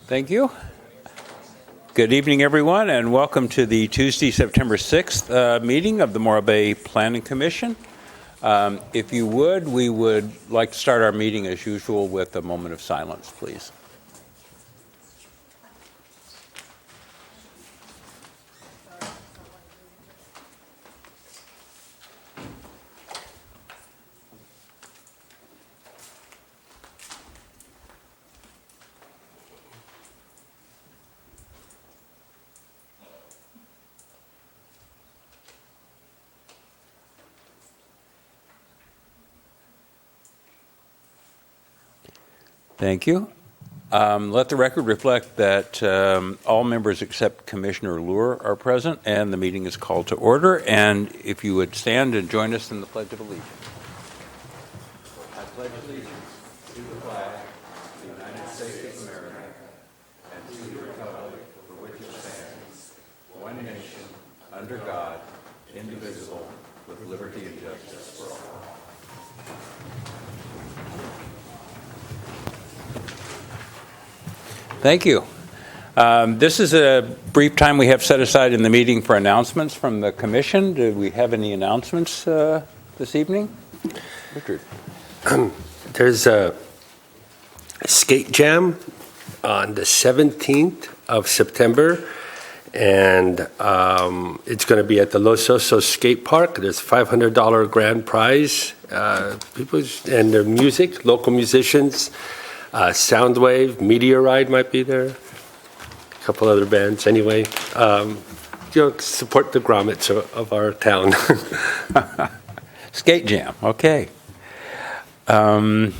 Thank you. Good evening, everyone, and welcome to the Tuesday, September 6th meeting of the Morro Bay Planning Commission. If you would, we would like to start our meeting as usual with a moment of silence, please. Thank you. Let the record reflect that all members except Commissioner Lure are present, and the meeting is called to order. And if you would stand and join us in the Pledge of Allegiance. I pledge allegiance to the flag of the United States of America and to the republic for which it stands, one nation, under God, indivisible, with liberty and justice for all. Thank you. This is a brief time we have set aside in the meeting for announcements from the Commission. Do we have any announcements this evening? Richard. There's a skate jam on the 17th of September, and it's going to be at the Los Osos Skate Park. There's $500 grand prize. People and their music, local musicians. Soundwave, Meteorite might be there. A couple other bands. Anyway, support the grommets of our town. Skate Jam. Okay. Very,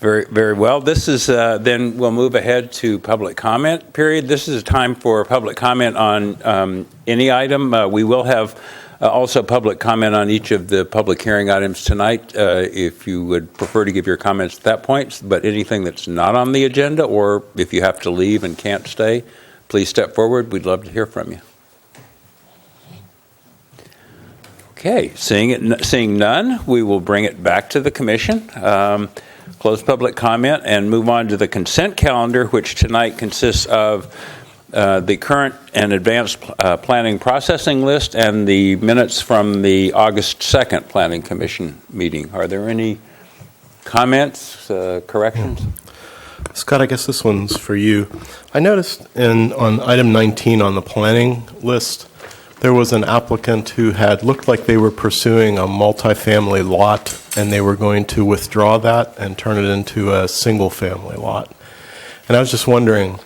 very well. This is then we'll move ahead to public comment period. This is a time for public comment on any item. We will have also public comment on each of the public hearing items tonight, if you would prefer to give your comments at that point. But anything that's not on the agenda, or if you have to leave and can't stay, please step forward. We'd love to hear from you. Okay, seeing none, we will bring it back to the Commission. Close public comment and move on to the consent calendar, which tonight consists of the current and advanced planning processing list and the minutes from the August 2nd Planning Commission meeting. Are there any comments, corrections? Scott, I guess this one's for you. I noticed on item 19 on the planning list, there was an applicant who had looked like they were pursuing a multifamily lot, and they were going to withdraw that and turn it into a single-family lot. And I was just wondering,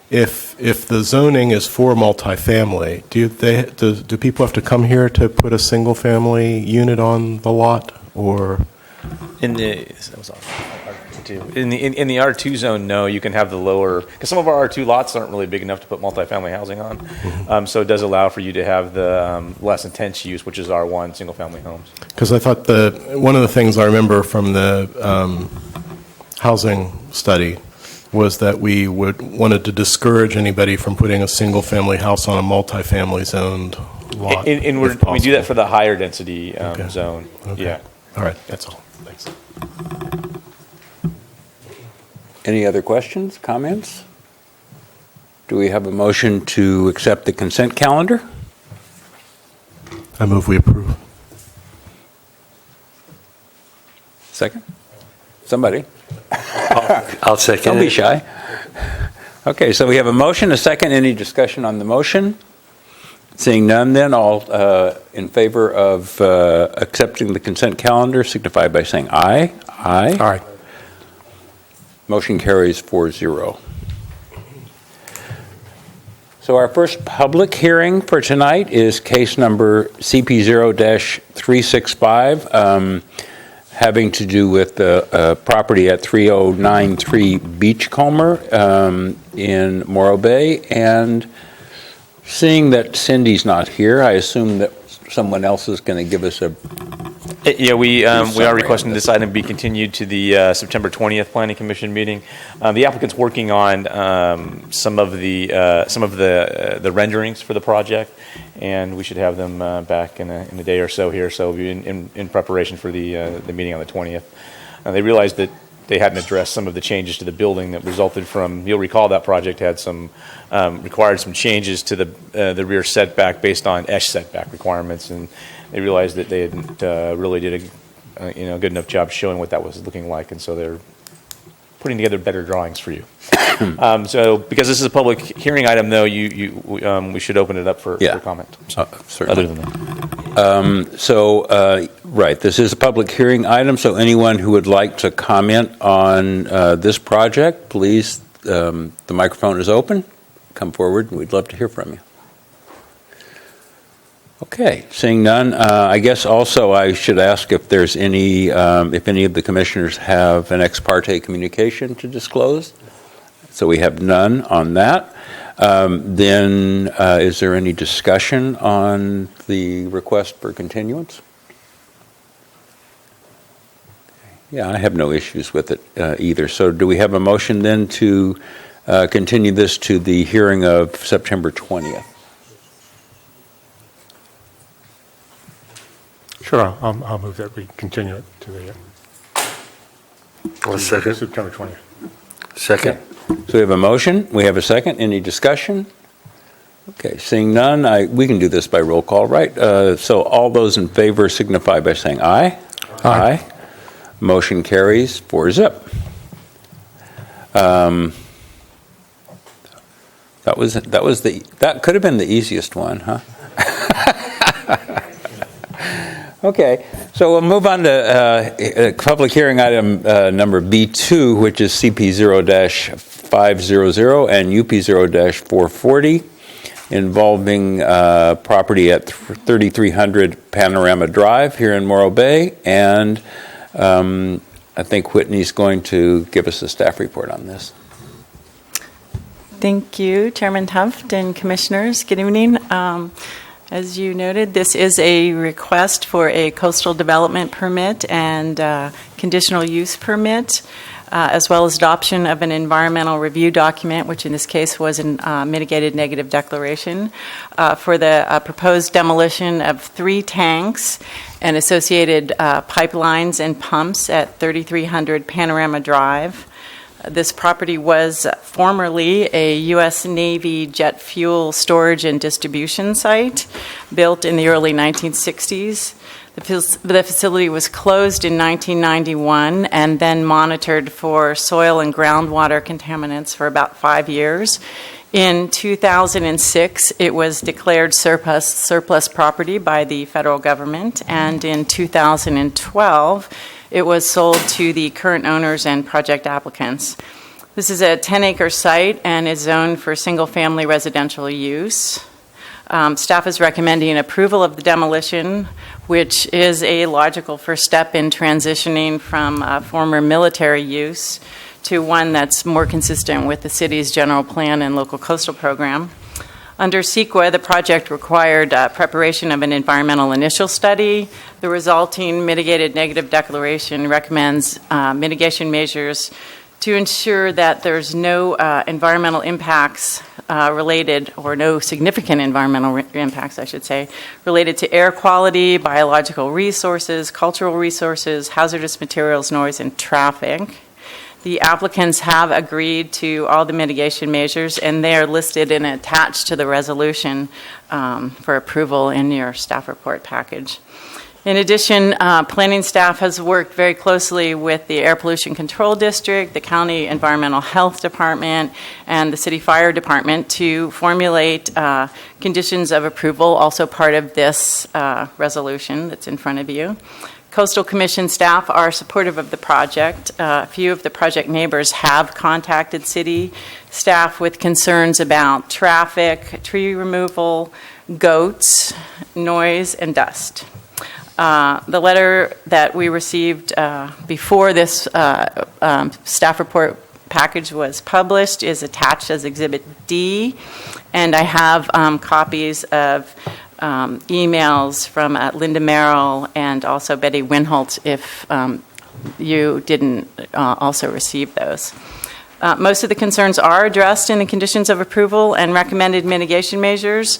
if the zoning is for multifamily, do people have to come here to put a single-family unit on the lot, or? In the R2 zone, no, you can have the lower, because some of our R2 lots aren't really big enough to put multifamily housing on. Mm-hmm. So it does allow for you to have the less intense use, which is R1 single-family homes. Because I thought one of the things I remember from the housing study was that we wanted to discourage anybody from putting a single-family house on a multifamily zoned lot. We do that for the higher density zone. Okay. Yeah. All right, that's all. Thanks. Any other questions, comments? Do we have a motion to accept the consent calendar? I move we approve. Second? Somebody? I'll second. Don't be shy. Okay, so we have a motion, a second. Any discussion on the motion? Seeing none, then all in favor of accepting the consent calendar signify by saying aye. Aye. Aye. Motion carries 4-0. So our first public hearing for tonight is case number CP0-365, having to do with the property at 3093 Beachcomber in Morro Bay. And seeing that Cindy's not here, I assume that someone else is going to give us a... Yeah, we are requesting this item be continued to the September 20th Planning Commission meeting. The applicant's working on some of the renderings for the project, and we should have them back in a day or so here. So we'll be in preparation for the meeting on the 20th. They realized that they hadn't addressed some of the changes to the building that resulted from, you'll recall that project had some, required some changes to the rear setback based on ESH setback requirements, and they realized that they hadn't really did a good enough job showing what that was looking like, and so they're putting together better drawings for you. So because this is a public hearing item, though, we should open it up for comment. Certainly. Other than that. Right, this is a public hearing item, so anyone who would like to comment on this project, please, the microphone is open. Come forward, and we'd love to hear from you. Okay, seeing none, I guess also I should ask if there's if any of the commissioners have an ex parte communication to disclose. So we have none on that. Then is there any discussion on the request for continuance? Yeah, I have no issues with it either. So do we have a motion then to continue this to the hearing of September 20th? Sure, I'll move that we continue it to the Second. September 20th. Second. So we have a motion, we have a second. Any discussion? Okay, seeing none, we can do this by roll call, right? So all those in favor signify by saying aye. Aye. Motion carries 4-0. That could have been the easiest one, huh? Okay, so we'll move on to public hearing item number B2, which is CP 0-500 and UP 0-440, involving property at 3300 Panorama Drive here in Morro Bay. And I think Whitney's going to give us a staff report on this. Thank you, Chairman Tuft and Commissioners. Good evening. As you noted, this is a request for a coastal development permit and conditional use permit, as well as adoption of an environmental review document, which in this case was a mitigated negative declaration, for the proposed demolition of 3 tanks and associated pipelines and pumps at 3300 Panorama Drive. This property was formerly a U.S. Navy jet fuel storage and distribution site built in the early 1960s. The facility was closed in 1991 and then monitored for soil and groundwater contaminants for about 5 years. In 2006, it was declared surplus property by the federal government, and in 2012, it was sold to the current owners and project applicants. This is a 10-acre site and is zoned for single-family residential use. Staff is recommending approval of the demolition, which is a logical first step in transitioning from former military use to one that's more consistent with the city's general plan and local coastal program. Under CEQA, the project required preparation of an environmental initial study. The resulting mitigated negative declaration recommends mitigation measures to ensure that there's no environmental impacts related, or no significant environmental impacts, I should say, related to air quality, biological resources, cultural resources, hazardous materials, noise, and traffic. The applicants have agreed to all the mitigation measures, and they are listed and attached to the resolution for approval in your staff report package. In addition, planning staff has worked very closely with the Air Pollution Control District, the County Environmental Health Department, and the City Fire Department to formulate conditions of approval, also part of this resolution that's in front of you. Coastal Commission staff are supportive of the project. A few of the project neighbors have contacted city staff with concerns about traffic, tree removal, goats, noise, and dust. The letter that we received before this staff report package was published is attached as Exhibit D, and I have copies of emails from Linda Merrill and also Betty Winholt if you didn't also receive those. Most of the concerns are addressed in the conditions of approval and recommended mitigation measures.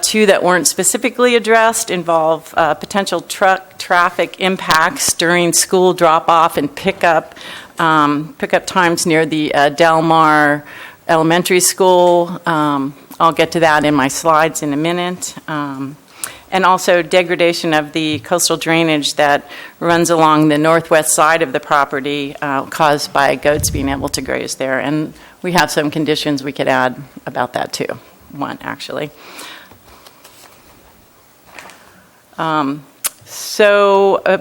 Two that weren't specifically addressed involve potential truck traffic impacts during school drop-off and pickup times near the Del Mar Elementary School. I'll get to that in my slides in a minute. And also degradation of the coastal drainage that runs along the northwest side of the property caused by goats being able to graze there. And we have some conditions we could add about that too. One, actually.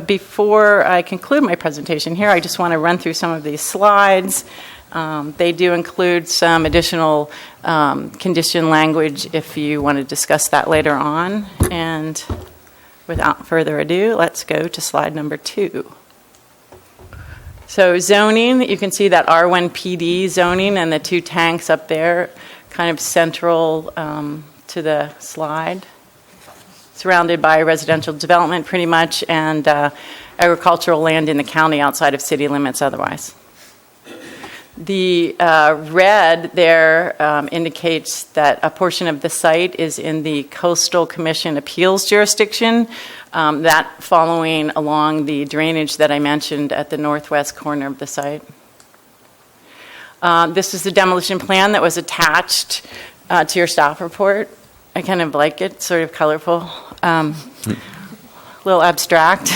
Before I conclude my presentation here, I just want to run through some of these slides. They do include some additional condition language if you want to discuss that later on. And without further ado, let's go to slide number 2. So zoning, you can see that R1 PD zoning and the 2 tanks up there, kind of central to the slide. Surrounded by residential development pretty much, and agricultural land in the county outside of city limits otherwise. The red there indicates that a portion of the site is in the Coastal Commission appeals jurisdiction, that following along the drainage that I mentioned at the northwest corner of the site. This is the demolition plan that was attached to your staff report. I kind of like it, sort of colorful, a little abstract.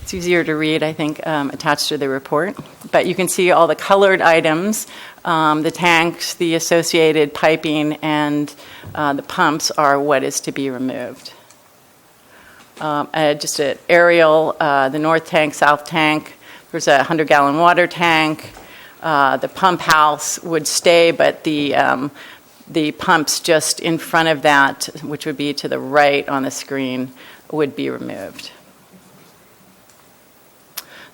It's easier to read, I think, attached to the report. But you can see all the colored items, the tanks, the associated piping, and the pumps are what is to be removed. Just an aerial, the north tank, south tank. There's a 100-gallon water tank. The pump house would stay, but the pumps just in front of that, which would be to the right on the screen, would be removed.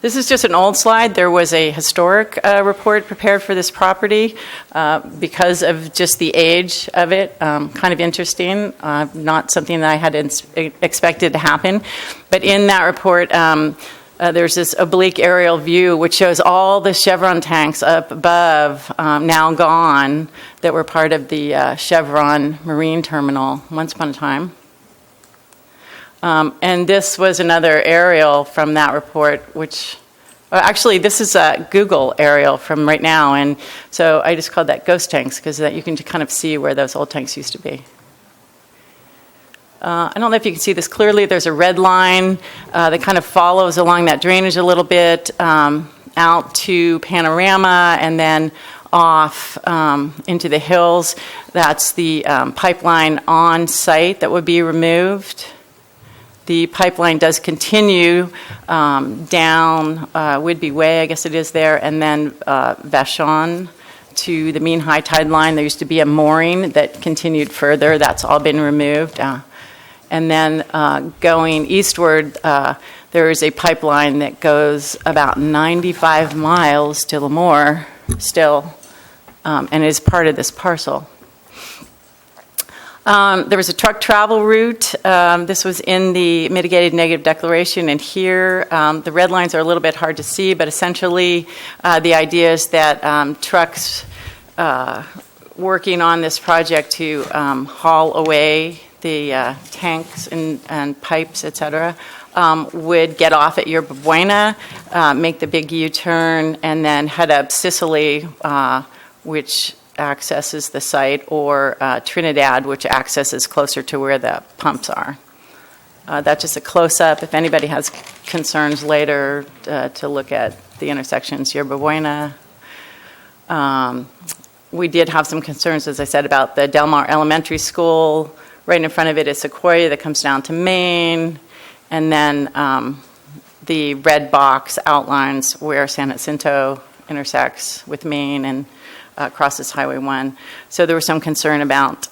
This is just an old slide. There was a historic report prepared for this property because of just the age of it. Kind of interesting, not something that I had expected to happen. But in that report, there's this oblique aerial view which shows all the Chevron tanks up above, now gone, that were part of the Chevron Marine Terminal once upon a time. And this was another aerial from that report, which, actually, this is a Google aerial from right now. And so I just called that ghost tanks because you can kind of see where those old tanks used to be. I don't know if you can see this clearly. There's a red line that kind of follows along that drainage a little bit out to Panorama and then off into the hills. That's the pipeline on site that would be removed. The pipeline does continue down Whidbey Way, I guess it is there, and then Vashon to the mean high tide line. There used to be a mooring that continued further. That's all been removed. And then going eastward, there is a pipeline that goes about 95 miles to Lemoore still, and is part of this parcel. There was a truck travel route. This was in the mitigated negative declaration, and here the red lines are a little bit hard to see, but essentially the idea is that trucks working on this project to haul away the tanks and pipes, et cetera, would get off at Yerba Buena, make the big U-turn, and then head up Sicily, which accesses the site, or Trinidad, which accesses closer to where the pumps are. That's just a close-up. If anybody has concerns later to look at the intersections, Yerba Buena. We did have some concerns, as I said, about the Del Mar Elementary School. Right in front of it is Sequoia that comes down to Maine. And then the red box outlines where San Jacinto intersects with Maine and crosses Highway 1. So there was some concern about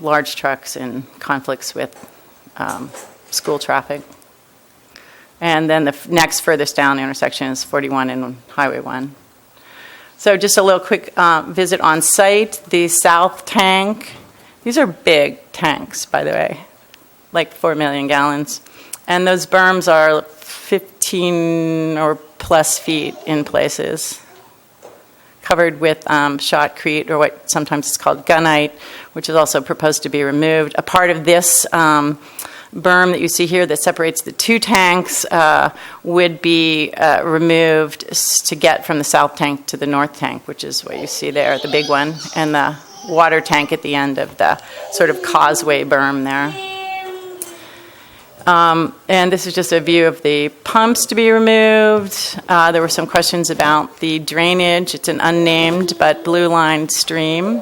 large trucks and conflicts with school traffic. And then the next furthest down intersection is 41 and Highway 1. So just a little quick visit on site. The south tank, these are big tanks, by the way, like 4 million gallons. And those berms are 15 or plus feet in places. covered with shotcrete, or what sometimes is called gunite, which is also proposed to be removed. A part of this berm that you see here that separates the two tanks would be removed to get from the south tank to the north tank, which is what you see there, the big one, and the water tank at the end of the sort of causeway berm there. And this is just a view of the pumps to be removed. There were some questions about the drainage. It's an unnamed but blue-lined stream,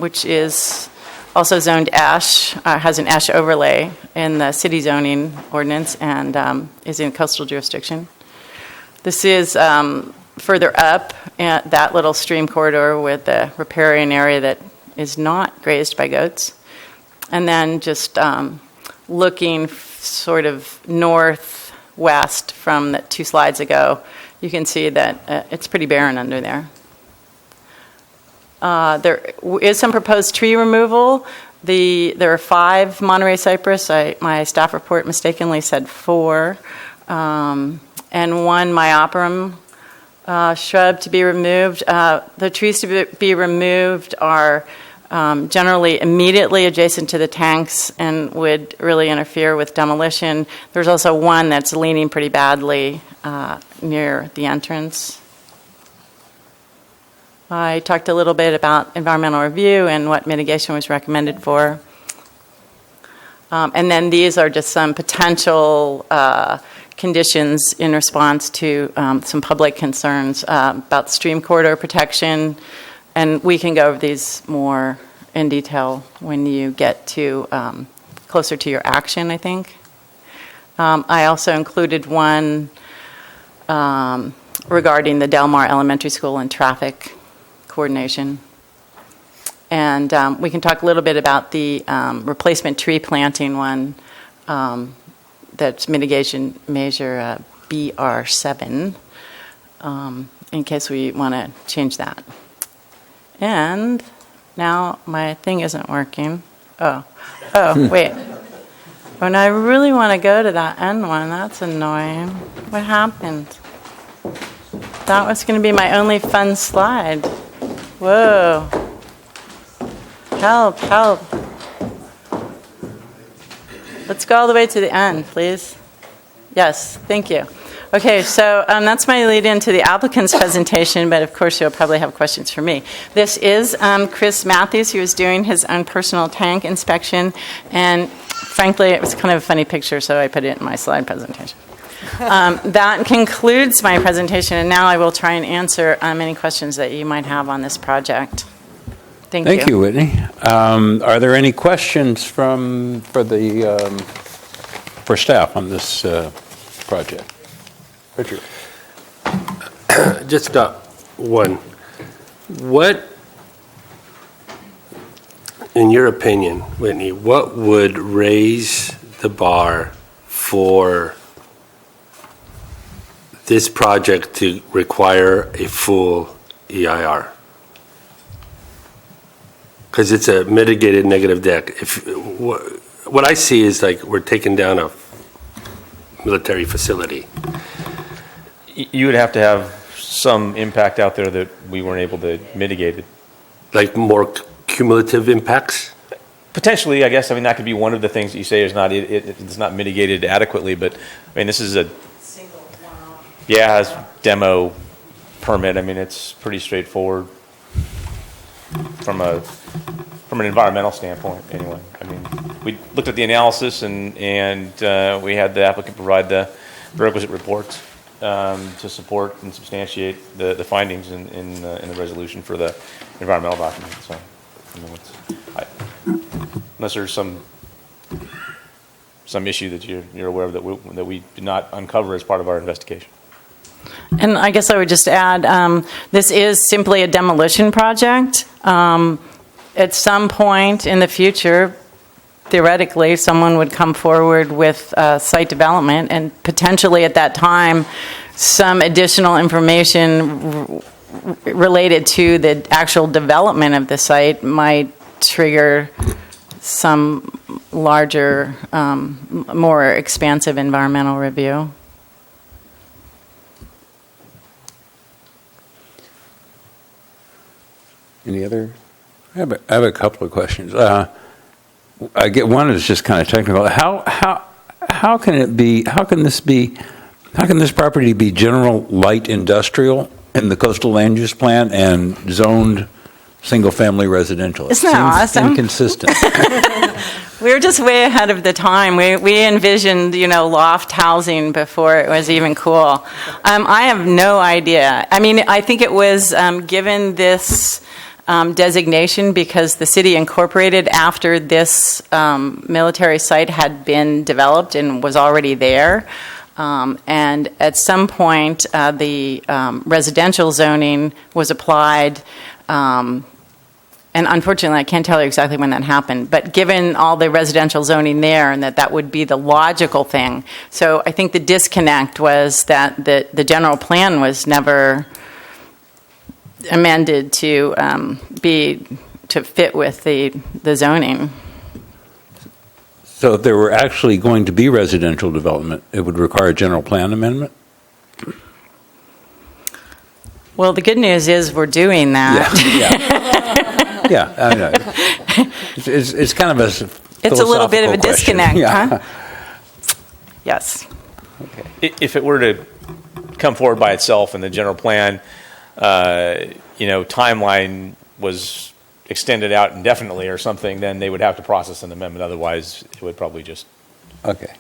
which is also zoned ash, has an ash overlay in the city zoning ordinance, and is in coastal jurisdiction. This is further up at that little stream corridor with the riparian area that is not grazed by goats. And then just looking sort of northwest from the 2 slides ago, you can see that it's pretty barren under there. There is some proposed tree removal. There are 5 Monterey cypress. My staff report mistakenly said 4. And 1 myoperum shrub to be removed. The trees to be removed are generally immediately adjacent to the tanks and would really interfere with demolition. There's also 1 that's leaning pretty badly near the entrance. I talked a little bit about environmental review and what mitigation was recommended for. And then these are just some potential conditions in response to some public concerns about stream corridor protection. And we can go over these more in detail when you get to closer to your action, I think. I also included 1 regarding the Del Mar Elementary School and traffic coordination. And we can talk a little bit about the replacement tree planting one. That's mitigation measure BR7, in case we want to change that. And now my thing isn't working. Oh, wait. When I really want to go to that end one, that's annoying. What happened? That was going to be my only fun slide. Whoa. Help, help. Let's go all the way to the end, please. Yes, thank you. Okay, so that's my lead into the applicant's presentation, but of course you'll probably have questions for me. This is Chris Matthews, who is doing his own personal tank inspection, and frankly, it was kind of a funny picture, so I put it in my slide presentation. That concludes my presentation, and now I will try and answer any questions that you might have on this project. Thank you, Whitney. Are there any questions for staff on this project? Richard. Just one. What, in your opinion, Whitney, what would raise the bar for this project to require a full EIR? Because it's a mitigated negative deck. What I see is like we're taking down a military facility. You would have to have some impact out there that we weren't able to mitigate it. Like more cumulative impacts? Potentially, I guess. I mean, that could be one of the things that you say is not it's not mitigated adequately. But I mean, this is a single one-off. Yeah, it has demo permit. I mean, it's pretty straightforward from an environmental standpoint. Anyway, I mean, we looked at the analysis and we had the applicant provide the requisite reports to support and substantiate the findings in the resolution for the environmental document. So, unless there's some issue that you're aware of that we did not uncover as part of our investigation. And I guess I would just add, this is simply a demolition project. At some point in the future, theoretically, someone would come forward with site development, and potentially at that time, some additional information related to the actual development of the site might trigger some larger, more expansive environmental review. Any other? I have a couple of questions. I get one is just kind of technical. How can it be? How can this property be general light industrial in the coastal land use plan and zoned single family residential? Isn't that Seems awesome? inconsistent. We were just way ahead of the time. We envisioned, loft housing before it was even cool. I have no idea. I mean, I think it was given this designation because the city incorporated after this military site had been developed and was already there. And at some point, the residential zoning was applied. And unfortunately, I can't tell you exactly when that happened, but given all the residential zoning there and that would be the logical thing. So I think the disconnect was that the general plan was never amended to fit with the zoning. So if there were actually going to be residential development, it would require a general plan amendment? Well, the good news is we're doing that. Yeah, I know. It's kind of a It's a little bit of a philosophical question. disconnect, Yeah. huh? Yes. If it were to come forward by itself and the general plan, timeline was extended out indefinitely or something, then they would have to process an amendment. Otherwise, it would probably just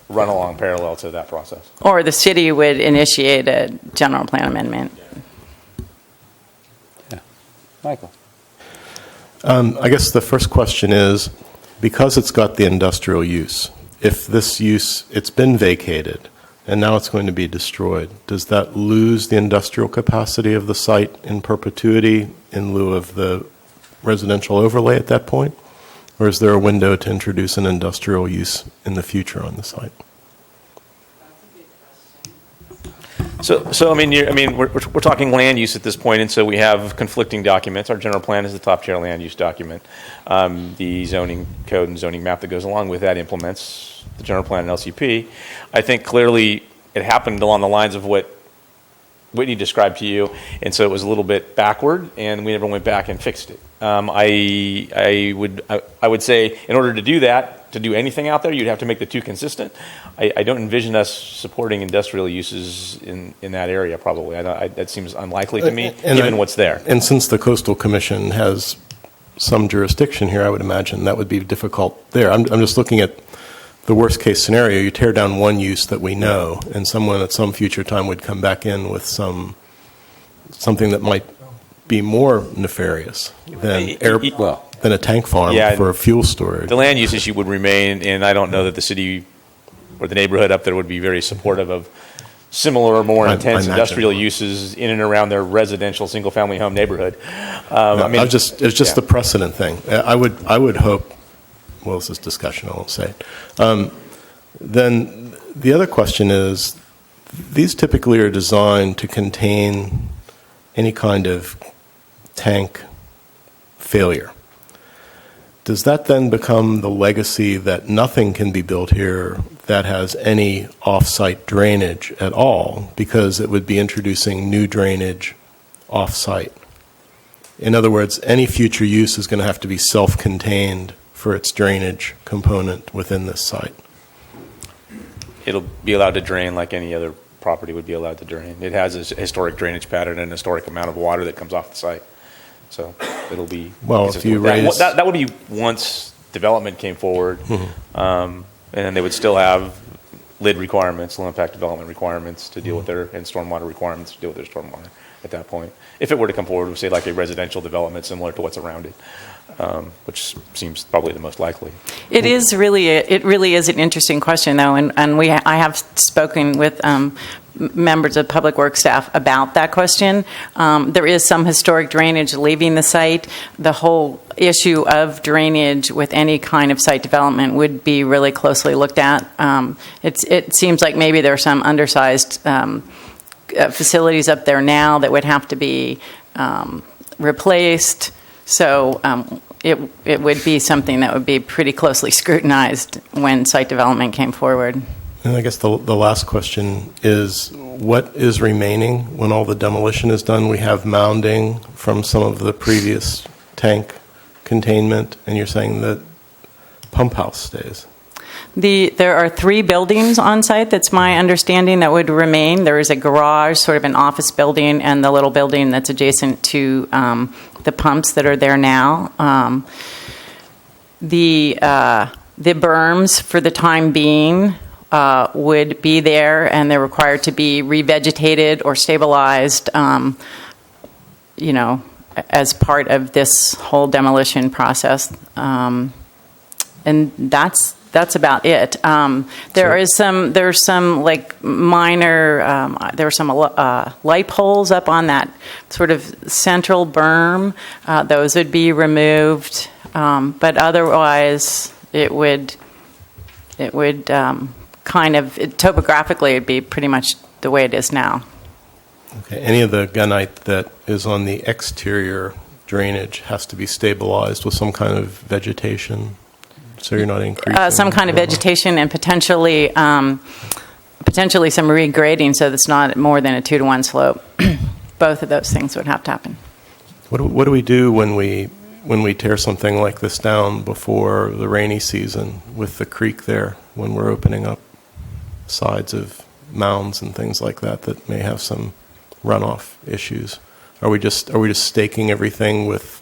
run along parallel to that process. Or the city would initiate a general plan amendment. Yeah. Michael. I guess the first question is, because it's got the industrial use, if this use, it's been vacated and now it's going to be destroyed, does that lose the industrial capacity of the site in perpetuity in lieu of the residential overlay at that point? Or is there a window to introduce an industrial use in the future on the site? So I mean, we're talking land use at this point, and so we have conflicting documents. Our general plan is the top tier land use document. The zoning code and zoning map that goes along with that implements the general plan and LCP. I think clearly it happened along the lines of what Whitney described to you, and so it was a little bit backward, and we never went back and fixed it. I would say in order to do that, to do anything out there, you'd have to make the two consistent. I don't envision us supporting industrial uses in that area, probably. That seems unlikely to me, given what's there. And since the Coastal Commission has some jurisdiction here, I would imagine that would be difficult there. I'm just looking at the worst case scenario. You tear down one use that we know, and someone at some future time would come back in with something that might be more nefarious than than a tank farm for fuel storage. The land use issue would remain, and I don't know that the city or the neighborhood up there would be very supportive of similar or more intense industrial uses in and around their residential single-family home neighborhood. It's just the precedent thing. I would hope. Well, this is discussion. I won't say it. Then the other question is, these typically are designed to contain any kind of tank failure. Does that then become the legacy that nothing can be built here that has any off-site drainage at all, because it would be introducing new drainage off-site? In other words, any future use is going to have to be self-contained for its drainage component within this site. It'll be allowed to drain like any other property would be allowed to drain. It has a historic drainage pattern and a historic amount of water that comes off the site. So it'll be if you raise that would be once development came forward, and then they would still have lid requirements, low impact development requirements to deal with their and stormwater requirements to deal with their stormwater at that point. If it were to come forward, we say like a residential development similar to what's around it, which seems probably the most likely. It really is an interesting question, though, and I have spoken with members of public works staff about that question. There is some historic drainage leaving the site. The whole issue of drainage with any kind of site development would be really closely looked at. It seems like maybe there are some undersized facilities up there now that would have to be replaced. So it would be something that would be pretty closely scrutinized when site development came forward. And I guess the last question is, what is remaining when all the demolition is done? We have mounding from some of the previous tank containment, and you're saying that pump house stays. There are 3 buildings on site, that's my understanding, that would remain. There is a garage, sort of an office building, and the little building that's adjacent to the pumps that are there now. The berms, for the time being, would be there, and they're required to be revegetated or stabilized, as part of this whole demolition process. And that's about it. There's some like minor, there are some light poles up on that sort of central berm. Those would be removed, but otherwise it would topographically it'd be pretty much the way it is now. Okay. Any of the gunite that is on the exterior drainage has to be stabilized with some kind of vegetation, so you're not increasing some kind of vegetation and potentially some regrading, so that's not more than a 2-to-1 slope. Both of those things would have to happen. What do we do when we tear something like this down before the rainy season with the creek there, when we're opening up sides of mounds and things like that may have some runoff issues? Are we just staking everything with,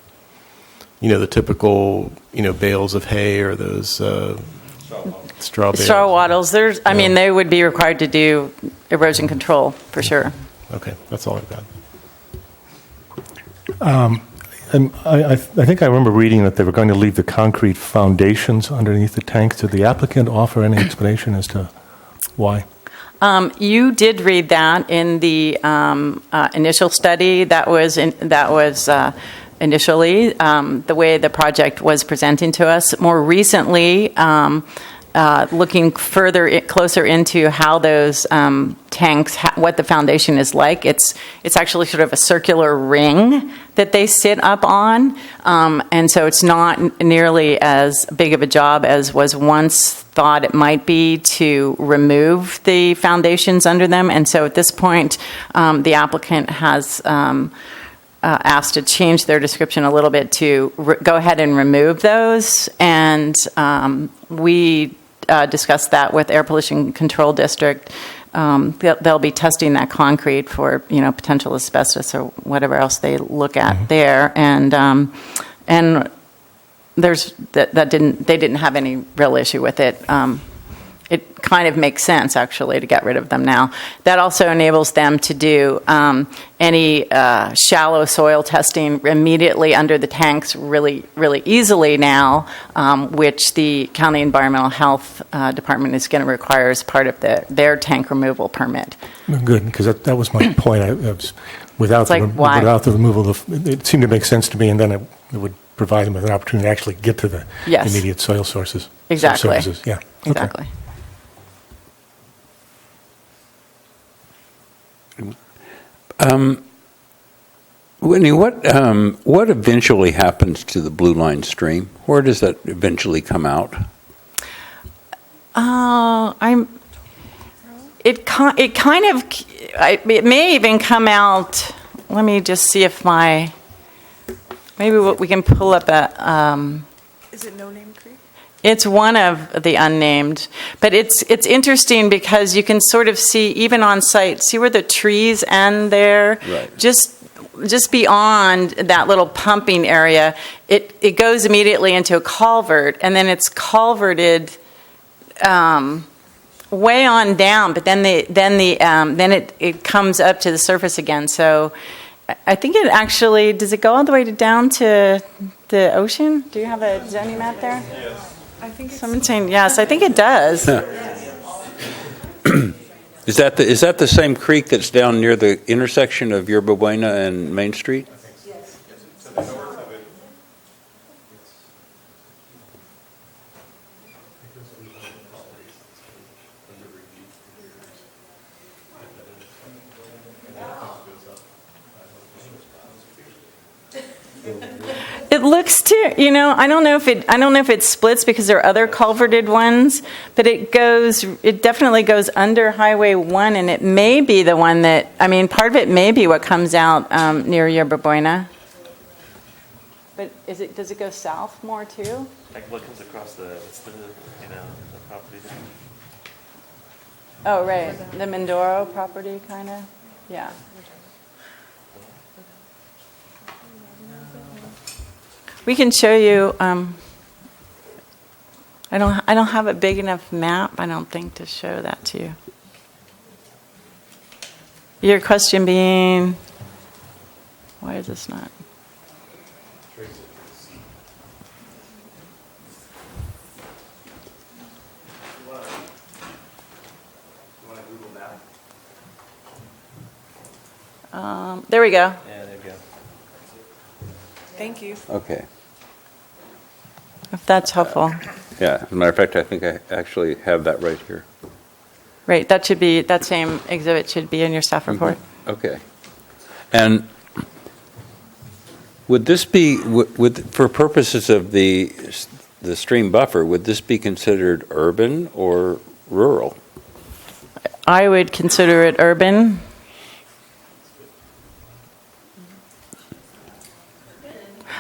the typical, bales of hay or those straw bales? Straw wattles. They would be required to do erosion control for sure. Okay, that's all I've got. And I think I remember reading that they were going to leave the concrete foundations underneath the tanks. Did the applicant offer any explanation as to why? You did read that in the initial study. That was initially the way the project was presenting to us. More recently, looking closer into how those tanks, what the foundation is like, it's actually sort of a circular ring that they sit up on, and so it's not nearly as big of a job as was once thought it might be to remove the foundations under them. And so at this point, the applicant has asked to change their description a little bit to go ahead and remove those, and we discussed that with Air Pollution Control District. They'll be testing that concrete for potential asbestos or whatever else they look at there, and there's they didn't have any real issue with it. It kind of makes sense, actually, to get rid of them now. That also enables them to do any shallow soil testing immediately under the tanks really, really easily now, which the County Environmental Health Department is going to require as part of their tank removal permit. Good, because that was my point. Without the removal, it seemed to make sense to me, and then it would provide them with an opportunity to actually get to the immediate soil sources. Exactly. Services. Yeah. Okay. Exactly. Whitney, what eventually happens to the Blue Line stream? Where does that eventually come out? It may even come out. Let me just see if maybe we can pull up a. Is it No Name Creek? It's one of the unnamed, but it's interesting because you can sort of see, even on site, see where the trees end there? Right. Just beyond that little pumping area, it goes immediately into a culvert, and then it's culverted way on down, but then it comes up to the surface again. So I think it actually, does it go all the way down to the ocean? Do you have a zoning map there? Yes. I think Someone's saying yes. I think it does. Is that the same creek that's down near the intersection of Yerba Buena and Main Street? Yes. It looks to, I don't know if it splits because there are other culverted ones, but it definitely goes under Highway 1, and it may be the one that, part of it may be what comes out near Yerba Buena. But does it go south more too? Like what comes across the property there? Oh, right, the Mindoro property, kind of, yeah. We can show you, I don't have a big enough map, I don't think, to show that to you. Your question being, why is this not? There we go. Yeah, there you go. Thank you. Okay. If that's helpful. Yeah, as a matter of fact, I think I actually have that right here. Right, that same exhibit should be in your staff report. Okay. And would this be, for purposes of the stream buffer, would this be considered urban or rural? I would consider it urban.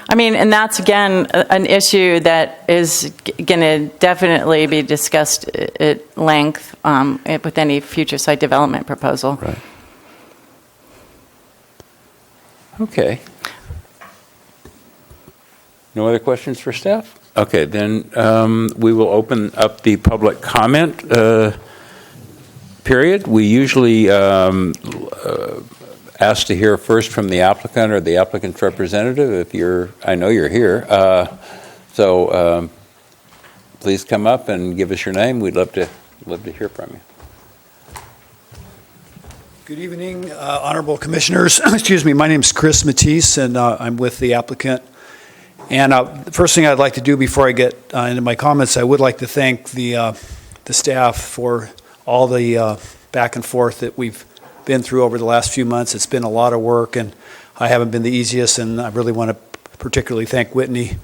I mean, and that's, again, an issue that is going to definitely be discussed at length with any future site development proposal. Right. Okay. No other questions for staff? Okay, then we will open up the public comment period. We usually ask to hear first from the applicant or the applicant's representative. I know you're here. So please come up and give us your name. We'd love to hear from you. Good evening, honorable commissioners. Excuse me, my name is Chris Matisse, and I'm with the applicant. And the first thing I'd like to do before I get into my comments, I would like to thank the staff for all the back and forth that we've been through over the last few months. It's been a lot of work, and I haven't been the easiest, and I really want to particularly thank Whitney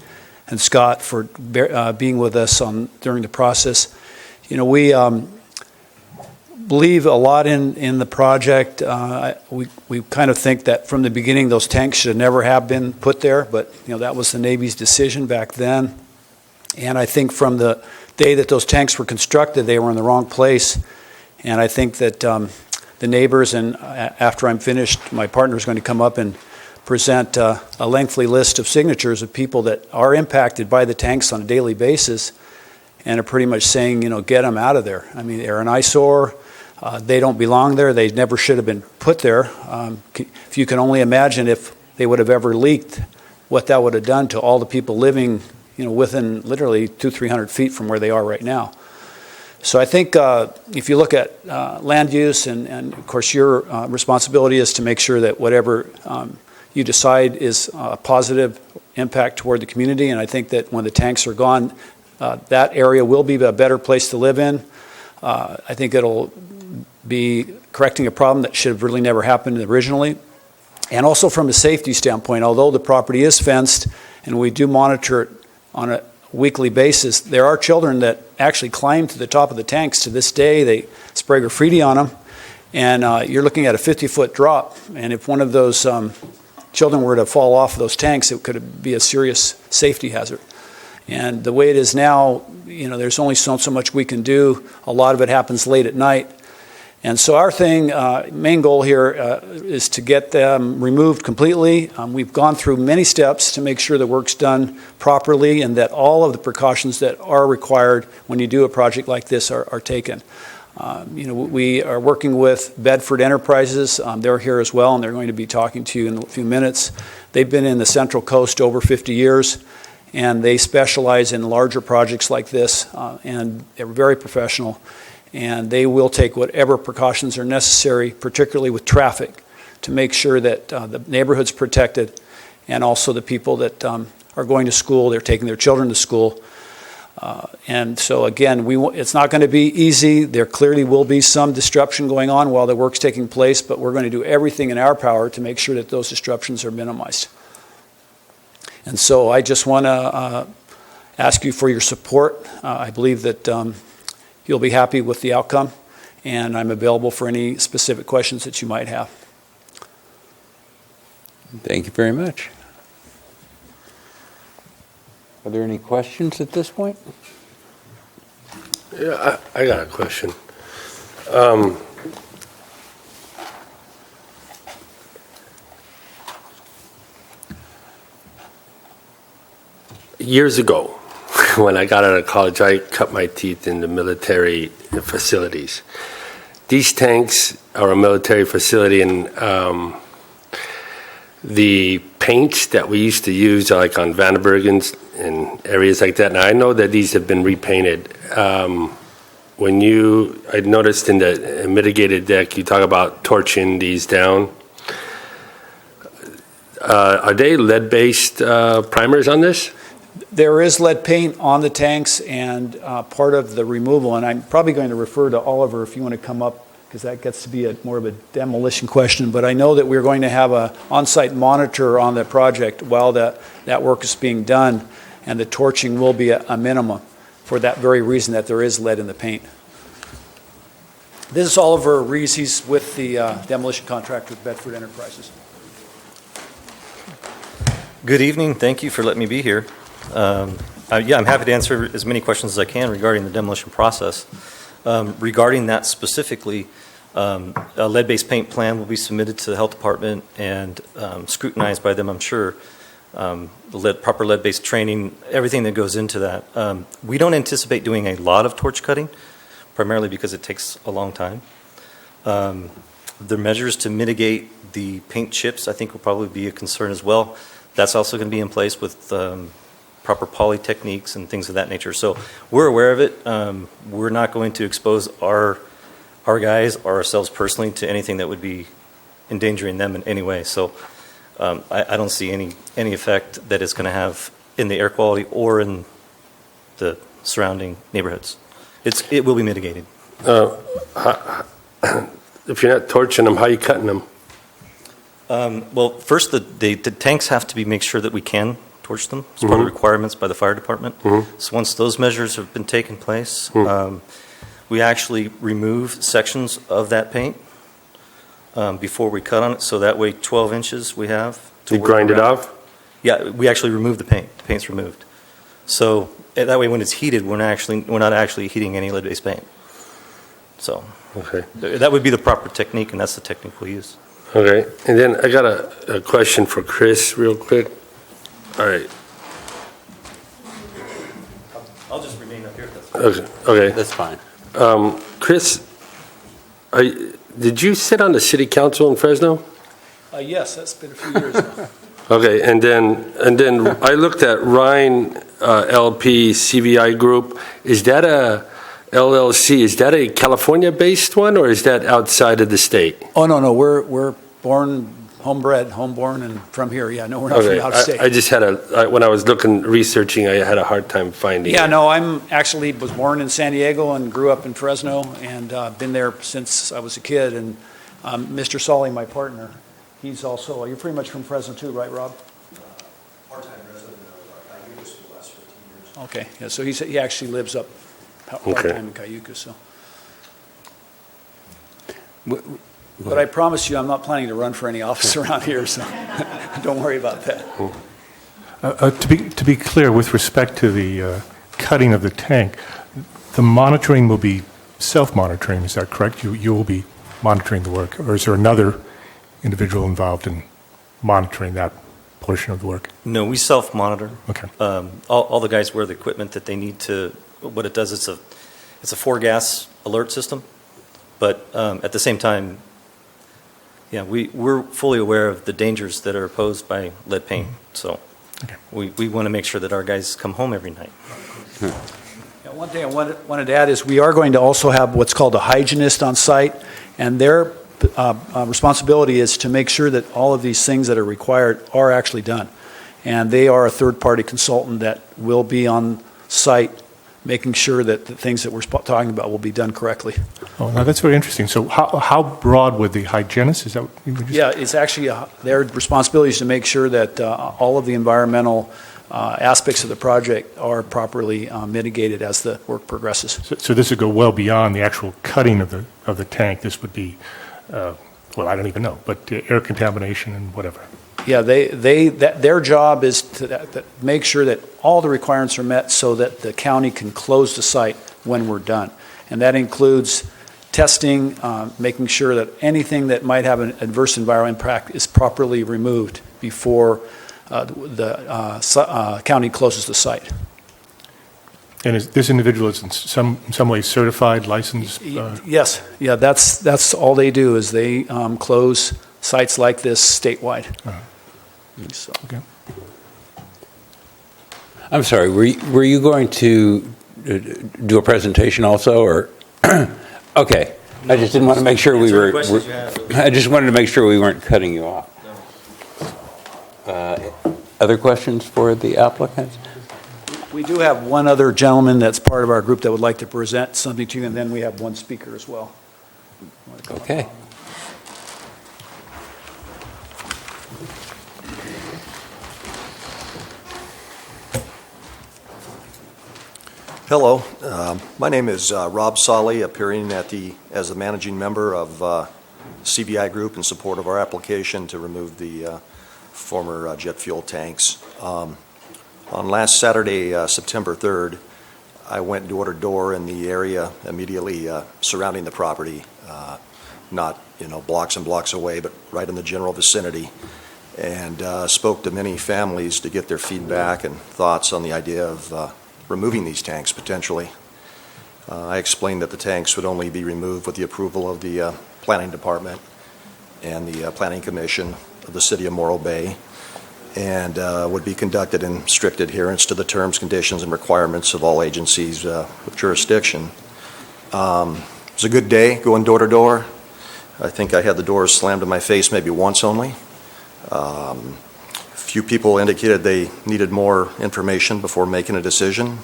and Scott for being with us during the process. You know, we believe a lot in the project. We kind of think that from the beginning those tanks should never have been put there, but you know that was the Navy's decision back then. And I think from the day that those tanks were constructed, they were in the wrong place. And I think that the neighbors, and after I'm finished, my partner is going to come up and present a lengthy list of signatures of people that are impacted by the tanks on a daily basis and are pretty much saying, you know, get them out of there. I mean, they're an eyesore. They don't belong there. They never should have been put there. If you can only imagine if they would have ever leaked, what that would have done to all the people living, you know, within literally 200-300 feet from where they are right now. So I think if you look at land use, and of course your responsibility is to make sure that whatever you decide is a positive impact toward the community, and I think that when the tanks are gone, that area will be a better place to live in. I think it'll be correcting a problem that should have really never happened originally. And also from a safety standpoint, although the property is fenced and we do monitor it on a weekly basis, there are children that actually climb to the top of the tanks to this day. They spray graffiti on them, and you're looking at a 50-foot drop. And if one of those children were to fall off of those tanks, it could be a serious safety hazard. And the way it is now, you know, there's only so much we can do. A lot of it happens late at night. And so our main goal here is to get them removed completely. We've gone through many steps to make sure the work's done properly and that all of the precautions that are required when you do a project like this are taken. You know, we are working with Bedford Enterprises. They're here as well, and they're going to be talking to you in a few minutes. They've been in the Central Coast over 50 years, and they specialize in larger projects like this, and they're very professional. And they will take whatever precautions are necessary, particularly with traffic, to make sure that the neighborhood's protected, and also the people that are going to school, they're taking their children to school. And so again, it's not going to be easy. There clearly will be some disruption going on while the work's taking place, but we're going to do everything in our power to make sure that those disruptions are minimized. And so I just want to ask you for your support. I believe that you'll be happy with the outcome, and I'm available for any specific questions that you might have. Thank you very much. Are there any questions at this point? Yeah, I got a question. Years ago, when I got out of college, I cut my teeth in the military facilities. These tanks are a military facility, and the paints that we used to use, like on Vandenbergens and areas like that, and I know that these have been repainted. I noticed in the mitigated deck, you talk about torching these down. Are they lead-based primers on this? There is lead paint on the tanks, and part of the removal, and I'm probably going to refer to Oliver if you want to come up, because that gets to be more of a demolition question, but I know that we're going to have an on-site monitor on the project while that work is being done, and the torching will be a minimum for that very reason that there is lead in the paint. This is Oliver Rees. He's with the demolition contractor with Bedford Enterprises. Good evening. Thank you for letting me be here. I'm happy to answer as many questions as I can regarding the demolition process. Regarding that specifically, a lead-based paint plan will be submitted to the health department and scrutinized by them, I'm sure. Proper lead-based training, everything that goes into that. We don't anticipate doing a lot of torch cutting, primarily because it takes a long time. The measures to mitigate the paint chips, I think, will probably be a concern as well. That's also going to be in place with proper poly techniques and things of that nature. So we're aware of it. We're not going to expose our guys or ourselves personally to anything that would be endangering them in any way. So I don't see any effect that it's going to have in the air quality or in the surrounding neighborhoods. It will be mitigated. If you're not torching them, how are you cutting them? Well, first, the tanks have to be make sure that we can torch them. It's part of the requirements by the fire department. So once those measures have been taken place, we actually remove sections of that paint before we cut on it. So that way, 12 inches we have. You grind it off? Yeah, we actually remove the paint. The paint's removed. So that way, when it's heated, we're not actually heating any lead-based paint. So okay, that would be the proper technique, and that's the technique we'll use. Okay, and then I got a question for Chris real quick. All right. I'll just remain up here if that's fine. Okay. That's fine. Chris, did you sit on the city council in Fresno? Yes, that's been a few years now. Okay, and then I looked at Rhine LP CVI Group. Is that a LLC? Is that a California-based one, or is that outside of the state? Oh, no, we're homeborn, and from here. Yeah, no, we're not from out of state. I just had when I was researching, I had a hard time finding it. Yeah, no, I'm actually was born in San Diego and grew up in Fresno, and been there since I was a kid. And Mr. Solly, my partner, he's also, you're pretty much from Fresno too, right, Rob? Part-time resident of Cayucos for the last 15 years. Okay, yeah, so he actually lives up part-time in Cayucos, so. But I promise you, I'm not planning to run for any office around here, so don't worry about that. To be clear, with respect to the cutting of the tank, the monitoring will be self-monitoring, is that correct? You will be monitoring the work, or is there another individual involved in monitoring that portion of the work? No, we self-monitor. Okay. All the guys wear the equipment that they need to. What it does, it's a 4-gas alert system, but at the same time, yeah, we're fully aware of the dangers that are posed by lead paint. So okay. we want to make sure that our guys come home every night. Yeah, one thing I wanted to add is we are going to also have what's called a hygienist on site, and their responsibility is to make sure that all of these things that are required are actually done. And they are a third-party consultant that will be on site making sure that the things that we're talking about will be done correctly. Oh, now that's very interesting. So how broad would the hygienist, is that what you would Yeah, it's actually their responsibility is to make sure that all of the environmental aspects of the project are properly mitigated as the work progresses. So this would go well beyond the actual cutting of the tank. This would be, well, I don't even know, but air contamination and whatever. Yeah, their job is to make sure that all the requirements are met so that the county can close the site when we're done. And that includes testing, making sure that anything that might have an adverse environmental impact is properly removed before the county closes the site. And is this individual is in some way certified, licensed? Yes, yeah, that's all they do is they close sites like this statewide. So. Okay. I'm sorry, were you going to do a presentation also, or? Okay, I just didn't want to make sure we were. I just wanted to make sure we weren't cutting you off. Other questions for the applicant? We do have one other gentleman that's part of our group that would like to present something to you, and then we have one speaker as well. Okay. Hello, my name is Rob Solly, appearing as the managing member of CBI Group in support of our application to remove the former jet fuel tanks. On last Saturday, September 3rd, I went door to door in the area immediately surrounding the property, not blocks and blocks away, but right in the general vicinity, and spoke to many families to get their feedback and thoughts on the idea of removing these tanks potentially. I explained that the tanks would only be removed with the approval of the Planning Department and the Planning Commission of the City of Morro Bay, and would be conducted in strict adherence to the terms, conditions, and requirements of all agencies with jurisdiction. It was a good day going door to door. I think I had the doors slammed in my face maybe once only. Few people indicated they needed more information before making a decision.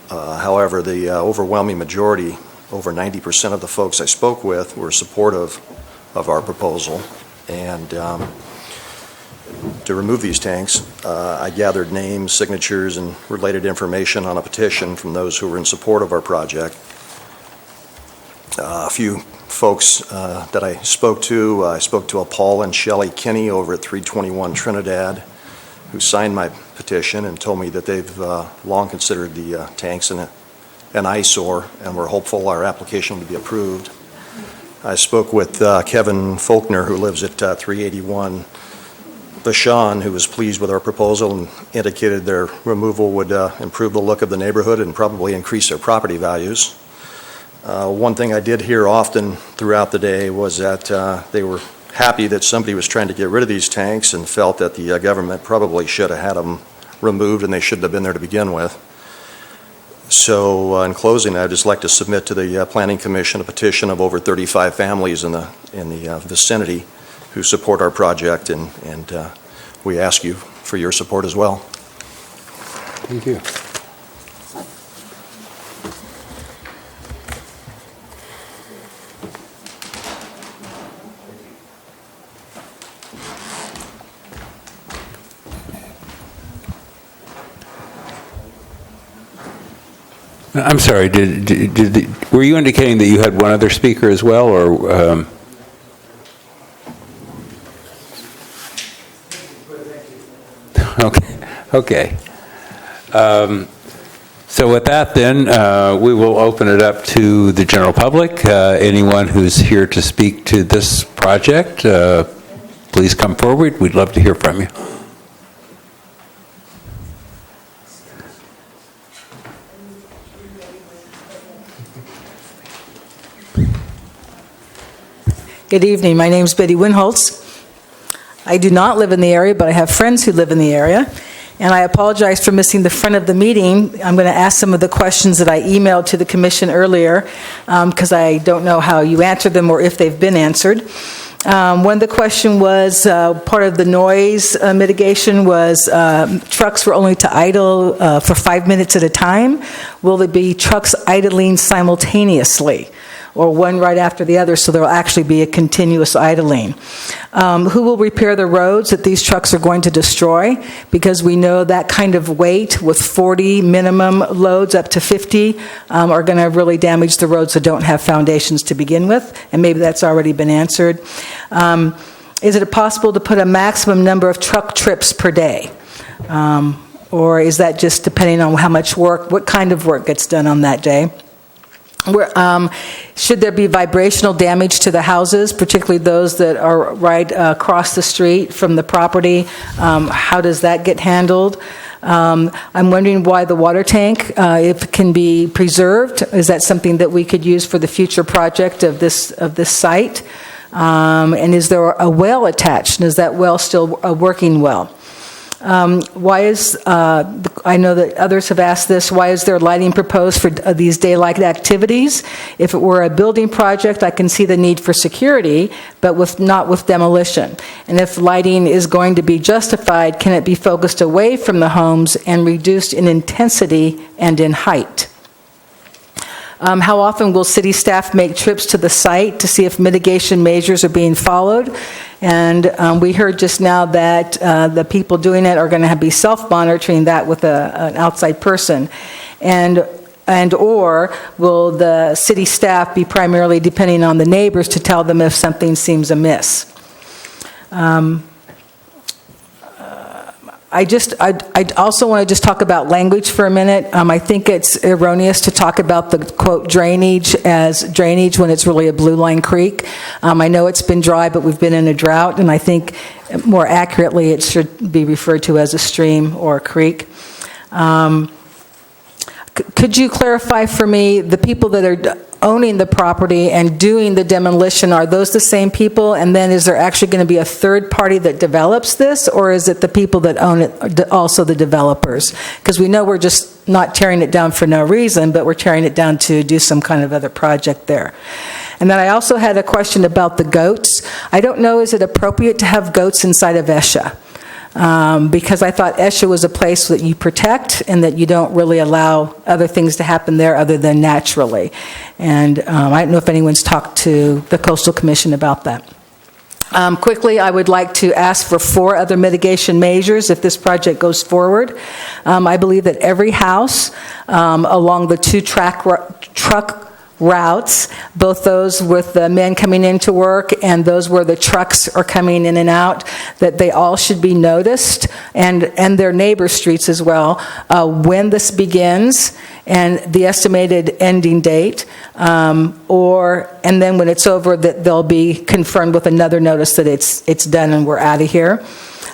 However, the overwhelming majority, over 90% of the folks I spoke with, were supportive of our proposal. And to remove these tanks, I gathered names, signatures, and related information on a petition from those who were in support of our project. A few folks that I spoke to a Paul and Shelley Kinney over at 321 Trinidad, who signed my petition and told me that they've long considered the tanks an eyesore and were hopeful our application would be approved. I spoke with Kevin Faulkner, who lives at 381 Bashan, who was pleased with our proposal and indicated their removal would improve the look of the neighborhood and probably increase their property values. One thing I did hear often throughout the day was that they were happy that somebody was trying to get rid of these tanks and felt that the government probably should have had them removed and they shouldn't have been there to begin with. So in closing, I'd just like to submit to the Planning Commission a petition of over 35 families in the vicinity who support our project, and we ask you for your support as well. Thank you. I'm sorry, were you indicating that you had one other speaker as well, or? Okay. So with that then, we will open it up to the general public. Anyone who's here to speak to this project, please come forward. We'd love to hear from you. Good evening. My name is Betty Winholtz. I do not live in the area, but I have friends who live in the area. And I apologize for missing the front of the meeting. I'm going to ask some of the questions that I emailed to the commission earlier because I don't know how you answered them or if they've been answered. One of the question was, part of the noise mitigation was trucks were only to idle for 5 minutes at a time. Will there be trucks idling simultaneously, or one right after the other, so there will actually be a continuous idling? Who will repair the roads that these trucks are going to destroy? Because we know that kind of weight with 40 minimum loads up to 50 are going to really damage the roads that don't have foundations to begin with, and maybe that's already been answered. is it possible to put a maximum number of truck trips per day? Or is that just depending on how much work, what kind of work gets done on that day? Should there be vibrational damage to the houses, particularly those that are right across the street from the property? How does that get handled? I'm wondering why the water tank, if it can be preserved, is that something that we could use for the future project of this site? And is there a well attached? And is that well still a working well? Why is, I know that others have asked this, why is there lighting proposed for these daylight activities? If it were a building project, I can see the need for security, but not with demolition. And if lighting is going to be justified, can it be focused away from the homes and reduced in intensity and in height? How often will city staff make trips to the site to see if mitigation measures are being followed? And we heard just now that the people doing it are going to be self-monitoring that with an outside person. And or will the city staff be primarily depending on the neighbors to tell them if something seems amiss? I also want to just talk about language for a minute. I think it's erroneous to talk about the, quote, drainage as drainage when it's really a blue line creek. I know it's been dry, but we've been in a drought, and I think more accurately it should be referred to as a stream or a creek. Could you clarify for me, the people that are owning the property and doing the demolition, are those the same people? And then is there actually going to be a third party that develops this, or is it the people that own it, also the developers? Because we know we're just not tearing it down for no reason, but we're tearing it down to do some kind of other project there. And then I also had a question about the goats. I don't know, is it appropriate to have goats inside of ESHA? Because I thought ESHA was a place that you protect and that you don't really allow other things to happen there other than naturally. And I don't know if anyone's talked to the Coastal Commission about that. Quickly, I would like to ask for 4 other mitigation measures if this project goes forward. I believe that every house along the 2 truck routes, both those with the men coming into work and those where the trucks are coming in and out, that they all should be noticed, and their neighbor streets as well, when this begins and the estimated ending date, and then when it's over, that they'll be confirmed with another notice that it's done and we're out of here.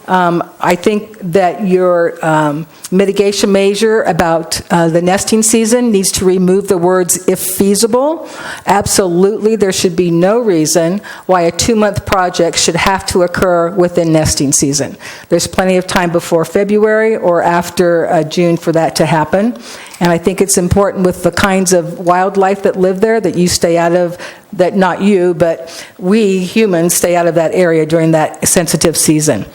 I think that your mitigation measure about the nesting season needs to remove the words "if feasible." Absolutely, there should be no reason why a 2-month project should have to occur within nesting season. There's plenty of time before February or after June for that to happen. And I think it's important with the kinds of wildlife that live there that you stay out of, that not you, but we humans stay out of that area during that sensitive season.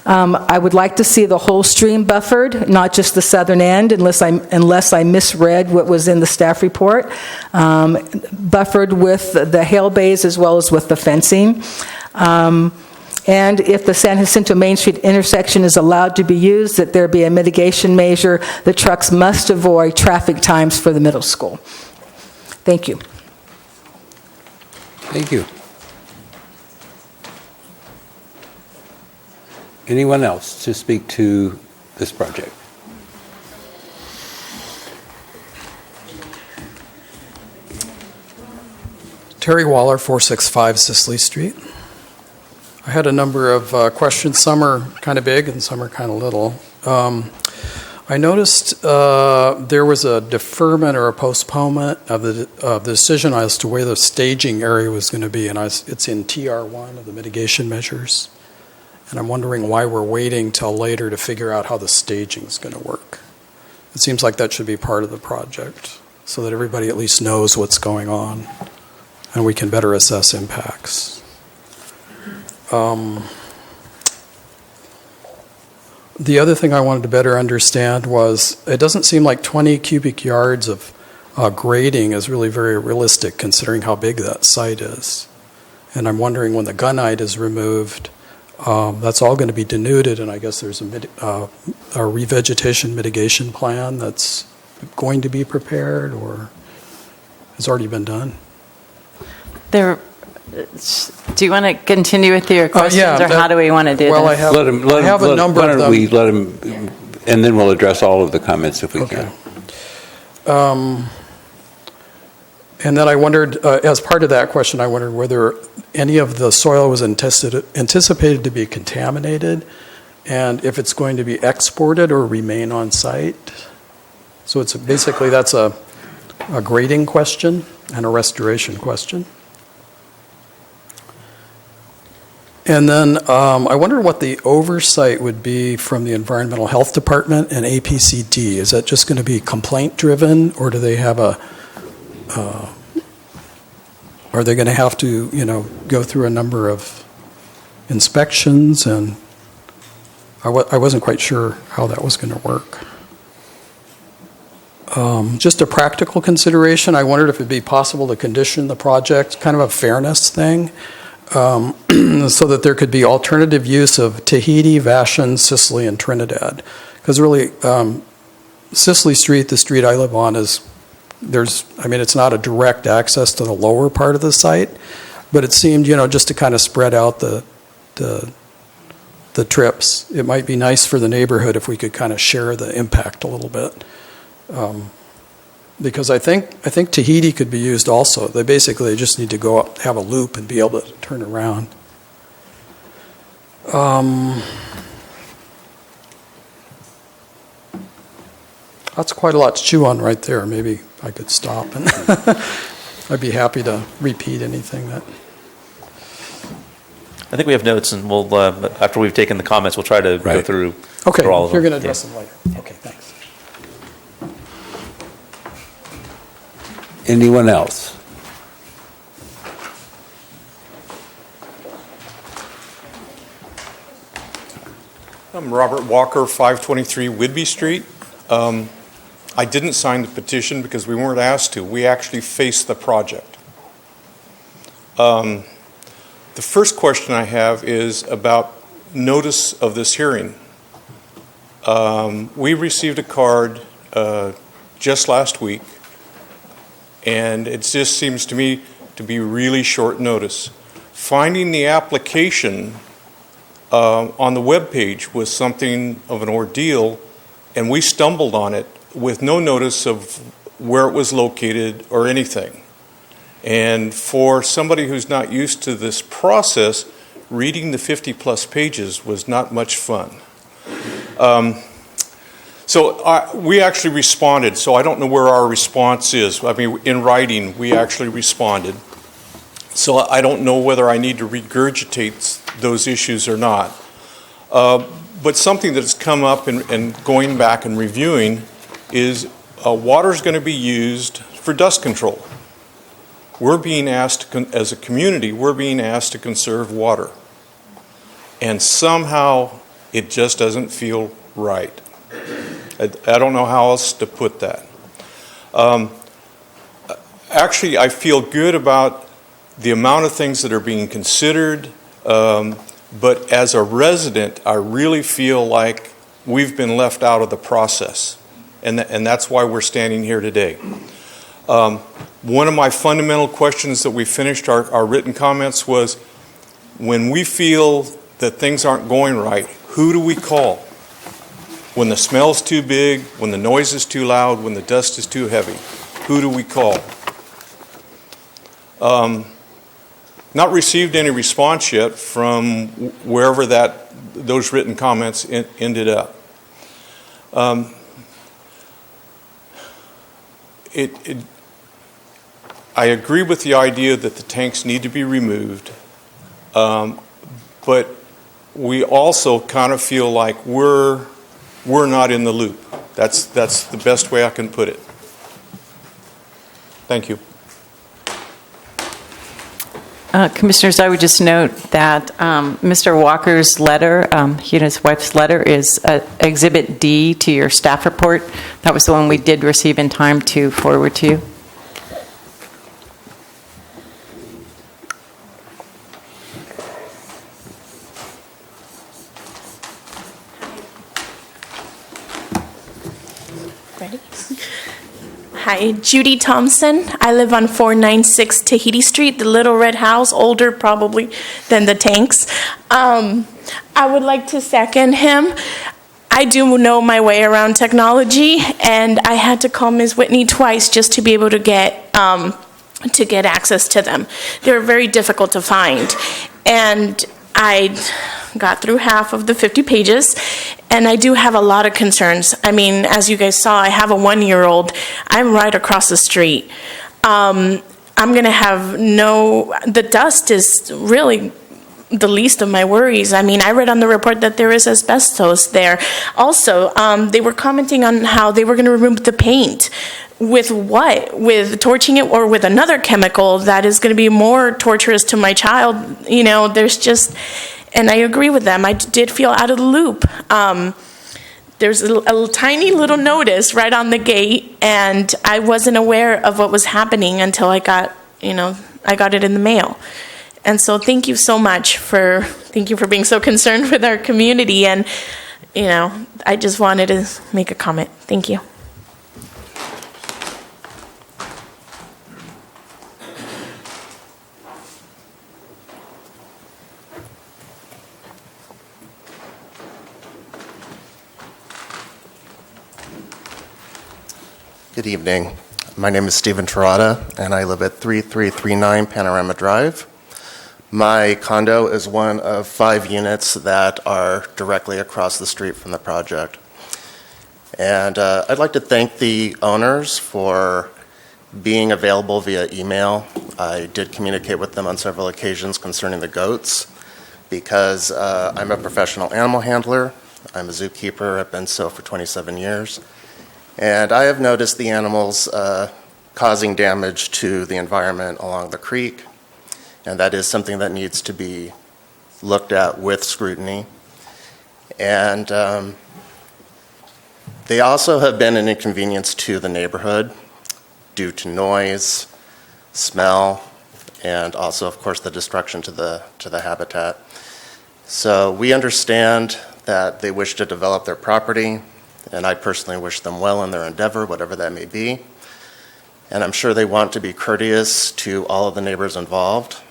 I would like to see the whole stream buffered, not just the southern end, unless I misread what was in the staff report. Buffered with the hail bays as well as with the fencing. And if the San Jacinto Main Street intersection is allowed to be used, that there be a mitigation measure. The trucks must avoid traffic times for the middle school. Thank you. Thank you. Anyone else to speak to this project? Terry Waller, 465 Cicely Street. I had a number of questions. Some are kind of big and some are kind of little. I noticed there was a deferment or a postponement of the decision as to where the staging area was going to be, and it's in TR1 of the mitigation measures. And I'm wondering why we're waiting till later to figure out how the staging is going to work. It seems like that should be part of the project so that everybody at least knows what's going on and we can better assess impacts. The other thing I wanted to better understand was it doesn't seem like 20 cubic yards of grading is really very realistic considering how big that site is. And I'm wondering when the gunite is removed, that's all going to be denuded, and I guess there's a revegetation mitigation plan that's going to be prepared or has already been done. Do you want to continue with your questions, or how do we want to do Well, I this? have, I have a number why of don't them. we let him, and then we'll address all of the comments if we Okay. can. And then I wondered, as part of that question, I wondered whether any of the soil was anticipated to be contaminated, and if it's going to be exported or remain on site. So it's basically, that's a grading question and a restoration question. And then I wonder what the oversight would be from the Environmental Health Department and APCD. Is that just going to be complaint-driven, or do they have a are they going to have to, go through a number of inspections? And I wasn't quite sure how that was going to work. Just a practical consideration, I wondered if it'd be possible to condition the project, kind of a fairness thing, so that there could be alternative use of Tahiti, Vashon, Sicily, and Trinidad. Because really, Sicily Street, the street I live on, it's not a direct access to the lower part of the site, but it seemed, just to kind of spread out the trips. It might be nice for the neighborhood if we could kind of share the impact a little bit. Because I think Tahiti could be used also. They just need to go up, have a loop, and be able to turn around. That's quite a lot to chew on right there. Maybe I could stop, and I'd be happy to repeat anything that. I think we have notes, and we'll after we've taken the comments, we'll try to go through Okay, all of them. you're going to address them later. Okay, thanks. Anyone else? I'm Robert Walker, 523 Whidbey Street. I didn't sign the petition because we weren't asked to. We actually faced the project. The first question I have is about notice of this hearing. We received a card just last week, and it just seems to me to be really short notice. Finding the application on the web page was something of an ordeal, and we stumbled on it with no notice of where it was located or anything. And for somebody who's not used to this process, reading the 50-plus pages was not much fun. So we actually responded, so I don't know where our response is. I mean, in writing, we actually responded. So I don't know whether I need to regurgitate those issues or not. But something that's come up in going back and reviewing is water's going to be used for dust control. We're being asked, as a community, we're being asked to conserve water. And somehow it just doesn't feel right. I don't know how else to put that. Actually, I feel good about the amount of things that are being considered, but as a resident, I really feel like we've been left out of the process, and that's why we're standing here today. One of my fundamental questions that we finished our written comments was, when we feel that things aren't going right, who do we call? When the smell's too big, when the noise is too loud, when the dust is too heavy, who do we call? Not received any response yet from wherever those written comments ended up. I agree with the idea that the tanks need to be removed, but we also kind of feel like we're not in the loop. That's the best way I can put it. Thank you. Commissioners, I would just note that Mr. Walker's letter, he and his wife's letter, is Exhibit D to your staff report. That was the one we did receive in time to forward to you. Hi, Judy Thompson. I live on 496 Tahiti Street, the little red house, older probably than the tanks. I would like to second him. I do know my way around technology, and I had to call Ms. Whitney twice just to be able to get access to them. They're very difficult to find. And I got through half of the 50 pages, and I do have a lot of concerns. I mean, as you guys saw, I have a 1-year-old. I'm right across the street. I'm going to have the dust is really the least of my worries. I mean, I read on the report that there is asbestos there. Also, they were commenting on how they were going to remove the paint. With what? With torching it or with another chemical that is going to be more torturous to my child? You know, there's just, and I agree with them. I did feel out of the loop. There's a tiny little notice right on the gate, and I wasn't aware of what was happening until I got it in the mail. And so thank you so much for being so concerned with our community. And, I just wanted to make a comment. Thank you. Good evening. My name is Stephen Terada, and I live at 3339 Panorama Drive. My condo is one of 5 units that are directly across the street from the project. And I'd like to thank the owners for being available via email. I did communicate with them on several occasions concerning the goats because I'm a professional animal handler. I'm a zookeeper. I've been so for 27 years. And I have noticed the animals causing damage to the environment along the creek, and that is something that needs to be looked at with scrutiny. And they also have been an inconvenience to the neighborhood due to noise, smell, and also, of course, the destruction to the habitat. So we understand that they wish to develop their property, and I personally wish them well in their endeavor, whatever that may be. And I'm sure they want to be courteous to all of the neighbors involved.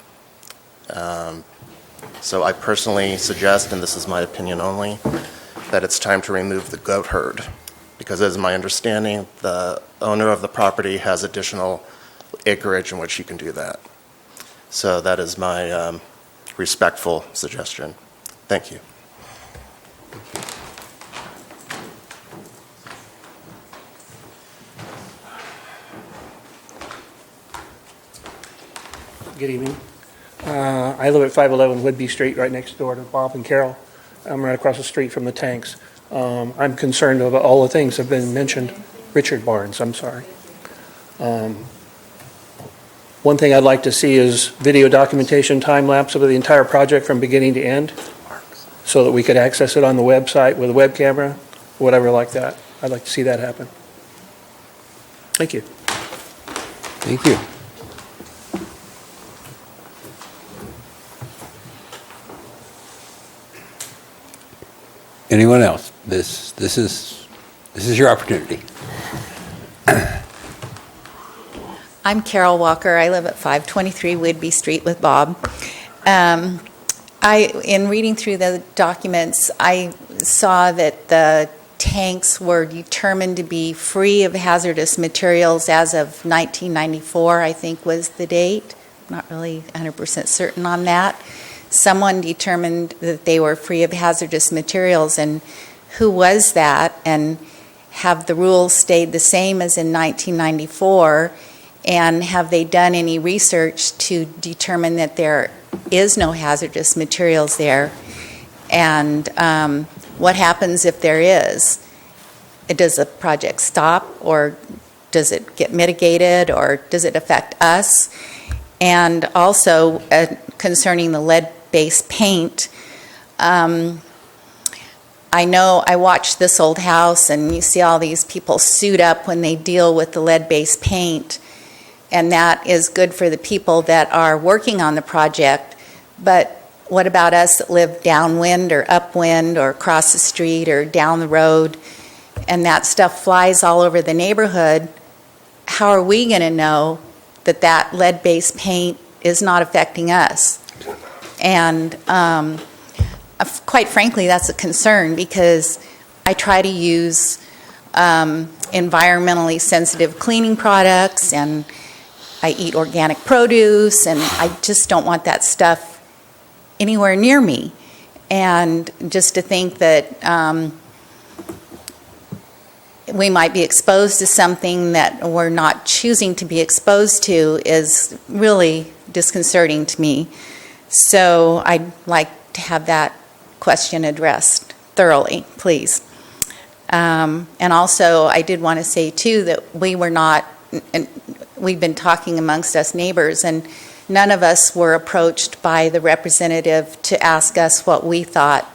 So I personally suggest, and this is my opinion only, that it's time to remove the goat herd, because as my understanding, the owner of the property has additional acreage in which he can do that. So that is my respectful suggestion. Thank you. Good evening. I live at 511 Whidbey Street, right next door to Bob and Carol. I'm right across the street from the tanks. I'm concerned about all the things that have been mentioned. Richard Barnes, I'm sorry. One thing I'd like to see is video documentation time-lapse of the entire project from beginning to end so that we could access it on the website with a web camera, whatever like that. I'd like to see that happen. Thank you. Thank you. Anyone else? This is your opportunity. I'm Carol Walker. I live at 523 Whidbey Street with Bob. In reading through the documents, I saw that the tanks were determined to be free of hazardous materials as of 1994, I think was the date. I'm not really 100% certain on that. Someone determined that they were free of hazardous materials, and who was that? And have the rules stayed the same as in 1994? And have they done any research to determine that there is no hazardous materials there? And what happens if there is? Does the project stop, or does it get mitigated, or does it affect us? And also concerning the lead-based paint, I know I watched This Old House, and you see all these people suit up when they deal with the lead-based paint, and that is good for the people that are working on the project. But what about us that live downwind or upwind or across the street or down the road, and that stuff flies all over the neighborhood? how are we going to know that that lead-based paint is not affecting us? And quite frankly, that's a concern, because I try to use environmentally sensitive cleaning products, and I eat organic produce, and I just don't want that stuff anywhere near me. And just to think that we might be exposed to something that we're not choosing to be exposed to is really disconcerting to me. So I'd like to have that question addressed thoroughly, please. And also, I did want to say, too, that we've been talking amongst us neighbors, and none of us were approached by the representative to ask us what we thought,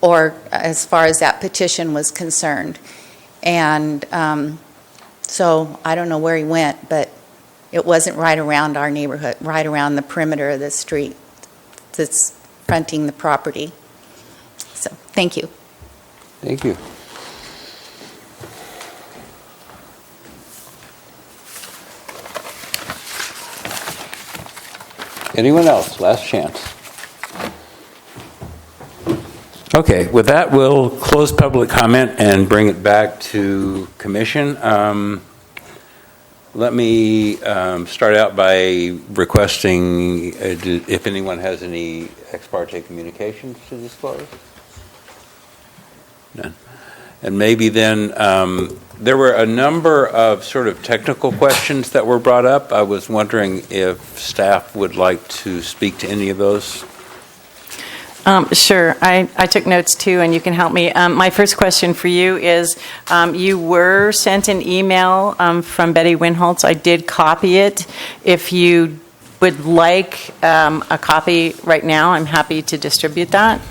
or as far as that petition was concerned. And so I don't know where he went, but it wasn't right around our neighborhood, right around the perimeter of the street that's fronting the property. So, thank you. Thank you. Anyone else? Last chance. Okay, with that, we'll close public comment and bring it back to commission. Let me start out by requesting if anyone has any ex parte communications to disclose. None. And maybe then, there were a number of sort of technical questions that were brought up. I was wondering if staff would like to speak to any of those. Sure. I took notes too, and you can help me. My first question for you is, you were sent an email from Betty Winholtz. I did copy it. If you would like a copy right now, I'm happy to distribute that.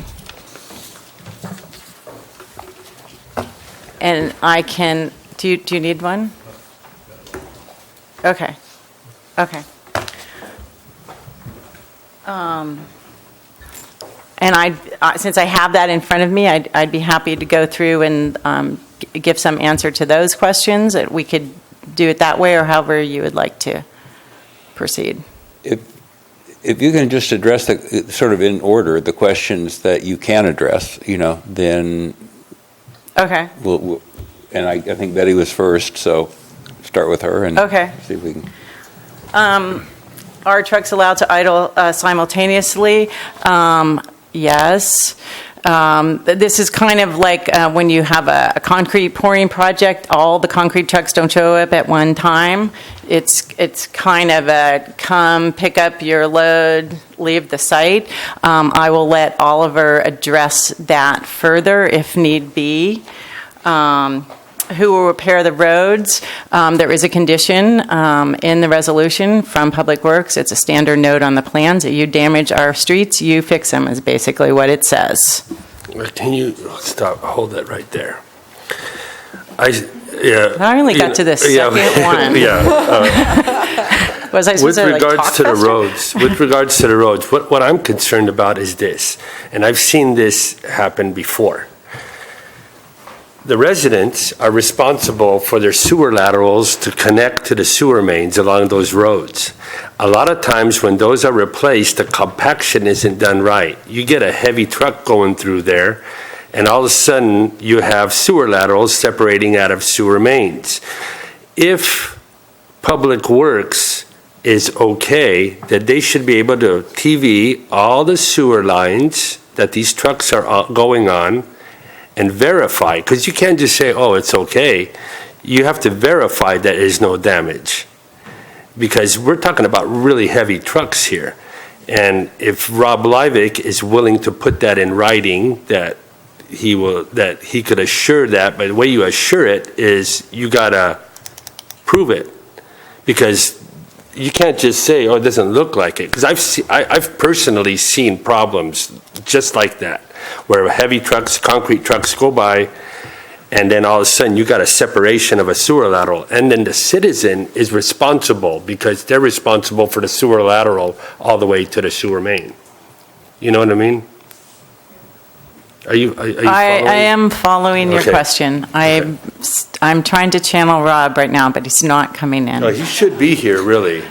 And I can, do you need one? Okay. Okay. And since I have that in front of me, I'd be happy to go through and give some answer to those questions. We could do it that way, or however you would like to proceed. If you can just address the sort of in order the questions that you can address, then. Okay. And I think Betty was first, so start with her and okay. See if we can. Are trucks allowed to idle simultaneously? Yes. This is kind of like when you have a concrete pouring project, all the concrete trucks don't show up at one time. It's kind of a come, pick up your load, leave the site. I will let Oliver address that further if need be. Who will repair the roads? There is a condition in the resolution from Public Works. It's a standard note on the plans that you damage our streets, you fix them, is basically what it says. Can you hold that right there? I only got to the second one. Yeah. Was I supposed with to regards to the roads, with regards to the roads, what I'm concerned about is this, and I've seen this happen before. The residents are responsible for their sewer laterals to connect to the sewer mains along those roads. A lot of times when those are replaced, the compaction isn't done right. You get a heavy truck going through there, and all of a sudden you have sewer laterals separating out of sewer mains. If Public Works is okay, that they should be able to TV all the sewer lines that these trucks are going on, and verify, because you can't just say, oh, it's okay. You have to verify that there's no damage, because we're talking about really heavy trucks here. And if Rob Livick is willing to put that in writing, that he could assure that, but the way you assure it is you gotta prove it, because you can't just say, oh, it doesn't look like it. Because I've personally seen problems just like that, where heavy trucks, concrete trucks go by, and then all of a sudden you got a separation of a sewer lateral. And then the citizen is responsible, because they're responsible for the sewer lateral all the way to the sewer main. You know what I mean? Are you following? I am following your Okay. question. I'm trying to channel Rob right now, but he's not coming in. No, he should be here, really.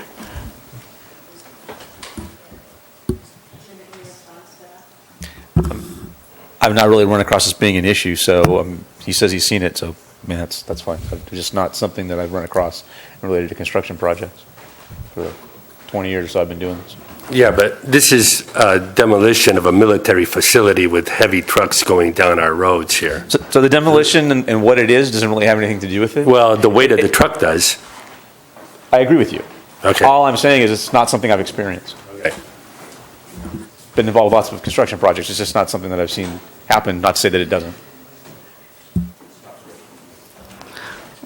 I've not really run across this being an issue, so he says he's seen it, so I mean, that's fine. It's just not something that I've run across related to construction projects for the 20 years I've been doing this. Yeah, but this is demolition of a military facility with heavy trucks going down our roads here. So the demolition and what it is doesn't really have anything to do with it? Well, the weight of the truck does. I agree with you. Okay. All I'm saying is it's not something I've experienced. Okay. Been involved with lots of construction projects. It's just not something that I've seen happen, not to say that it doesn't.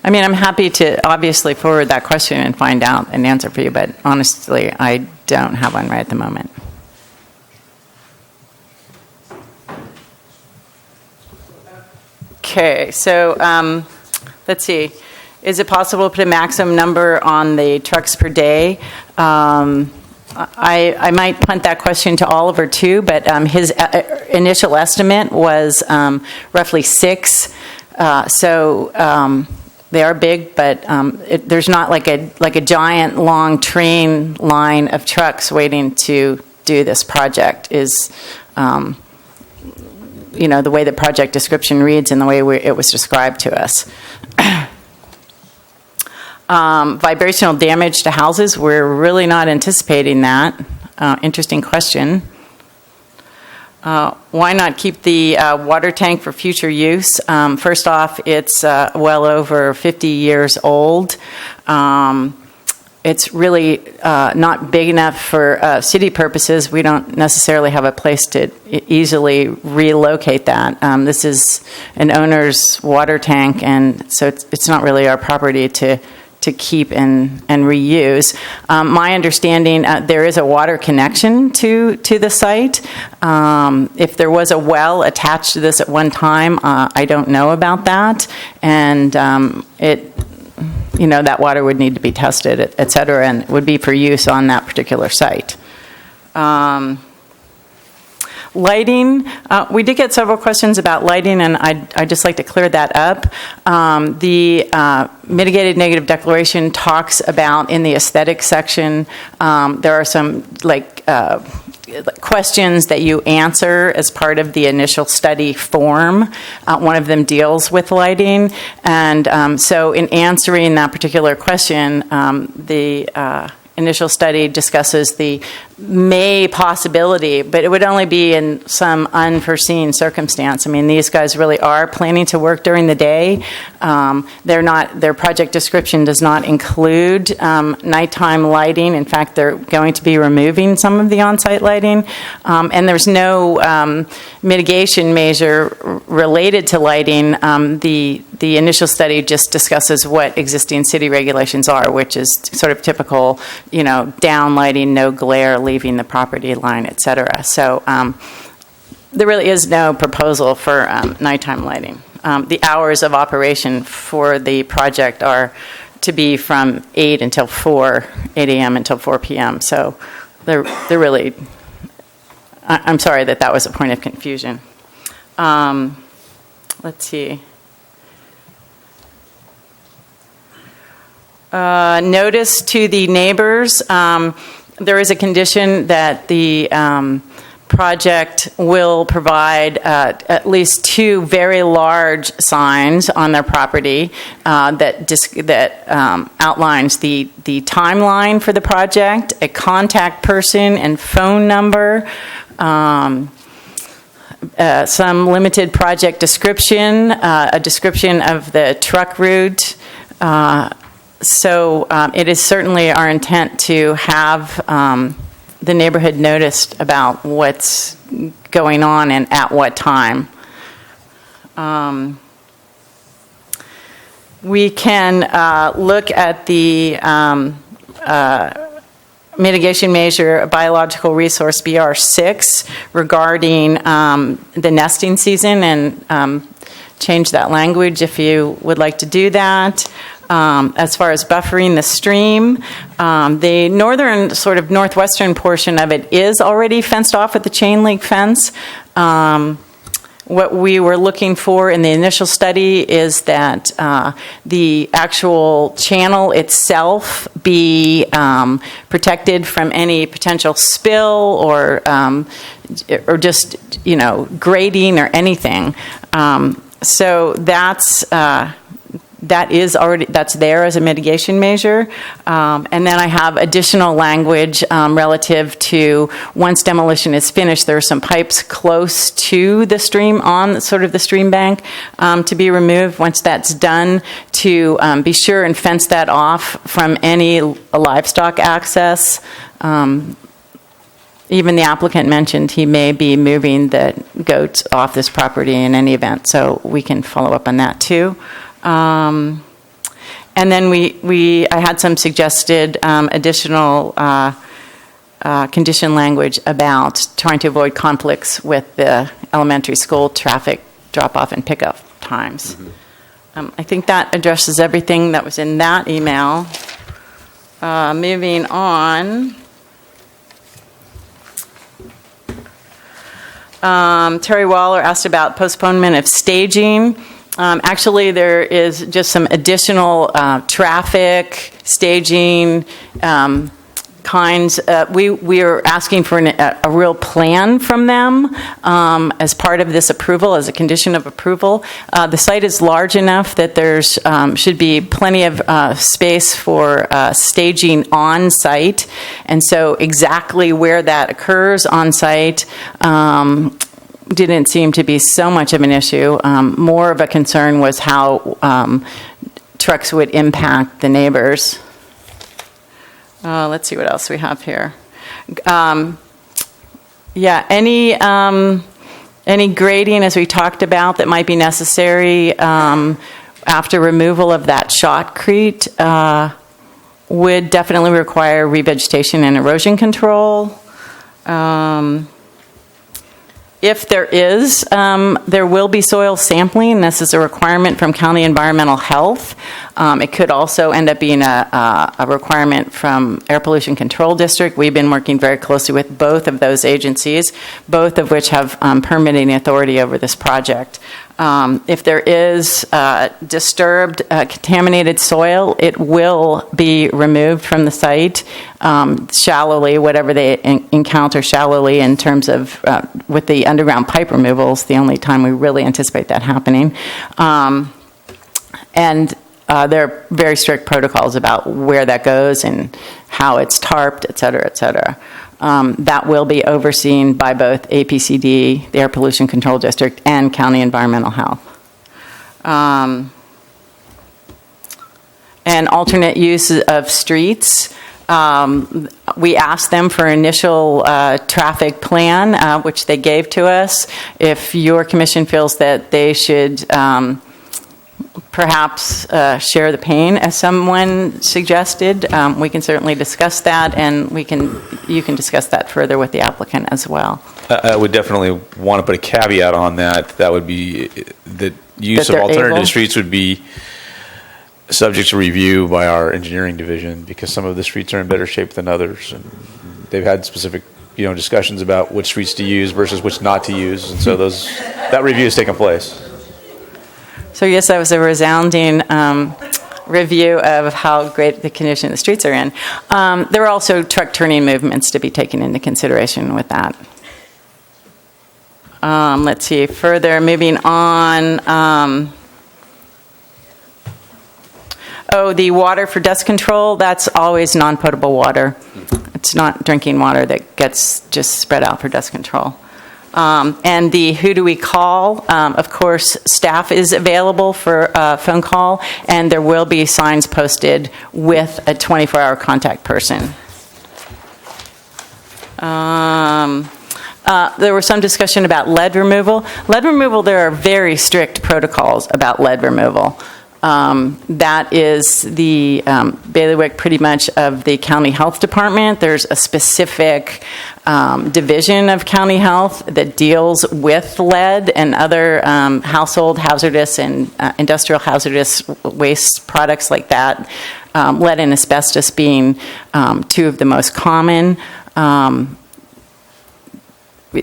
I mean, I'm happy to obviously forward that question and find out an answer for you, but honestly, I don't have one right at the moment. Okay, so let's see. Is it possible to put a maximum number on the trucks per day? I might punt that question to Oliver too, but his initial estimate was roughly 6. They are big, but there's not like a giant long train line of trucks waiting to do this project. Is the way the project description reads and the way it was described to us. Vibrational damage to houses, we're really not anticipating that. Interesting question. Why not keep the water tank for future use? First off, it's well over 50 years old. It's really not big enough for city purposes. We don't necessarily have a place to easily relocate that. This is an owner's water tank, and so it's not really our property to keep and reuse. My understanding, there is a water connection to the site. If there was a well attached to this at one time, I don't know about that. And that water would need to be tested, et cetera, and would be for use on that particular site. Lighting, we did get several questions about lighting, and I'd just like to clear that up. The mitigated negative declaration talks about, in the aesthetic section, there are some questions that you answer as part of the initial study form. One of them deals with lighting, and so in answering that particular question, the initial study discusses the may possibility, but it would only be in some unforeseen circumstance. I mean, these guys really are planning to work during the day. Their project description does not include nighttime lighting. In fact, they're going to be removing some of the on-site lighting, and there's no mitigation measure related to lighting. The initial study just discusses what existing city regulations are, which is sort of typical, down lighting, no glare, leaving the property line, et cetera. So there really is no proposal for nighttime lighting. The hours of operation for the project are to be from 8 a.m. until 4 p.m. So they're really, I'm sorry that was a point of confusion. Let's see. Notice to the neighbors, there is a condition that the project will provide at least 2 very large signs on their property that outlines the timeline for the project, a contact person and phone number, some limited project description, a description of the truck route. So it is certainly our intent to have the neighborhood noticed about what's going on and at what time. We can look at the mitigation measure, biological resource BR6, regarding the nesting season, and change that language if you would like to do that. As far as buffering the stream, the northern, sort of northwestern portion of it is already fenced off with the chain link fence. what we were looking for in the initial study is that the actual channel itself be protected from any potential spill or just, grading or anything. So that's there as a mitigation measure. And then I have additional language relative to once demolition is finished, there are some pipes close to the stream on sort of the stream bank to be removed. Once that's done, to be sure and fence that off from any livestock access. Even the applicant mentioned he may be moving the goats off this property in any event, so we can follow up on that too. And then I had some suggested additional condition language about trying to avoid conflicts with the elementary school traffic drop-off and pickup times. I think that addresses everything that was in that email. Moving on. Terry Waller asked about postponement of staging. Actually, there is just some additional traffic staging kinds. We are asking for a real plan from them as part of this approval, as a condition of approval. The site is large enough that there's should be plenty of space for staging on site, and so exactly where that occurs on site didn't seem to be so much of an issue. More of a concern was how trucks would impact the neighbors. Let's see what else we have here. Any grading, as we talked about, that might be necessary after removal of that shotcrete would definitely require revegetation and erosion control. If there is, there will be soil sampling. This is a requirement from County Environmental Health. It could also end up being a requirement from Air Pollution Control District. We've been working very closely with both of those agencies, both of which have permitting authority over this project. If there is disturbed, contaminated soil, it will be removed from the site shallowly, whatever they encounter shallowly in terms of with the underground pipe removals, the only time we really anticipate that happening. And there are very strict protocols about where that goes and how it's tarped, et cetera, et cetera. That will be overseen by both APCD, the Air Pollution Control District, and County Environmental Health. And alternate use of streets. We asked them for initial traffic plan, which they gave to us. If your commission feels that they should perhaps share the pain, as someone suggested, we can certainly discuss that, and you can discuss that further with the applicant as well. I would definitely want to put a caveat on that. That would be the use of alternative streets would be subject to review by our engineering division, because some of the streets are in better shape than others, and they've had specific discussions about which streets to use versus which not to use, and so that review has taken place. So yes, that was a resounding review of how great the condition the streets are in. There are also truck turning movements to be taken into consideration with that. Let's see, further moving on. The water for dust control, that's always non-potable water. It's not drinking water that gets just spread out for dust control. And the who do we call? Of course, staff is available for a phone call, and there will be signs posted with a 24-hour contact person. There was some discussion about lead removal. Lead removal, there are very strict protocols about lead removal. That is the bailiwick pretty much of the county health department. There's a specific division of county health that deals with lead and other household hazardous and industrial hazardous waste products like that. Lead and asbestos being two of the most common.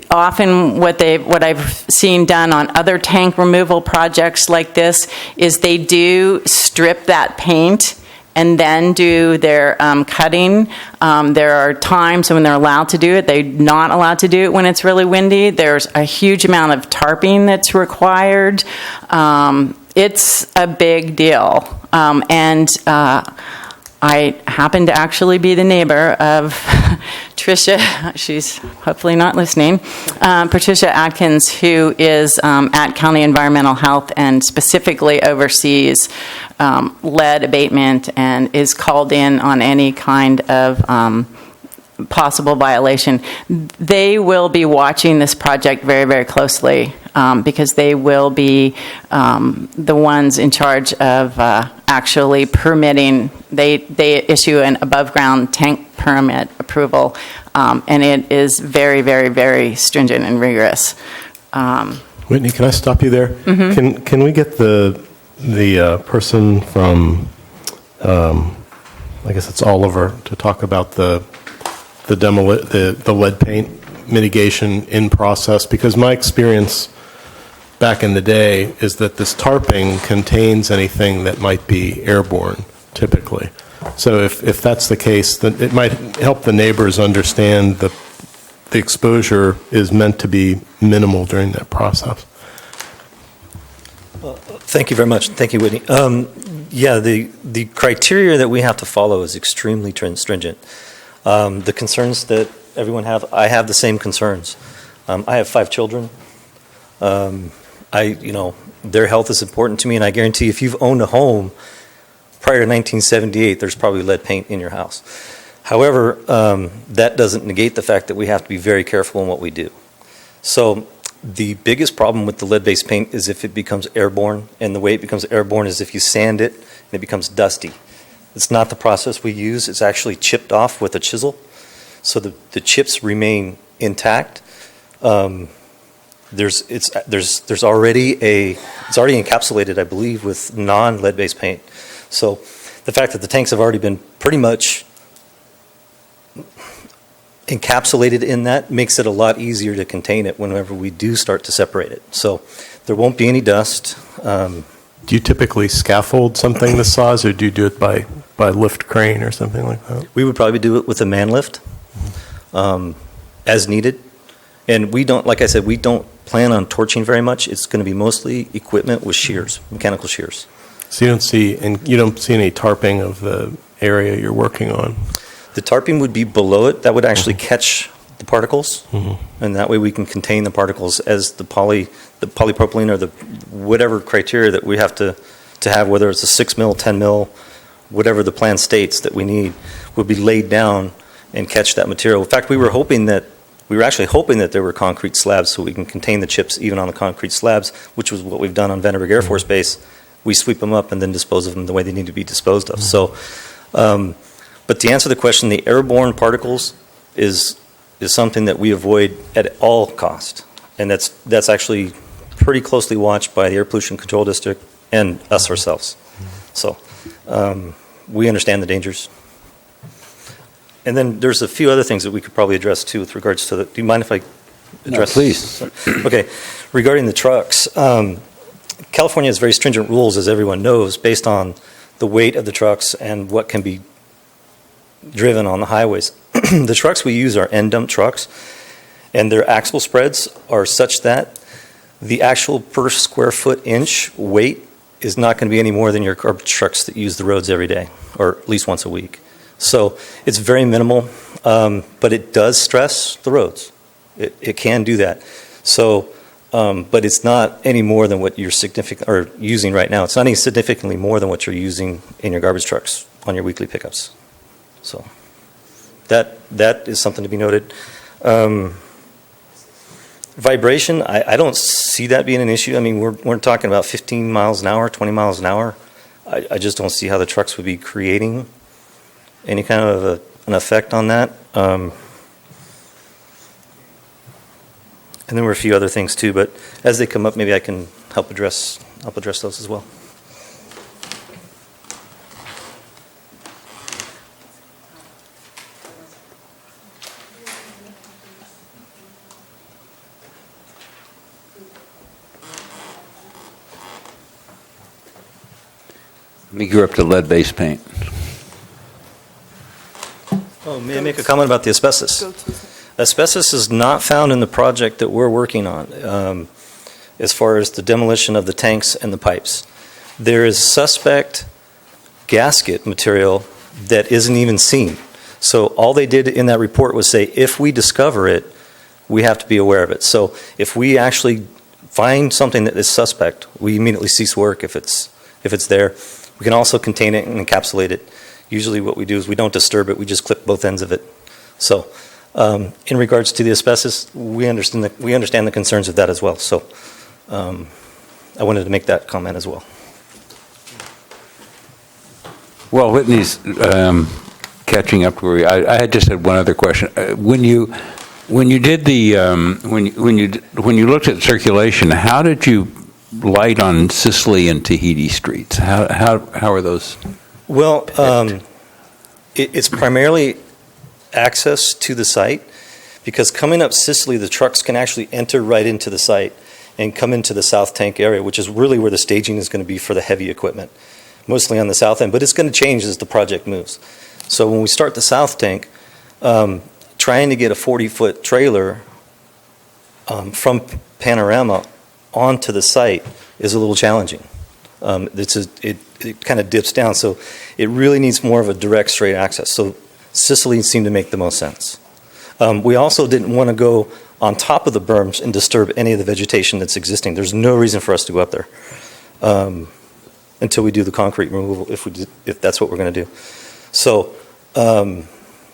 often what I've seen done on other tank removal projects like this is they do strip that paint and then do their cutting. There are times when they're allowed to do it. They're not allowed to do it when it's really windy. There's a huge amount of tarping that's required. It's a big deal. I happen to actually be the neighbor of Tricia. She's hopefully not listening. Patricia Atkins, who is at County Environmental Health and specifically oversees lead abatement and is called in on any kind of possible violation. They will be watching this project very, very closely because they will be the ones in charge of actually permitting. They issue an above-ground tank permit approval, and it is very, very, very stringent and rigorous. Whitney, can I stop you there? Mhm. Can we get the person from, I guess it's Oliver, to talk about the lead paint mitigation in process? Because my experience back in the day is that this tarping contains anything that might be airborne, typically. So if that's the case, then it might help the neighbors understand the exposure is meant to be minimal during that process. Thank you very much. Thank you, Whitney. Yeah, the criteria that we have to follow is extremely stringent. The concerns that everyone have, I have the same concerns. I have 5 children. Their health is important to me, and I guarantee if you've owned a home prior to 1978, there's probably lead paint in your house. However, that doesn't negate the fact that we have to be very careful in what we do. So the biggest problem with the lead-based paint is if it becomes airborne, and the way it becomes airborne is if you sand it and it becomes dusty. It's not the process we use. It's actually chipped off with a chisel, so the chips remain intact. It's already encapsulated, I believe, with non-lead-based paint. So the fact that the tanks have already been pretty much encapsulated in that makes it a lot easier to contain it whenever we do start to separate it. So there won't be any dust. Do you typically scaffold something this size, or do you do it by lift crane or something like that? We would probably do it with a man lift as needed. And we don't, like I said, we don't plan on torching very much. It's going to be mostly equipment with shears, mechanical shears. So you don't see any tarping of the area you're working on? The tarping would be below it. That would actually catch the particles, and that way we can contain the particles as the polypropylene or the whatever criteria that we have to have, whether it's a 6 mil, 10 mil, whatever the plan states that we need, would be laid down and catch that material. In fact, we were actually hoping that there were concrete slabs so we can contain the chips even on the concrete slabs, which was what we've done on Vandenberg Air Force Base. We sweep them up and then dispose of them the way they need to be disposed of. So, but to answer the question, the airborne particles is something that we avoid at all cost, and that's actually pretty closely watched by the Air Pollution Control District and us ourselves. So we understand the dangers. And then there's a few other things that we could probably address too with regards to do you mind if I address? No, please. Okay. Regarding the trucks, California has very stringent rules, as everyone knows, based on the weight of the trucks and what can be driven on the highways. The trucks we use are end dump trucks, and their axle spreads are such that the actual per square foot inch weight is not going to be any more than your garbage trucks that use the roads every day, or at least once a week. So it's very minimal, but it does stress the roads. It can do that. So, but it's not any more than what you're using right now. It's not any significantly more than what you're using in your garbage trucks on your weekly pickups. So that is something to be noted. Vibration, I don't see that being an issue. I mean, we're talking about 15 miles an hour, 20 miles an hour. I just don't see how the trucks would be creating any kind of an effect on that. And there were a few other things too, but as they come up, maybe I can help address those as well. I think you're up to lead-based paint. Oh, may I make a comment about the asbestos? Asbestos is not found in the project that we're working on, as far as the demolition of the tanks and the pipes. There is suspect gasket material that isn't even seen. So all they did in that report was say, if we discover it, we have to be aware of it. So if we actually find something that is suspect, we immediately cease work if it's there. We can also contain it and encapsulate it. Usually what we do is we don't disturb it, we just clip both ends of it. So in regards to the asbestos, we understand the concerns of that as well. So I wanted to make that comment as well. Well, Whitney's catching up to where I had just had one other question. When you did the when you looked at circulation, how did you light on Sicily and Tahiti streets? How are those? Well, it's primarily access to the site, because coming up Sicily, the trucks can actually enter right into the site and come into the south tank area, which is really where the staging is going to be for the heavy equipment, mostly on the south end, but it's going to change as the project moves. So when we start the south tank, trying to get a 40-foot trailer from Panorama onto the site is a little challenging. It kind of dips down, so it really needs more of a direct, straight access. So Sicily seemed to make the most sense. We also didn't want to go on top of the berms and disturb any of the vegetation that's existing. There's no reason for us to go up there until we do the concrete removal, if that's what we're going to do. So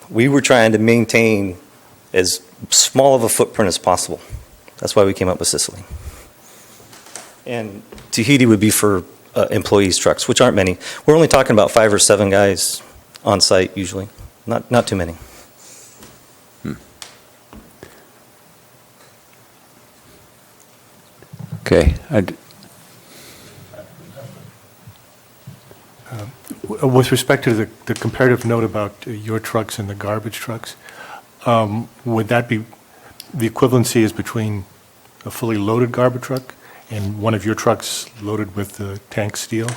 we were trying to maintain as small of a footprint as possible. That's why we came up with Sicily. And Tahiti would be for employees' trucks, which aren't many. We're only talking about 5 or 7 guys on site usually, not too many. Okay. With respect to the comparative note about your trucks and the garbage trucks, would that be, the equivalency is between a fully loaded garbage truck and one of your trucks loaded with the tank steel?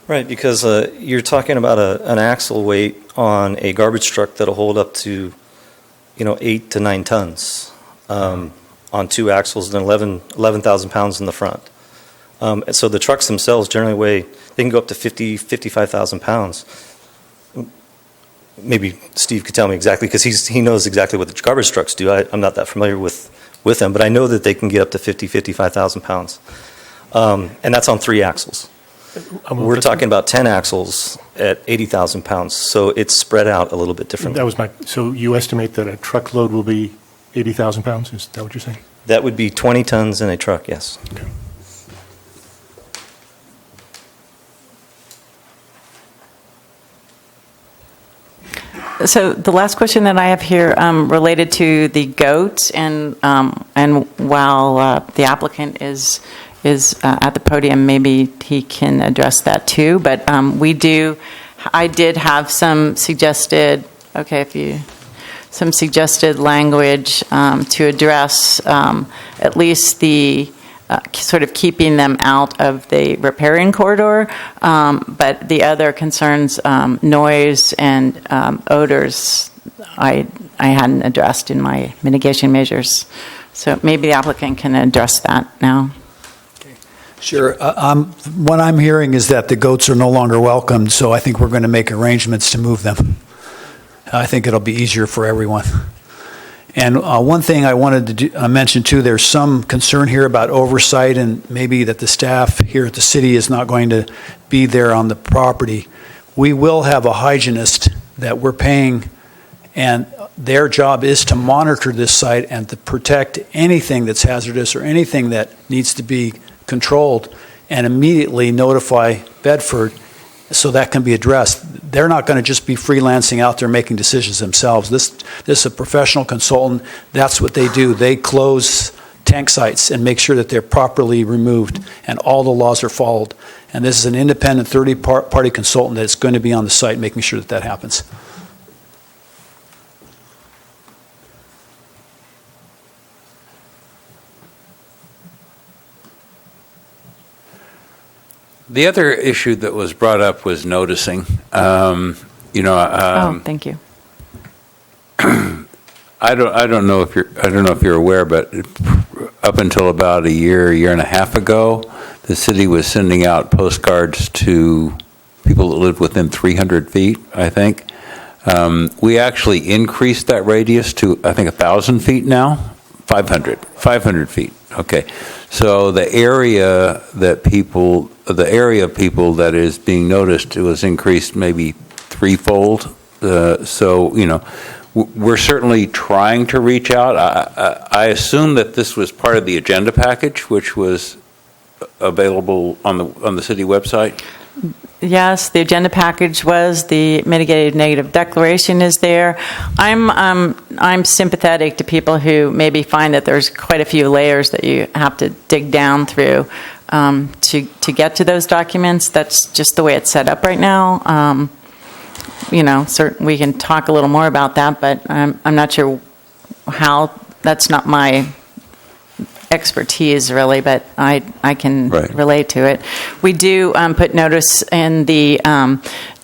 Right, because you're talking about an axle weight on a garbage truck that'll hold up to, 8 to 9 tons on 2 axles and 11,000 pounds in the front. And so the trucks themselves generally weigh, they can go up to 55,000 pounds. Maybe Steve could tell me exactly, because he knows exactly what the garbage trucks do. I'm not that familiar with them, but I know that they can get up to 55,000 pounds. And that's on 3 axles. We're talking about 10 axles at 80,000 pounds, so it's spread out a little bit differently. So you estimate that a truckload will be 80,000 pounds? Is that what you're saying? That would be 20 tons in a truck, yes. Okay. So the last question that I have here related to the goats, and while the applicant is at the podium, maybe he can address that too. But I did have some suggested language to address at least the sort of keeping them out of the riparian corridor, but the other concerns, noise and odors, I hadn't addressed in my mitigation measures. So maybe the applicant can address that now. Sure. What I'm hearing is that the goats are no longer welcomed, so I think we're going to make arrangements to move them. I think it'll be easier for everyone. And one thing I wanted to mention too, there's some concern here about oversight and maybe that the staff here at the city is not going to be there on the property. We will have a hygienist that we're paying, and their job is to monitor this site and to protect anything that's hazardous or anything that needs to be controlled and immediately notify Bedford so that can be addressed. They're not going to just be freelancing out there making decisions themselves. This is a professional consultant. That's what they do. They close tank sites and make sure that they're properly removed and all the laws are followed. And this is an independent third-party consultant that's going to be on the site making sure that that happens. The other issue that was brought up was noticing. Oh, thank you. I don't know if you're aware, but up until about a year and a half ago, the city was sending out postcards to people that lived within 300 feet, I think. We actually increased that radius to, I think, 1,000 feet now? 500 feet. Okay. So the area of people that is being noticed was increased maybe threefold. So, we're certainly trying to reach out. I assume that this was part of the agenda package, which was available on the city website. Yes, the agenda package was, the mitigated negative declaration is there. I'm sympathetic to people who maybe find that there's quite a few layers that you have to dig down through to get to those documents. That's just the way it's set up right now. Certainly we can talk a little more about that, but I'm not sure how. That's not my expertise really, but I can relate to it. We do put notice in the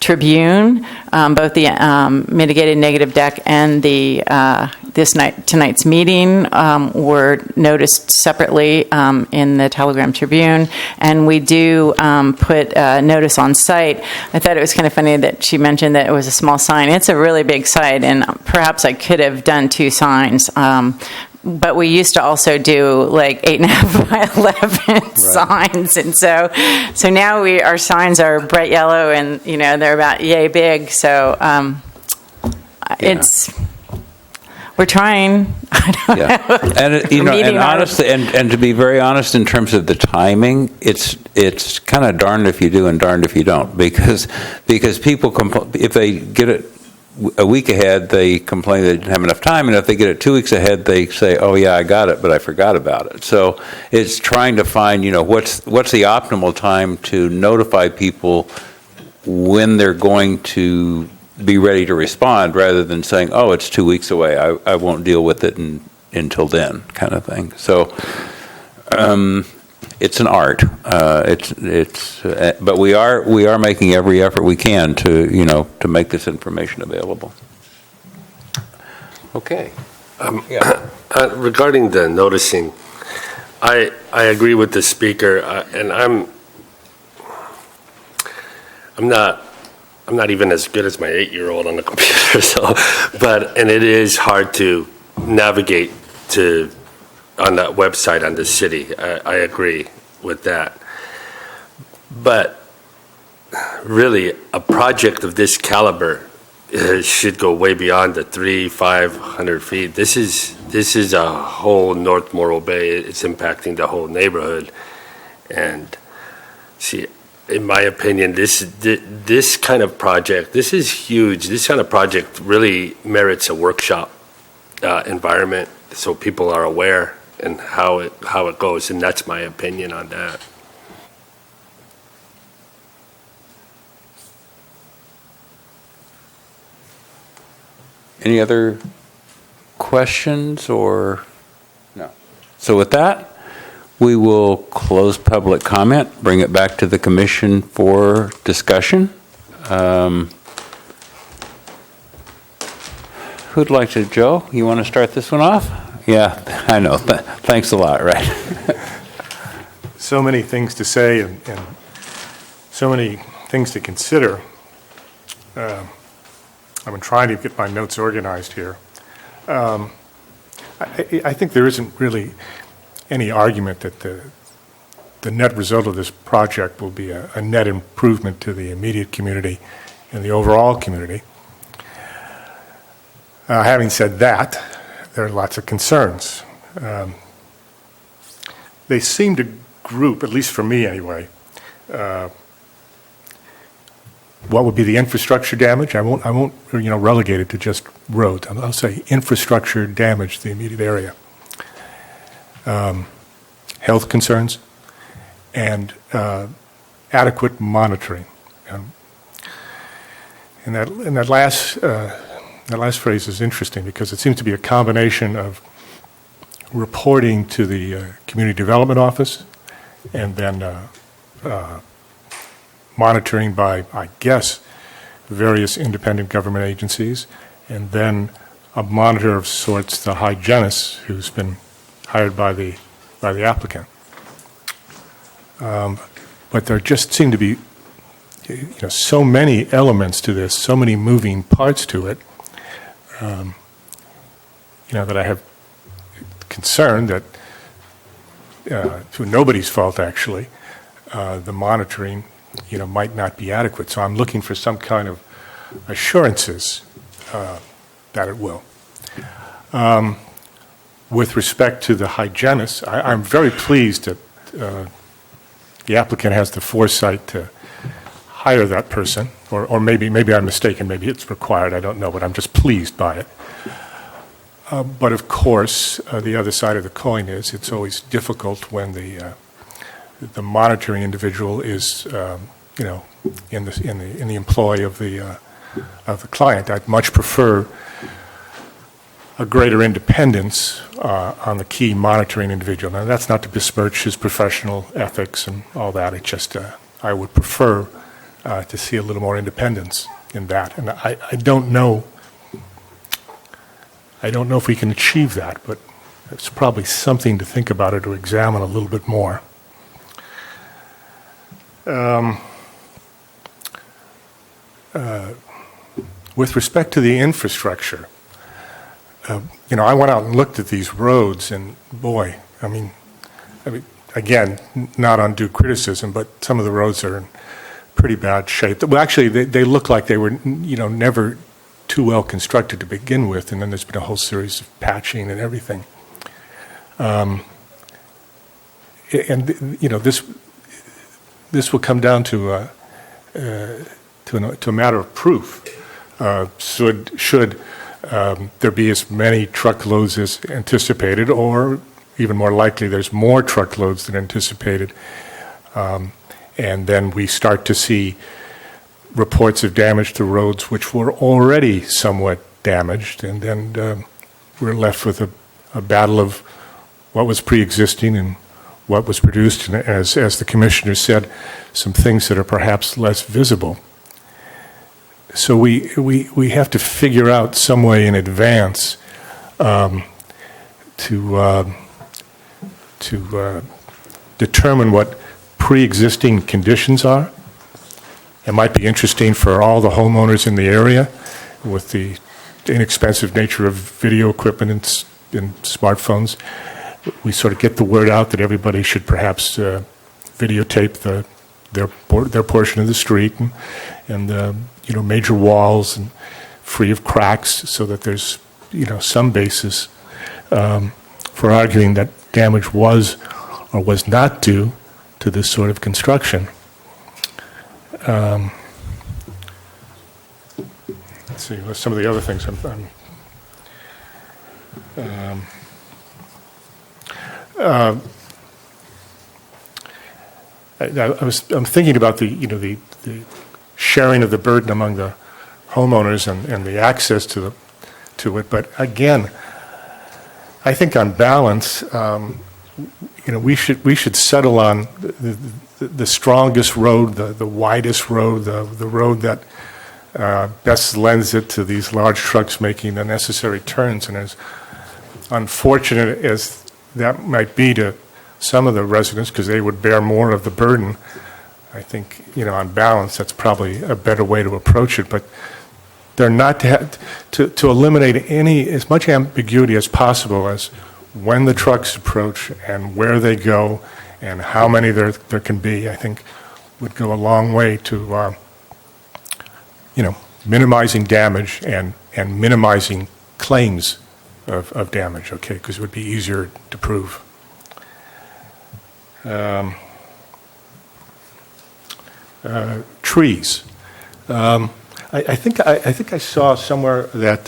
Tribune, both the mitigated negative deck and the tonight's meeting were noticed separately in the Telegram Tribune, and we do put notice on site. I thought it was kind of funny that she mentioned that it was a small sign. It's a really big site, and perhaps I could have done 2 signs. But we used to also do like 8.5 by 11 signs, and so now our signs are bright yellow, and they're about yay big. So we're trying. And honestly, and to be very honest, in terms of the timing, it's kind of darned if you do and darned if you don't, because people if they get it a week ahead, they complain they didn't have enough time, and if they get it 2 weeks ahead, they say, "Oh yeah, I got it, but I forgot about it." So it's trying to find, what's the optimal time to notify people when they're going to be ready to respond, rather than saying, "Oh, it's 2 weeks away. I won't deal with it until then," kind of thing. So it's an art. But we are making every effort we can to make this information available. Okay. Regarding the noticing, I agree with the speaker, and I'm not even as good as my 8-year-old on the computer. And it is hard to navigate on that website on the city. I agree with that. But really, a project of this caliber should go way beyond the 500 feet. This is a whole North Morro Bay. It's impacting the whole neighborhood. And see, in my opinion, this kind of project, this is huge. This kind of project really merits a workshop environment, so people are aware and how it goes, and that's my opinion on that. Any other questions or no? So with that, we will close public comment, bring it back to the commission for discussion. Who'd like to, Joe? You want to start this one off? Yeah, I know. Thanks a lot, right? So many things to say and so many things to consider. I've been trying to get my notes organized here. I think there isn't really any argument that the net result of this project will be a net improvement to the immediate community and the overall community. Having said that, there are lots of concerns. They seem to group, at least for me anyway, what would be the infrastructure damage. I won't relegate it to just roads. I'll say infrastructure damage to the immediate area. Health concerns and adequate monitoring. And that last phrase is interesting because it seems to be a combination of reporting to the Community Development Office and then monitoring by, I guess, various independent government agencies, and then a monitor of sorts, the hygienist, who's been hired by the applicant. But there just seem to be so many elements to this, so many moving parts to it, that I have concern that, through nobody's fault actually, the monitoring, might not be adequate. So I'm looking for some kind of assurances that it will. With respect to the hygienist, I'm very pleased that the applicant has the foresight to hire that person, or maybe I'm mistaken, maybe it's required, I don't know, but I'm just pleased by it. But of course, the other side of the coin is it's always difficult when the monitoring individual is, in the employ of the client. I'd much prefer a greater independence on the key monitoring individual. Now, that's not to besmirch his professional ethics and all that. It just I would prefer to see a little more independence in that. And I don't know. I don't know if we can achieve that, but it's probably something to think about or to examine a little bit more. With respect to the infrastructure, I went out and looked at these roads, and boy, I mean, again, not undue criticism, but some of the roads are in pretty bad shape. Well, actually, they look like they were, never too well constructed to begin with, and then there's been a whole series of patching and everything. This will come down to a matter of proof. Should there be as many truckloads as anticipated, or even more likely, there's more truckloads than anticipated, and then we start to see reports of damage to roads which were already somewhat damaged, and then we're left with a battle of what was pre-existing and what was produced, and as the commissioner said, some things that are perhaps less visible. So we have to figure out some way in advance to determine what pre-existing conditions are. It might be interesting for all the homeowners in the area with the inexpensive nature of video equipment and smartphones. We sort of get the word out that everybody should perhaps videotape their portion of the street and major walls and free of cracks, so that there's some basis for arguing that damage was or was not due to this sort of construction. Let's see, what's some of the other things I'm thinking about the sharing of the burden among the homeowners and the access to it. But again, I think on balance, we should settle on the strongest road, the widest road, the road that best lends it to these large trucks making the necessary turns. And as unfortunate as that might be to some of the residents, because they would bear more of the burden, I think, on balance, that's probably a better way to approach it. But they're not to eliminate as much ambiguity as possible as when the trucks approach and where they go and how many there can be, I think would go a long way to, minimizing damage and minimizing claims of damage, okay, because it would be easier to prove. Trees. I think I saw somewhere that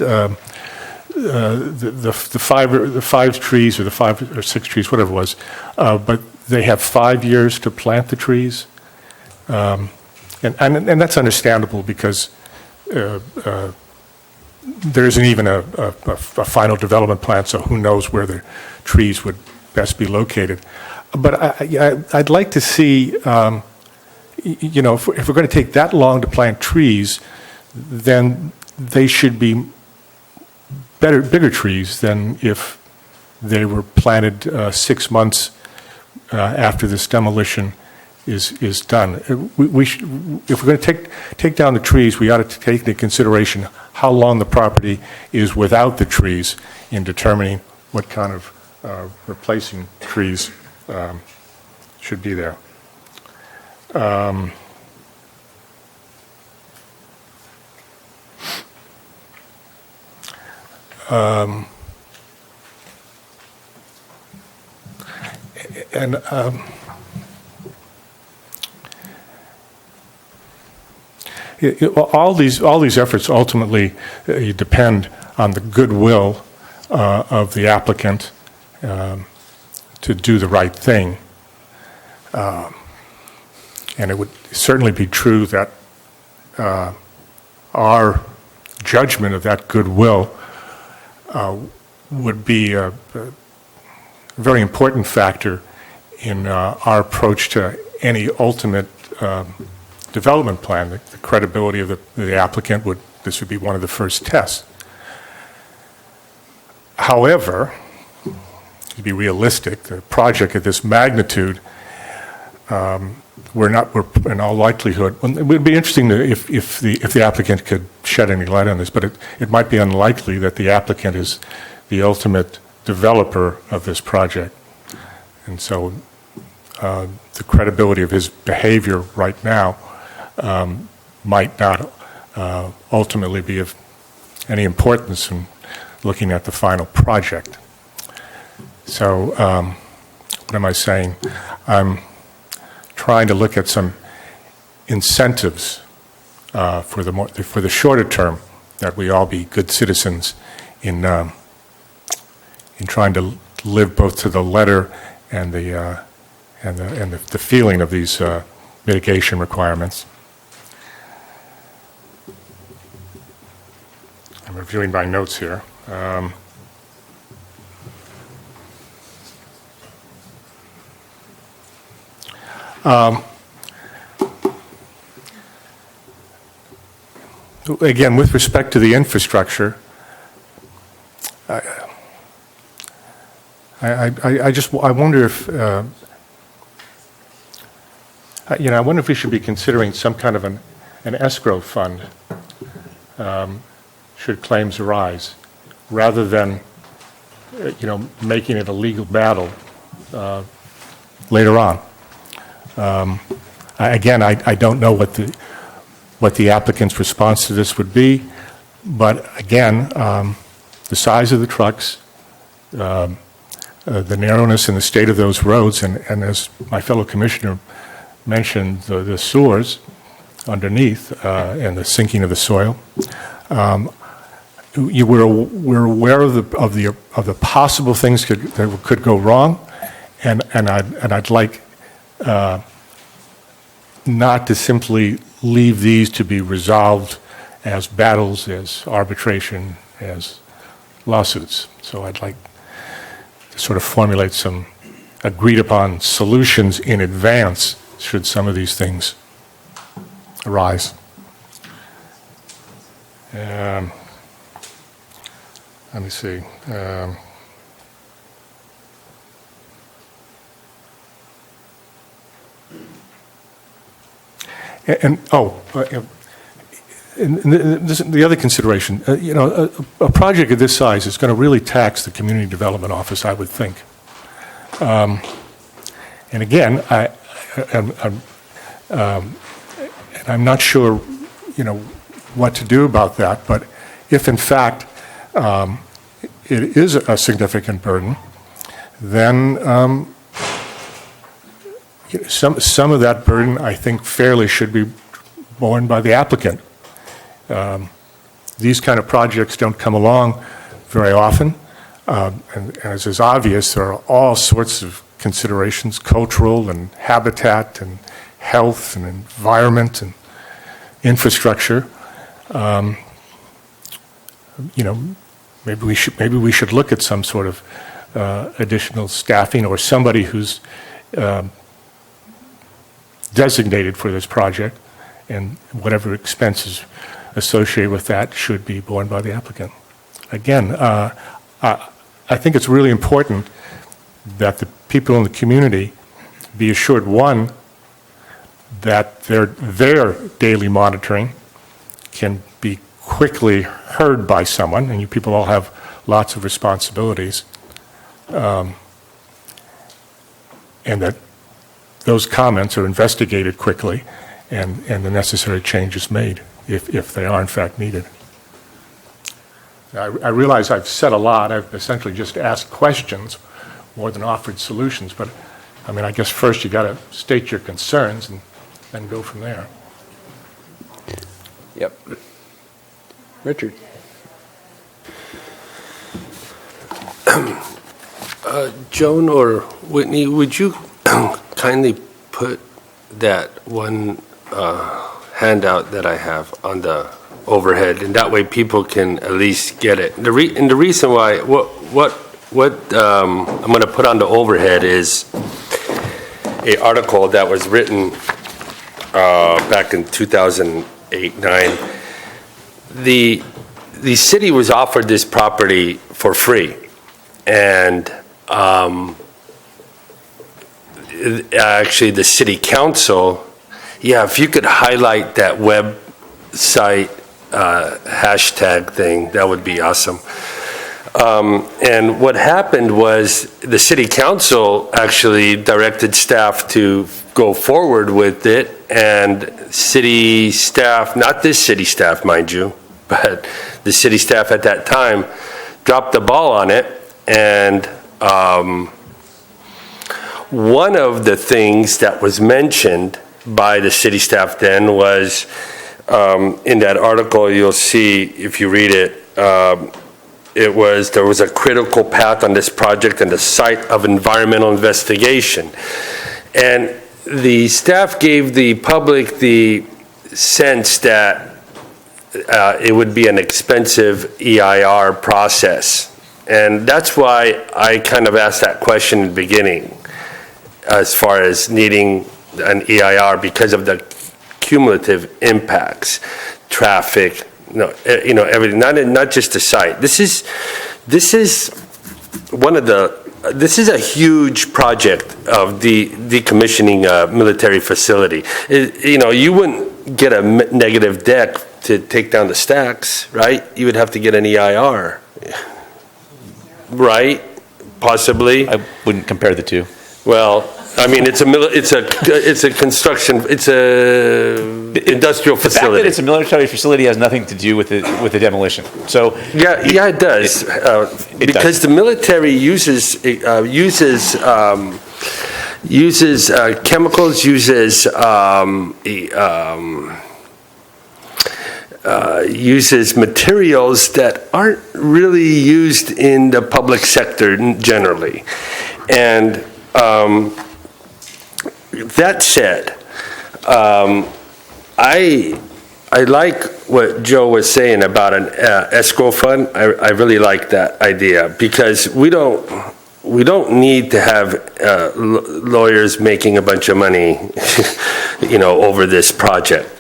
the five trees or the 5 or 6 trees, whatever it was, but they have 5 years to plant the trees, and that's understandable because there isn't even a final development plan, so who knows where the trees would best be located. But I'd like to see, if we're going to take that long to plant trees, then they should be bigger trees than if they were planted 6 months after this demolition is done. If we're going to take down the trees, we ought to take into consideration how long the property is without the trees in determining what kind of replacing trees should be there. All these efforts ultimately depend on the goodwill of the applicant to do the right thing. And it would certainly be true that our judgment of that goodwill would be a very important factor in our approach to any ultimate development plan. The credibility of the applicant this would be one of the first tests. However, to be realistic, the project of this magnitude, we're in all likelihood, it would be interesting if the applicant could shed any light on this, but it might be unlikely that the applicant is the ultimate developer of this project. And so the credibility of his behavior right now might not ultimately be of any importance in looking at the final project. So what am I saying? I'm trying to look at some incentives for the shorter term, that we all be good citizens in trying to live both to the letter and the feeling of these mitigation requirements. I'm reviewing my notes here. Again, with respect to the infrastructure, I wonder if I wonder if we should be considering some kind of an escrow fund should claims arise, rather than making it a legal battle later on. Again, I don't know what the applicant's response to this would be, but again, the size of the trucks, the narrowness and the state of those roads, and as my fellow commissioner mentioned, the sewers underneath and the sinking of the soil. We're aware of the possible things that could go wrong, and I'd like not to simply leave these to be resolved as battles, as arbitration, as lawsuits. So I'd like to sort of formulate some agreed upon solutions in advance should some of these things arise. Let me see. The other consideration, a project of this size is going to really tax the Community Development Office, I would think. And again, I'm not sure, what to do about that. But if in fact it is a significant burden, then some of that burden, I think, fairly should be borne by the applicant. These kind of projects don't come along very often, and as is obvious, there are all sorts of considerations: cultural and habitat and health and environment and infrastructure. Maybe we should look at some sort of additional staffing, or somebody who's designated for this project, and whatever expenses associated with that should be borne by the applicant. Again, I think it's really important that the people in the community be assured, one, that their daily monitoring can be quickly heard by someone, and you people all have lots of responsibilities, and that those comments are investigated quickly and the necessary changes made if they are in fact needed. I realize I've said a lot. I've essentially just asked questions more than offered solutions, but I mean, I guess first you got to state your concerns and then go from there. Yep. Richard. Joan or Whitney, would you kindly put that one handout that I have on the overhead, and that way people can at least get it. And the reason why, what I'm going to put on the overhead is an article that was written back in 2008-9. The city was offered this property for free, and actually the city council, if you could highlight that website hashtag thing, that would be awesome. And what happened was the city council actually directed staff to go forward with it, and city staff, not this city staff, mind you, but the city staff at that time dropped the ball on it. And one of the things that was mentioned by the city staff then was, in that article, you'll see, if you read it, there was a critical path on this project and the site of environmental investigation. And the staff gave the public the sense that it would be an expensive EIR process. And that's why I kind of asked that question in the beginning, as far as needing an EIR, because of the cumulative impacts, traffic, everything, not just the site. This is a huge project of decommissioning a military facility. You wouldn't get a negative deck to take down the stacks, right? You would have to get an EIR, right? Possibly. I wouldn't compare the two. Well, I mean, it's a construction, it's a industrial facility. The fact that it's a military facility has nothing to do with the demolition. So yeah, it does. Because the military uses chemicals, uses materials that aren't really used in the public sector generally, and that said, I like what Joe was saying about an escrow fund. I really like that idea, because we don't need to have lawyers making a bunch of money, over this project.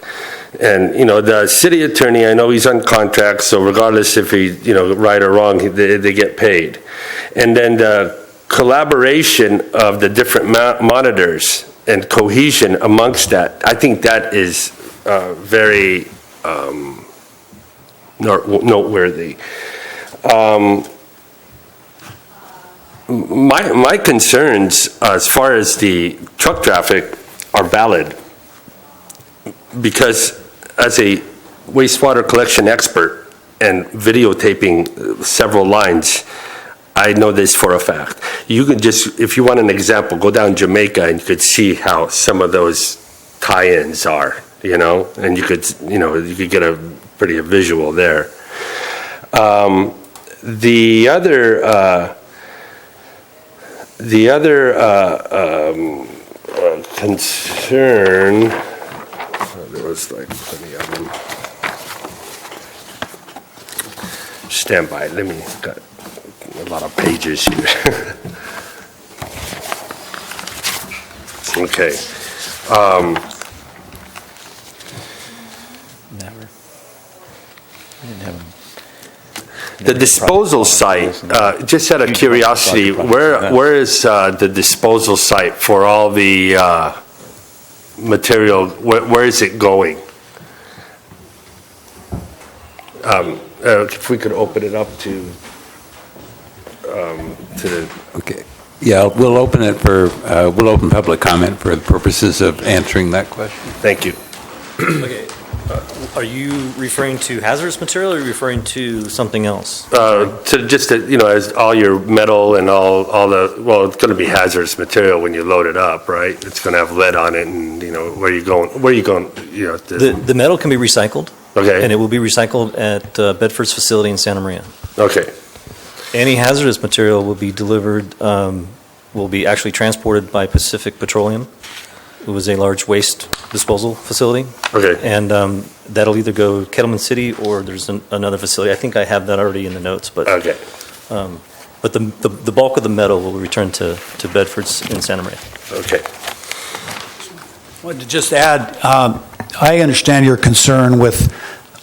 And the city attorney, I know he's on contract, so regardless if he right or wrong, they get paid. And then the collaboration of the different monitors and cohesion amongst that, I think that is very noteworthy. My concerns as far as the truck traffic are valid, because as a wastewater collection expert and videotaping several lines, I know this for a fact. You can just, if you want an example, go down Jamaica and you could see how some of those tie-ins are, and you could get a pretty visual there. The other concern, there was like plenty of them. Stand by, got a lot of pages here. Okay. Never. I didn't have them. The disposal site, just out of curiosity, where is the disposal site for all the material? Where is it going? If we could open it up to the... Okay. Yeah, we'll open it for, we'll open public comment for the purposes of answering that question. Thank you. Okay. Are you referring to hazardous material or are you referring to something else? To just, as all your metal and all the, well, it's going to be hazardous material when you load it up, right? It's going to have lead on it and, where are you going, The metal can be recycled. Okay. And it will be recycled at Bedford's facility in Santa Maria. Okay. Any hazardous material will be delivered, will be actually transported by Pacific Petroleum. It was a large waste disposal facility. Okay. And that'll either go Kettleman City or there's another facility. I think I have that already in the notes. But okay. But the bulk of the metal will return to Bedford's in Santa Maria. Okay. I wanted to just add, I understand your concern with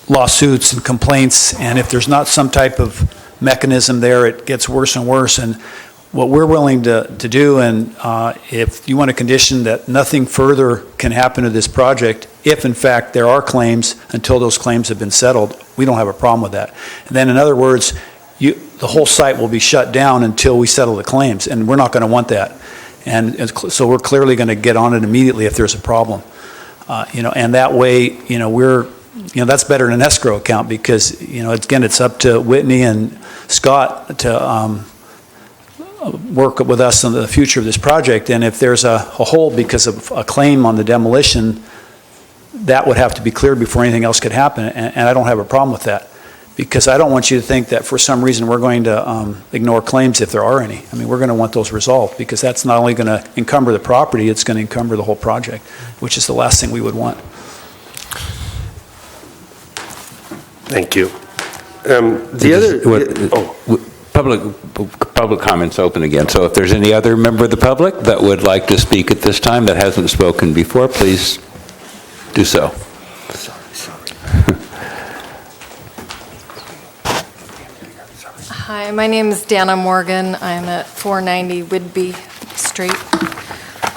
lawsuits and complaints, and if there's not some type of mechanism there, it gets worse and worse. And what we're willing to do, and if you want a condition that nothing further can happen to this project, if in fact there are claims, until those claims have been settled, we don't have a problem with that. And then in other words, the whole site will be shut down until we settle the claims, and we're not going to want that. And so we're clearly going to get on it immediately if there's a problem. And that way, that's better than an escrow account because, again, it's up to Whitney and Scott to work with us on the future of this project. And if there's a hole because of a claim on the demolition, that would have to be cleared before anything else could happen. And I don't have a problem with that because I don't want you to think that for some reason we're going to ignore claims if there are any. I mean, we're going to want those resolved because that's not only going to encumber the property, it's going to encumber the whole project, which is the last thing we would want. Thank you. Public comments open again. So if there's any other member of the public that would like to speak at this time that hasn't spoken before, please do so. Hi, my name is Dana Morgan. I'm at 490 Whidbey Street.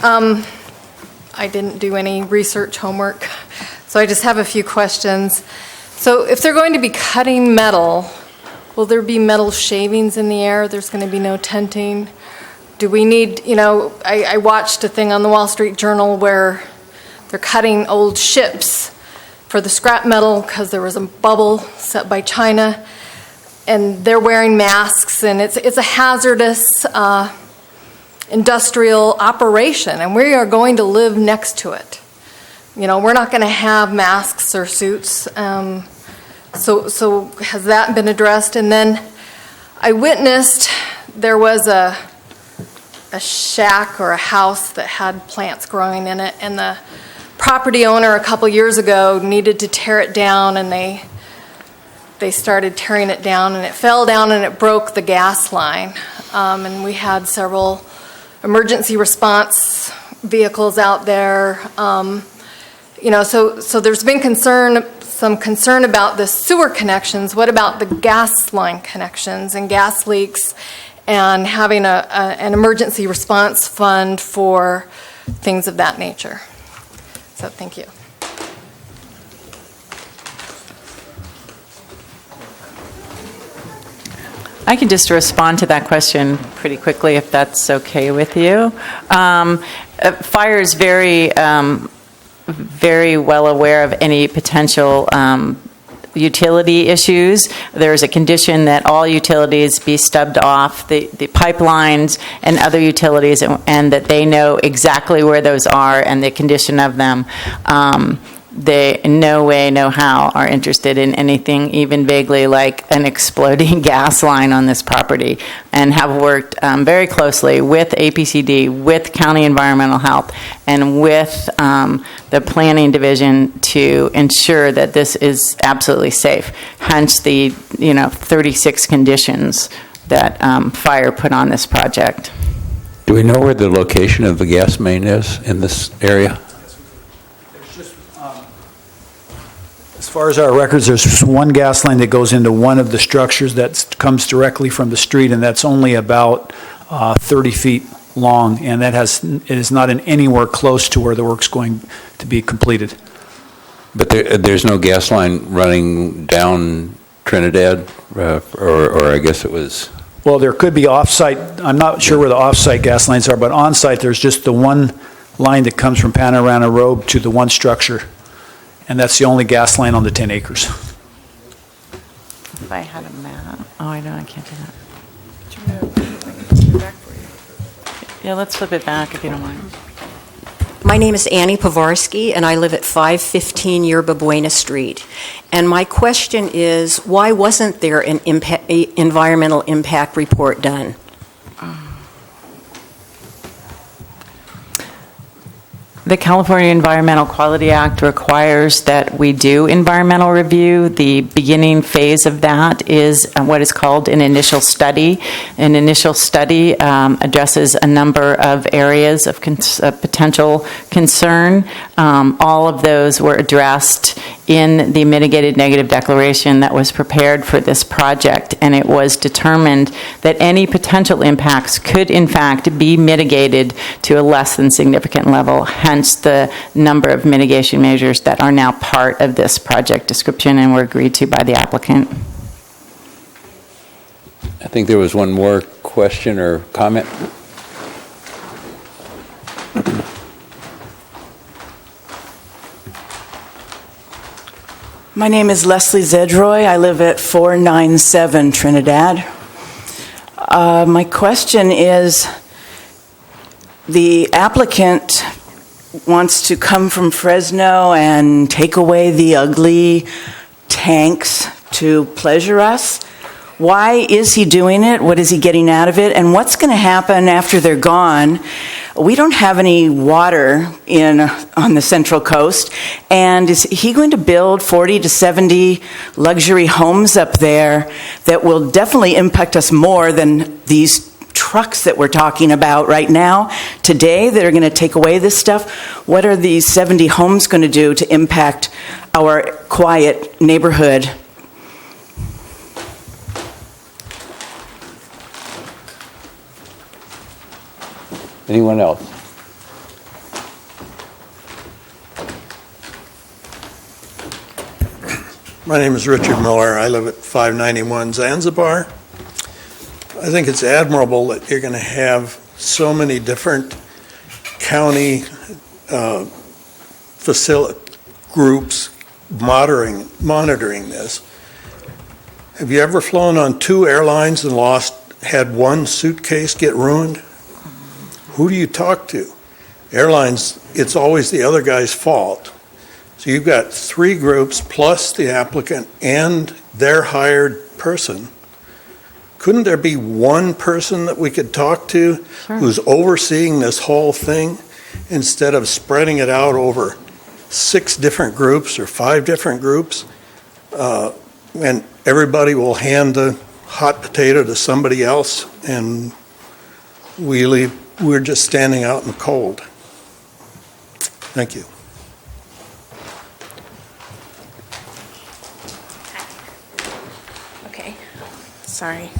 I didn't do any research homework, so I just have a few questions. So if they're going to be cutting metal, will there be metal shavings in the air? There's going to be no tenting? Do we need, I watched a thing on the Wall Street Journal where they're cutting old ships for the scrap metal because there was a bubble set by China, and they're wearing masks, and it's a hazardous industrial operation, and we are going to live next to it. We're not going to have masks or suits. So has that been addressed? And then I witnessed there was a shack or a house that had plants growing in it, and the property owner a couple years ago needed to tear it down, and they started tearing it down, and it fell down and it broke the gas line. And we had several emergency response vehicles out there. So there's been some concern about the sewer connections. What about the gas line connections and gas leaks, and having an emergency response fund for things of that nature? So thank you. I can just respond to that question pretty quickly if that's okay with you. Fire is very well aware of any potential utility issues. There's a condition that all utilities be stubbed off, the pipelines and other utilities, and that they know exactly where those are and the condition of them. They in no way, no how are interested in anything even vaguely like an exploding gas line on this property, and have worked very closely with APCD, with County Environmental Health, and with the Planning Division to ensure that this is absolutely safe. Hence the 36 conditions that fire put on this project. Do we know where the location of the gas main is in this area? As far as our records, there's just one gas line that goes into one of the structures that comes directly from the street, and that's only about 30 feet long, and it is not in anywhere close to where the work's going to be completed. But there's no gas line running down Trinidad, or I guess it was... Well, there could be off-site, I'm not sure where the off-site gas lines are, but on-site, there's just the one line that comes from Panorama Road to the one structure, and that's the only gas line on the 10 acres. If I had a map, I can't do that. Yeah, let's flip it back if you don't mind. My name is Annie Povarsky, and I live at 515 Yerba Buena Street. And my question is, why wasn't there an environmental impact report done? The California Environmental Quality Act requires that we do environmental review. The beginning phase of that is what is called an initial study. An initial study addresses a number of areas of potential concern. All of those were addressed in the mitigated negative declaration that was prepared for this project, and it was determined that any potential impacts could in fact be mitigated to a less than significant level, hence the number of mitigation measures that are now part of this project description and were agreed to by the applicant. I think there was one more question or comment. My name is Leslie Zedroy. I live at 497 Trinidad. My question is, the applicant wants to come from Fresno and take away the ugly tanks to pleasure us. Why is he doing it? What is he getting out of it? And what's going to happen after they're gone? We don't have any water on the Central Coast. And is he going to build 40 to 70 luxury homes up there that will definitely impact us more than these trucks that we're talking about right now today that are going to take away this stuff? What are these 70 homes going to do to impact our quiet neighborhood? Anyone else? My name is Richard Miller. I live at 591 Zanzibar. I think it's admirable that you're going to have so many different county groups monitoring this. Have you ever flown on 2 airlines and had one suitcase get ruined? Who do you talk to? Airlines, it's always the other guy's fault. So you've got 3 groups plus the applicant and their hired person. Couldn't there be one person that we could talk to who's overseeing this whole thing instead of spreading it out over 6 different groups or 5 different groups? And everybody will hand the hot potato to somebody else, and we're just standing out in the cold. Thank you. Okay, sorry.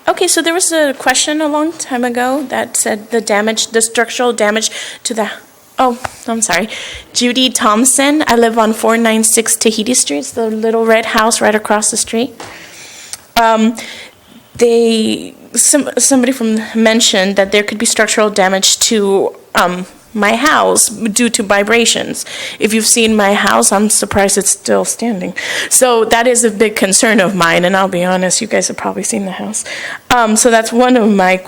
Okay, so there was a question a long time ago that said the structural damage to the, I'm sorry. Judy Thompson, I live on 496 Tahiti Street. It's the little red house right across the street. Somebody mentioned that there could be structural damage to my house due to vibrations. If you've seen my house, I'm surprised it's still standing. So that is a big concern of mine, and I'll be honest, you guys have probably seen the house. So that's one of my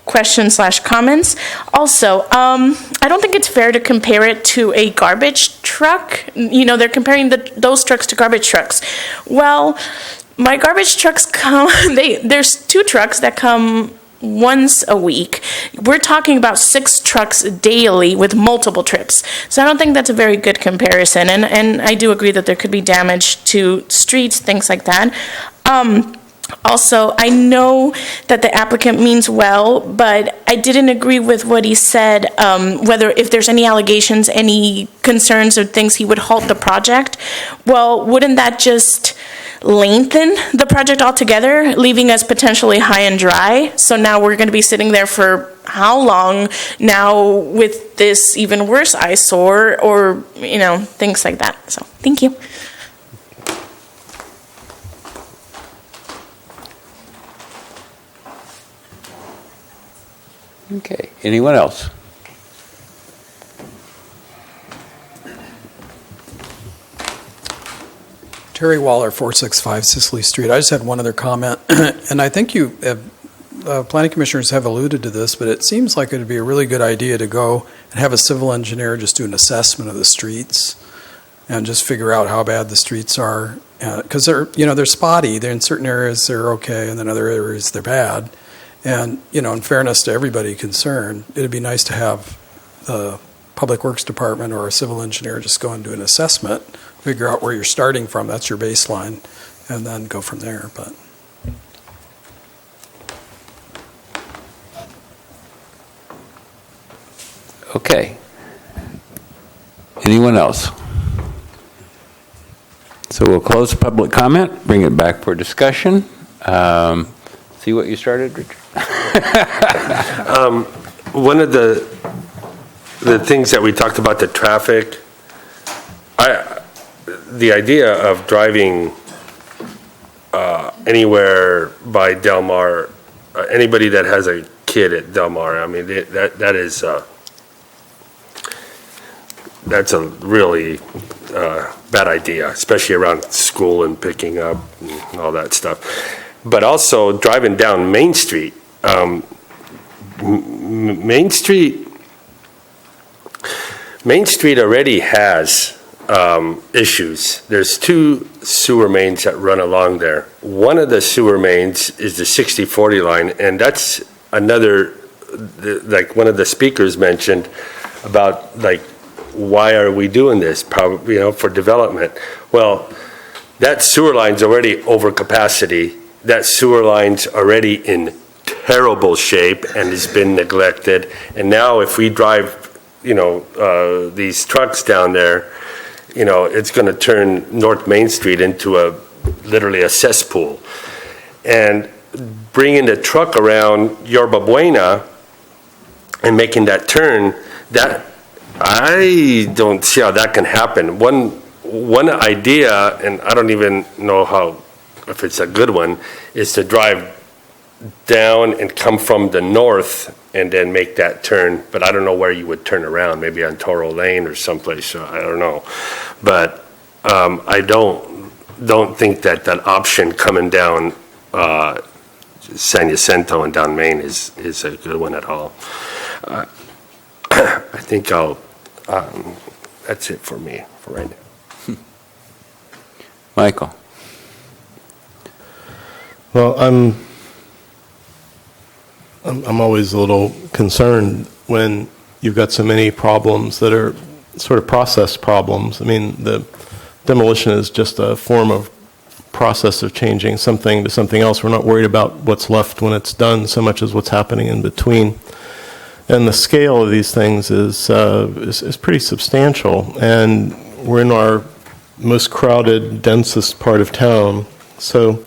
questions/comments. Also, I don't think it's fair to compare it to a garbage truck. They're comparing those trucks to garbage trucks. Well, my garbage trucks come, there's 2 trucks that come once a week. We're talking about 6 trucks daily with multiple trips. So I don't think that's a very good comparison. And I do agree that there could be damage to streets, things like that. Also, I know that the applicant means well, but I didn't agree with what he said, whether if there's any allegations, any concerns or things, he would halt the project. Well, wouldn't that just lengthen the project altogether, leaving us potentially high and dry? So now we're going to be sitting there for how long now with this even worse eyesore or, things like that. So, thank you. Okay, anyone else? Terry Waller, 465 Cicely Street. I just had one other comment, and I think you planning commissioners have alluded to this, but it seems like it would be a really good idea to go and have a civil engineer just do an assessment of the streets and just figure out how bad the streets are, because they're spotty. They're in certain areas they're okay, and then other areas they're bad. And, in fairness to everybody concerned, it'd be nice to have the Public Works Department or a civil engineer just go and do an assessment, figure out where you're starting from, that's your baseline, and then go from there. But Okay. Anyone else? So we'll close public comment, bring it back for discussion. See what you started, Richard? One of the things that we talked about, the traffic, the idea of driving anywhere by Del Mar, anybody that has a kid at Del Mar, I mean, that's a really bad idea, especially around school and picking up and all that stuff. But also driving down Main Street. Main Street already has issues. There's 2 sewer mains that run along there. One of the sewer mains is the 60/40 line, and that's another, like one of the speakers mentioned about, like, why are we doing this? Probably, for development. Well, that sewer line's already over capacity. That sewer line's already in terrible shape and has been neglected. And now if we drive, these trucks down there, it's going to turn North Main Street into literally a cesspool. And bringing the truck around Yerba Buena and making that turn, I don't see how that can happen. One idea, and I don't even know if it's a good one, is to drive down and come from the north and then make that turn. But I don't know where you would turn around, maybe on Toro Lane or someplace, so I don't know. But I don't think that option coming down San Jacinto and down Main is a good one at all. I think that's it for me for right now. Michael. Well, I'm always a little concerned when you've got so many problems that are sort of process problems. I mean, the demolition is just a form of process of changing something to something else. We're not worried about what's left when it's done so much as what's happening in between. And the scale of these things is pretty substantial. And we're in our most crowded, densest part of town. So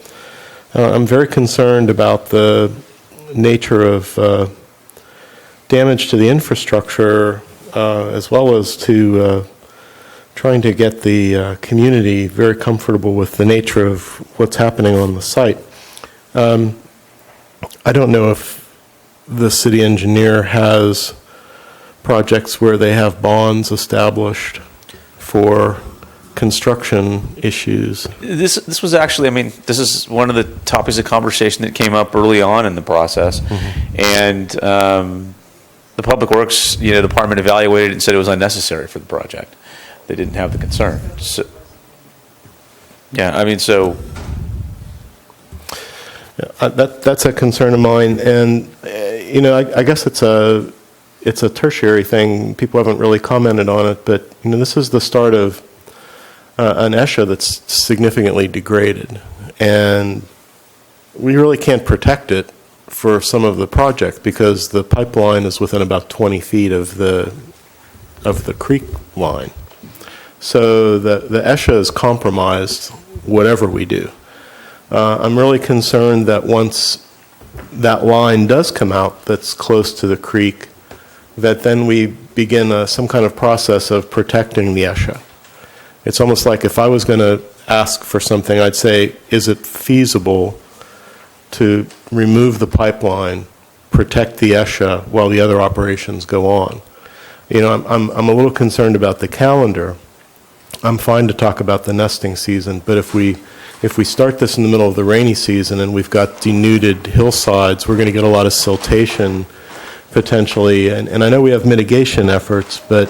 I'm very concerned about the nature of damage to the infrastructure, as well as to trying to get the community very comfortable with the nature of what's happening on the site. I don't know if the city engineer has projects where they have bonds established for construction issues. This was actually, this is one of the topics of conversation that came up early on in the process. Mm-hmm. And the Public Works department evaluated it and said it was unnecessary for the project. They didn't have the concern. So, that's a concern of mine, and I guess it's a tertiary thing. People haven't really commented on it, but this is the start of an ESHA that's significantly degraded, and we really can't protect it for some of the project because the pipeline is within about 20 feet of the creek line. So the ESHA is compromised whatever we do. I'm really concerned that once that line does come out that's close to the creek, that then we begin some kind of process of protecting the ESHA. It's almost like if I was going to ask for something, I'd say, is it feasible to remove the pipeline, protect the ESHA while the other operations go on? You know, I'm a little concerned about the calendar. I'm fine to talk about the nesting season, but if we start this in the middle of the rainy season and we've got denuded hillsides, we're going to get a lot of siltation potentially. And I know we have mitigation efforts, but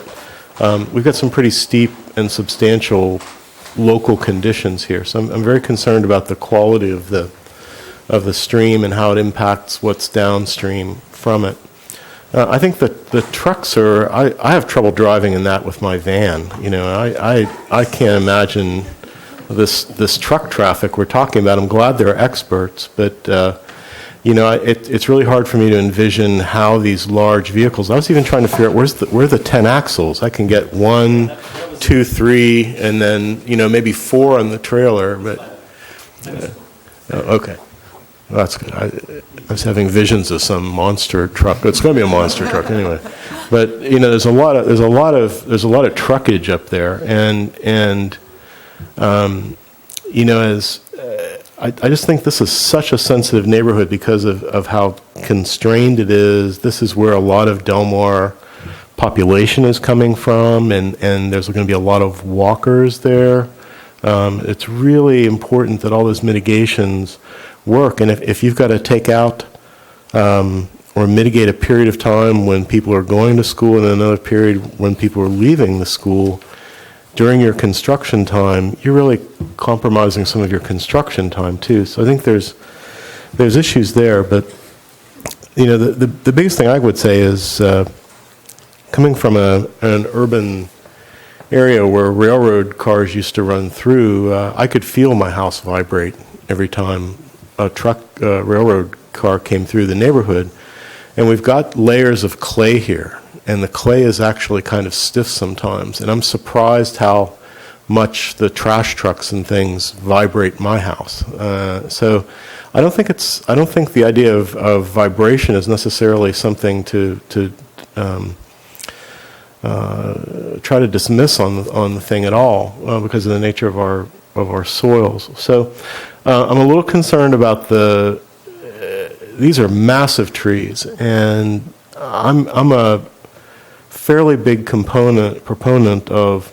we've got some pretty steep and substantial local conditions here. So I'm very concerned about the quality of the stream and how it impacts what's downstream from it. I think that the trucks are, I have trouble driving in that with my van. You know, I can't imagine this truck traffic we're talking about. I'm glad there are experts, but you know, it's really hard for me to envision how these large vehicles. I was even trying to figure out where are the 10 axles. I can get 1, 2, 3, and then maybe 4 on the trailer. But okay, well, that's good. I was having visions of some monster truck. It's going to be a monster truck anyway. But there's a lot of truckage up there, and I just think this is such a sensitive neighborhood because of how constrained it is. This is where a lot of Del Mar population is coming from, and there's going to be a lot of walkers there. It's really important that all those mitigations work. And if you've got to take out or mitigate a period of time when people are going to school and another period when people are leaving the school, during your construction time, you're really compromising some of your construction time too. So I think there's issues there, but the biggest thing I would say is coming from an urban area where railroad cars used to run through, I could feel my house vibrate every time a railroad car came through the neighborhood. And we've got layers of clay here, and the clay is actually kind of stiff sometimes. And I'm surprised how much the trash trucks and things vibrate my house. So I don't think the idea of vibration is necessarily something to try to dismiss on the thing at all because of the nature of our soils. So I'm a little concerned about these are massive trees, and I'm a fairly big proponent of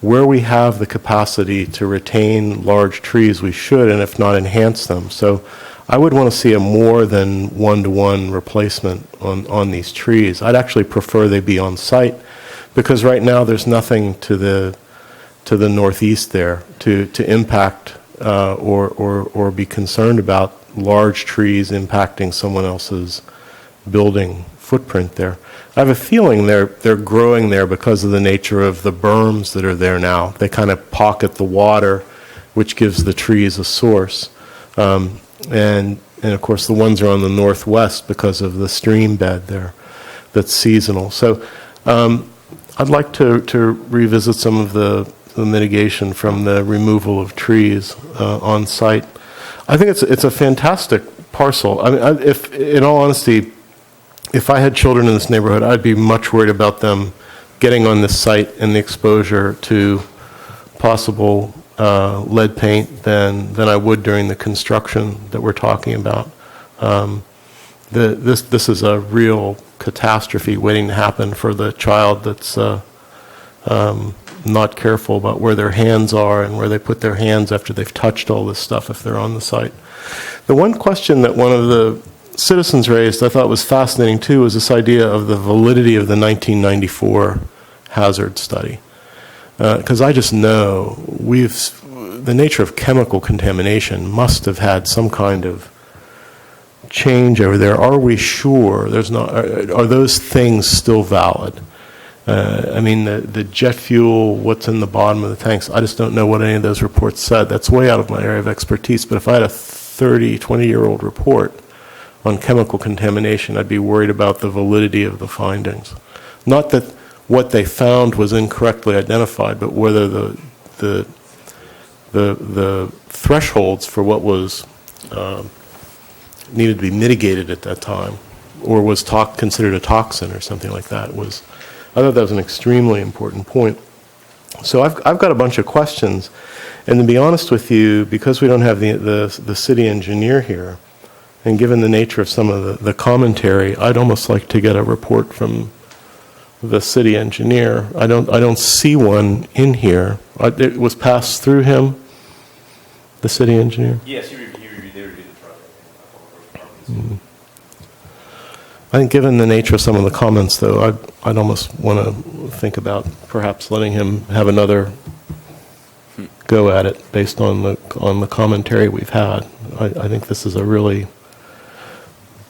where we have the capacity to retain large trees, we should, and if not, enhance them. So I would want to see a more than one-to-one replacement on these trees. I'd actually prefer they be on site, because right now there's nothing to the northeast there to impact or be concerned about large trees impacting someone else's building footprint there. I have a feeling they're growing there because of the nature of the berms that are there now. They kind of pocket the water, which gives the trees a source. And of course the ones are on the northwest because of the stream bed there that's seasonal. So I'd like to revisit some of the mitigation from the removal of trees on site. I think it's a fantastic parcel. I mean, if in all honesty, if I had children in this neighborhood, I'd be much worried about them getting on this site and the exposure to possible lead paint than I would during the construction that we're talking about. This is a real catastrophe waiting to happen for the child that's not careful about where their hands are and where they put their hands after they've touched all this stuff if they're on the site. The one question that one of the citizens raised I thought was fascinating too was this idea of the validity of the 1994 hazard study. Because I just know the nature of chemical contamination must have had some kind of change over there. Are we sure there's not? Are those things still valid? I mean, the jet fuel, what's in the bottom of the tanks, I just don't know what any of those reports said. That's way out of my area of expertise. But if I had a 30, 20-year-old report on chemical contamination, I'd be worried about the validity of the findings. Not that what they found was incorrectly identified, but whether the thresholds for what was needed to be mitigated at that time, or was considered a toxin or something like that, I thought that was an extremely important point. So I've got a bunch of questions, and to be honest with you, because we don't have the city engineer here, and given the nature of some of the commentary, I'd almost like to get a report from the city engineer. I don't see one in here. It was passed through him, the city engineer? Yes, they reviewed the project. I think given the nature of some of the comments, though, I'd almost want to think about perhaps letting him have another go at it based on the commentary we've had. I think this is a really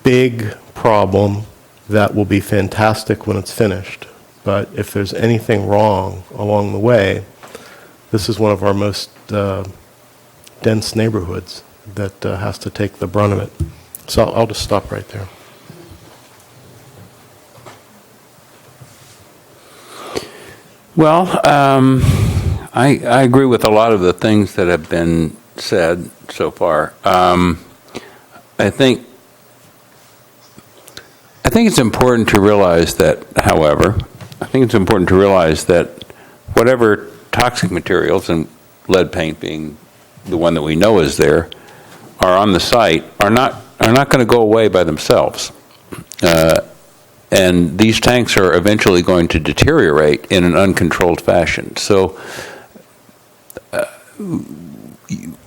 big problem that will be fantastic when it's finished. But if there's anything wrong along the way, this is one of our most dense neighborhoods that has to take the brunt of it. So I'll just stop right there. Well, I agree with a lot of the things that have been said so far. I think it's important to realize that, however, whatever toxic materials, and lead paint being the one that we know is there, are on the site are not going to go away by themselves. And these tanks are eventually going to deteriorate in an uncontrolled fashion. So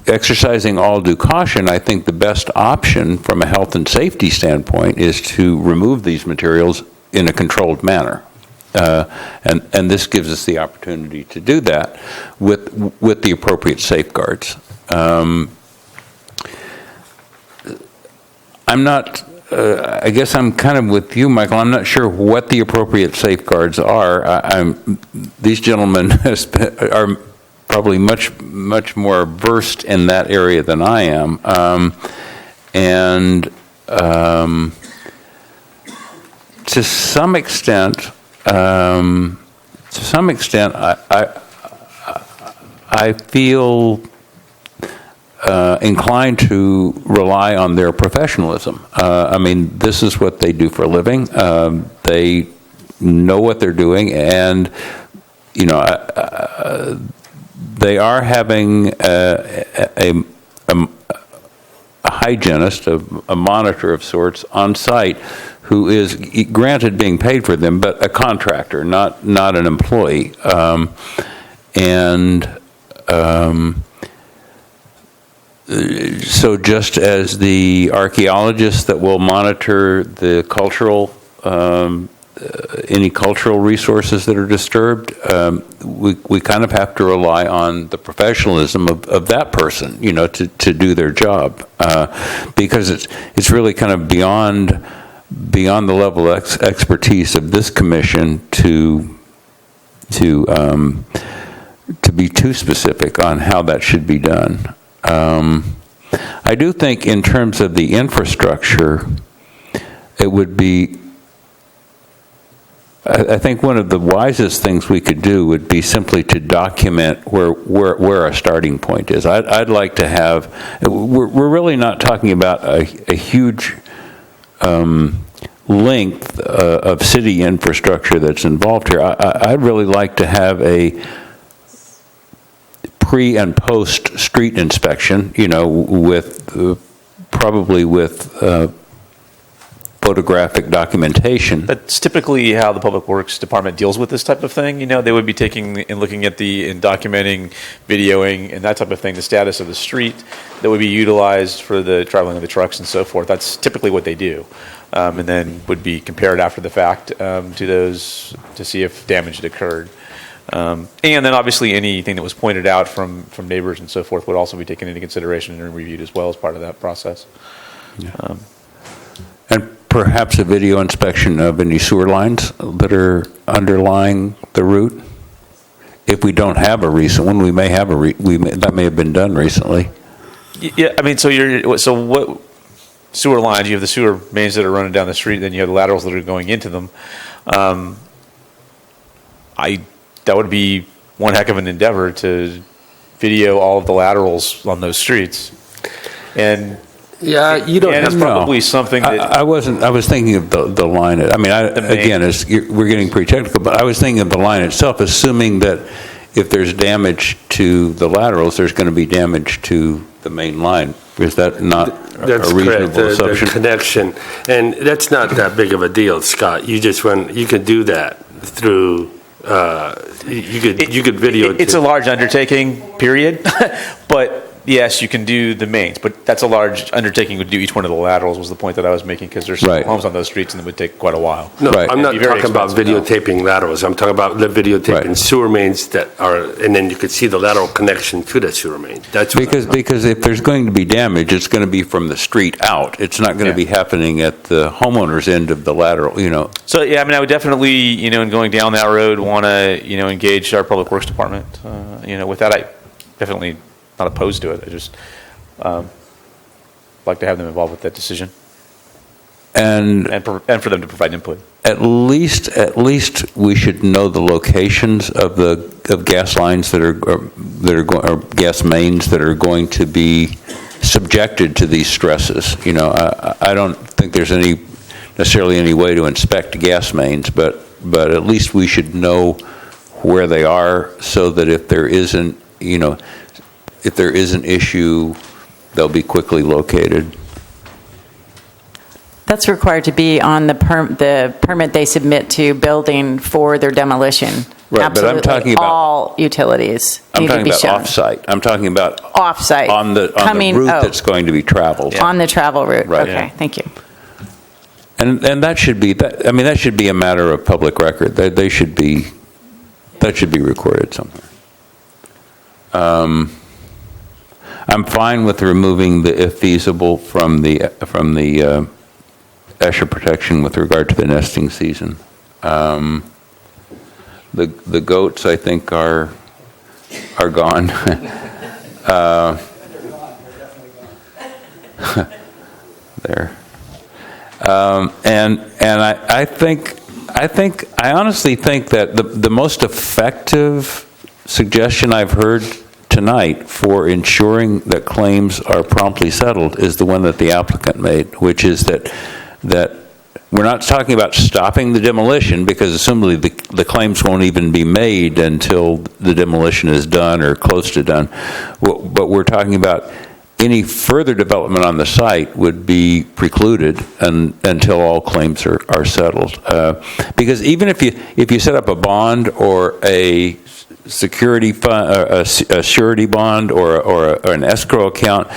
exercising all due caution, I think the best option from a health and safety standpoint is to remove these materials in a controlled manner. And this gives us the opportunity to do that with the appropriate safeguards. I guess I'm kind of with you, Michael. I'm not sure what the appropriate safeguards are. These gentlemen are probably much more versed in that area than I am, and to some extent, I feel inclined to rely on their professionalism. I mean, this is what they do for a living. They know what they're doing, and they are having a hygienist, a monitor of sorts on site, who is granted being paid for them, but a contractor, not an employee, so just as the archaeologists that will monitor the cultural, any cultural resources that are disturbed, we kind of have to rely on the professionalism of that person, to do their job, because it's really kind of beyond the level of expertise of this commission to be too specific on how that should be done. I do think in terms of the infrastructure, it would be, I think one of the wisest things we could do would be simply to document where our starting point is. I'd like to have, we're really not talking about a huge length of city infrastructure that's involved here. I'd really like to have a pre and post street inspection, probably with photographic documentation. That's typically how the Public Works Department deals with this type of thing. They would be taking and looking at and documenting, videoing, and that type of thing, the status of the street that would be utilized for the traveling of the trucks and so forth. That's typically what they do. And then would be compared after the fact to those to see if damage had occurred. And then obviously anything that was pointed out from neighbors and so forth would also be taken into consideration and reviewed as well as part of that process. Yeah. And perhaps a video inspection of any sewer lines that are underlying the route. If we don't have a recent one, we may have that may have been done recently. Yeah, I mean, so what sewer lines? You have the sewer mains that are running down the street, then you have the laterals that are going into them. That would be one heck of an endeavor to video all of the laterals on those streets, and yeah, you don't. And it's probably something that I was thinking of the line. I mean, again, we're getting pretty technical, but I was thinking of the line itself, assuming that if there's damage to the laterals, there's going to be damage to the main line. Is that not That's a reasonable correct. assumption? The connection, and that's not that big of a deal, Scott. You could do that through. You could video. It's a large undertaking, period. But yes, you can do the mains, but that's a large undertaking to do each one of the laterals. Was the point that I was making, because there's some homes on those streets, and it would take quite a while. No, I'm not talking about videotaping laterals. I'm talking about the videotaping sewer mains that are, and then you could see the lateral connection to the sewer main. That's because if there's going to be damage, it's going to be from the street out. It's not going to be happening at the homeowner's end of the lateral. So yeah, I mean, I would definitely, in going down that road, want to, engage our public works department. With that, I definitely not opposed to it. I just like to have them involved with that decision, and for them to provide input. At least we should know the locations of gas lines that are gas mains that are going to be subjected to these stresses. I don't think there's necessarily any way to inspect gas mains, but at least we should know where they are, so that if there is an issue, they'll be quickly located. That's required to be on the permit they submit to building for their demolition. Right, Absolutely. but I'm talking about all utilities I'm need talking to be about shown. off-site. I'm talking about Off-site. on the route that's going to be traveled. On the travel route. Right. Okay, thank you. And that should be that. I mean, that should be a matter of public record. That should be recorded somewhere. I'm fine with removing the if feasible from the ESHA protection with regard to the nesting season. The goats, I think, are gone. There. And I honestly think that the most effective suggestion I've heard tonight for ensuring that claims are promptly settled is the one that the applicant made, which is that we're not talking about stopping the demolition, because assumably the claims won't even be made until the demolition is done or close to done. But we're talking about any further development on the site would be precluded until all claims are settled. Because even if you set up a bond or a security fund, a surety bond, or an escrow account,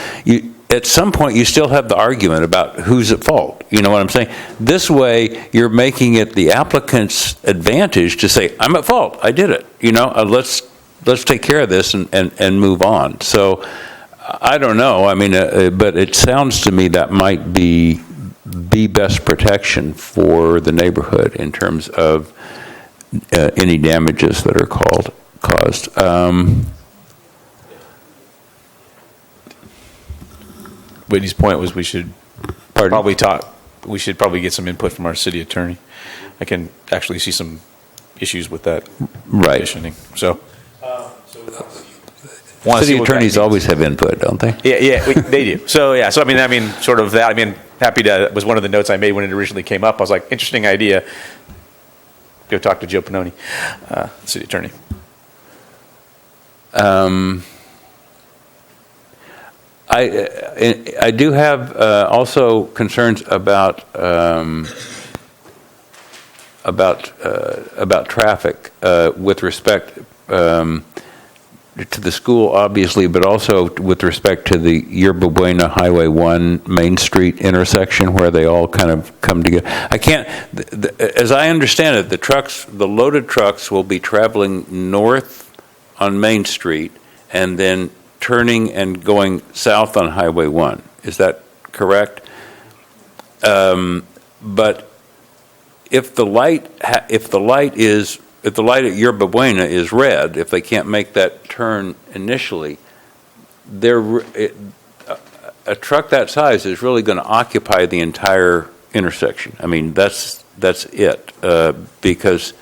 at some point you still have the argument about who's at fault. You know what I'm saying? This way, you're making it the applicant's advantage to say, "I'm at fault. I did it. Let's take care of this and move on." So, I don't know. I mean, but it sounds to me that might be the best protection for the neighborhood in terms of any damages that are caused. Whitney's point was we should probably get some input from our city attorney. I can actually see some issues with that petitioning. So. City attorneys always have input, don't they? Yeah, they do. So I mean, sort of that. I mean, was one of the notes I made when it originally came up. I was like, interesting idea. Go talk to Joe Pannoni, city attorney. I do have also concerns about traffic with respect to the school, obviously, but also with respect to the Yerba Buena Highway 1 Main Street intersection, where they all kind of come together. As I understand it, the loaded trucks will be traveling north on Main Street and then turning and going south on Highway 1. Is that correct? But if the light at Yerba Buena is red, if they can't make that turn initially, a truck that size is really going to occupy the entire intersection. I mean, that's it, because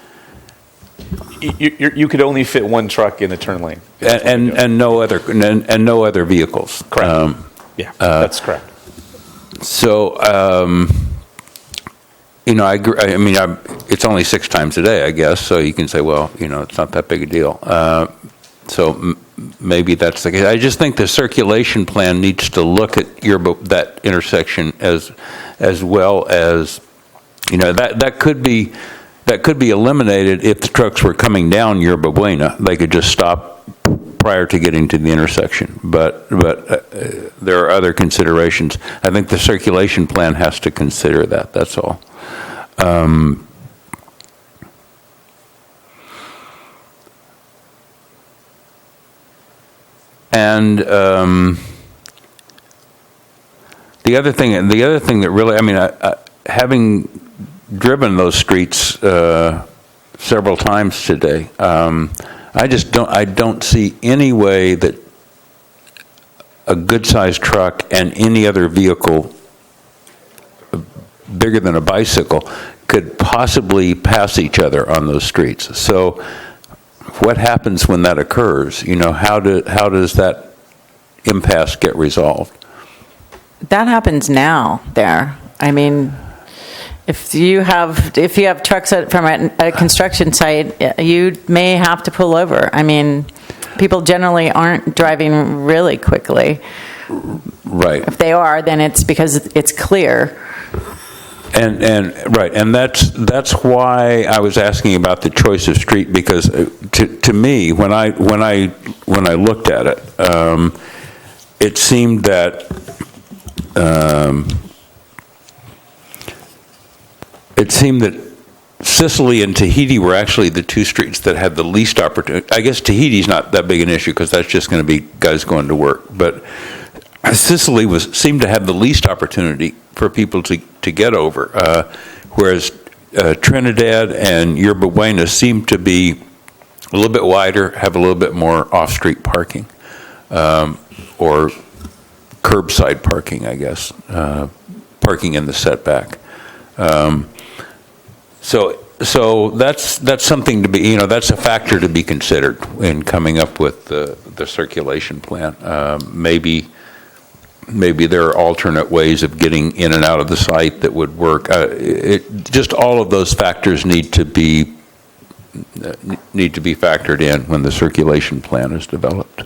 You could only fit one truck in the turn lane. and no other vehicles. Correct. That's correct. So, I agree. I mean, it's only 6 times a day, I guess. So you can say, well, it's not that big a deal. So maybe that's the case. I just think the circulation plan needs to look at that intersection as well as, that could be eliminated if the trucks were coming down Yerba Buena. They could just stop prior to getting to the intersection. But there are other considerations. I think the circulation plan has to consider that. That's all. And the other thing that really, having driven those streets several times today, I don't see any way that a good-sized truck and any other vehicle bigger than a bicycle could possibly pass each other on those streets. So what happens when that occurs? How does that impasse get resolved? That happens now there. I mean, if you have trucks from a construction site, you may have to pull over. I mean, people generally aren't driving really quickly. Right. If they are, then it's because it's clear. And right, and that's why I was asking about the choice of street, because to me, when I looked at it, it seemed that Sicily and Tahiti were actually the 2 streets that had the least opportunity. I guess Tahiti's not that big an issue because that's just going to be guys going to work, but Sicily seemed to have the least opportunity for people to get over, whereas Trinidad and Yerba Buena seem to be a little bit wider, have a little bit more off-street parking, or curbside parking, I guess, parking in the setback. So that's something to be, that's a factor to be considered in coming up with the circulation plan. Maybe there are alternate ways of getting in and out of the site that would work. Just all of those factors need to be factored in when the circulation plan is developed.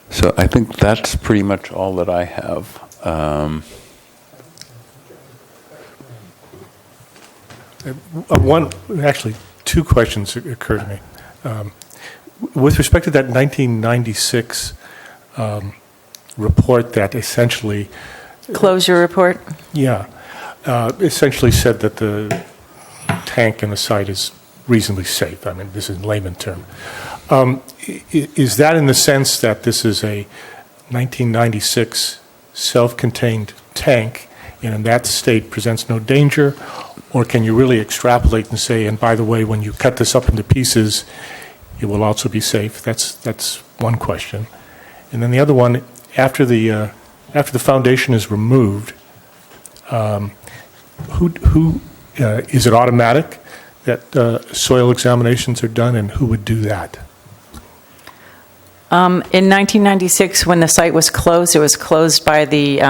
So I think that's pretty much all that I have. Actually, 2 questions occur to me. With respect to that 1996 report that essentially... Closure report? Yeah. Essentially said that the tank in the site is reasonably safe. I mean, this is in layman term. Is that in the sense that this is a 1996 self-contained tank and in that state presents no danger? Or can you really extrapolate and say, and by the way, when you cut this up into pieces, it will also be safe? That's one question. And then the other one, after the foundation is removed, is it automatic that soil examinations are done, and who would do that? In 1996, when the site was closed, it was closed by the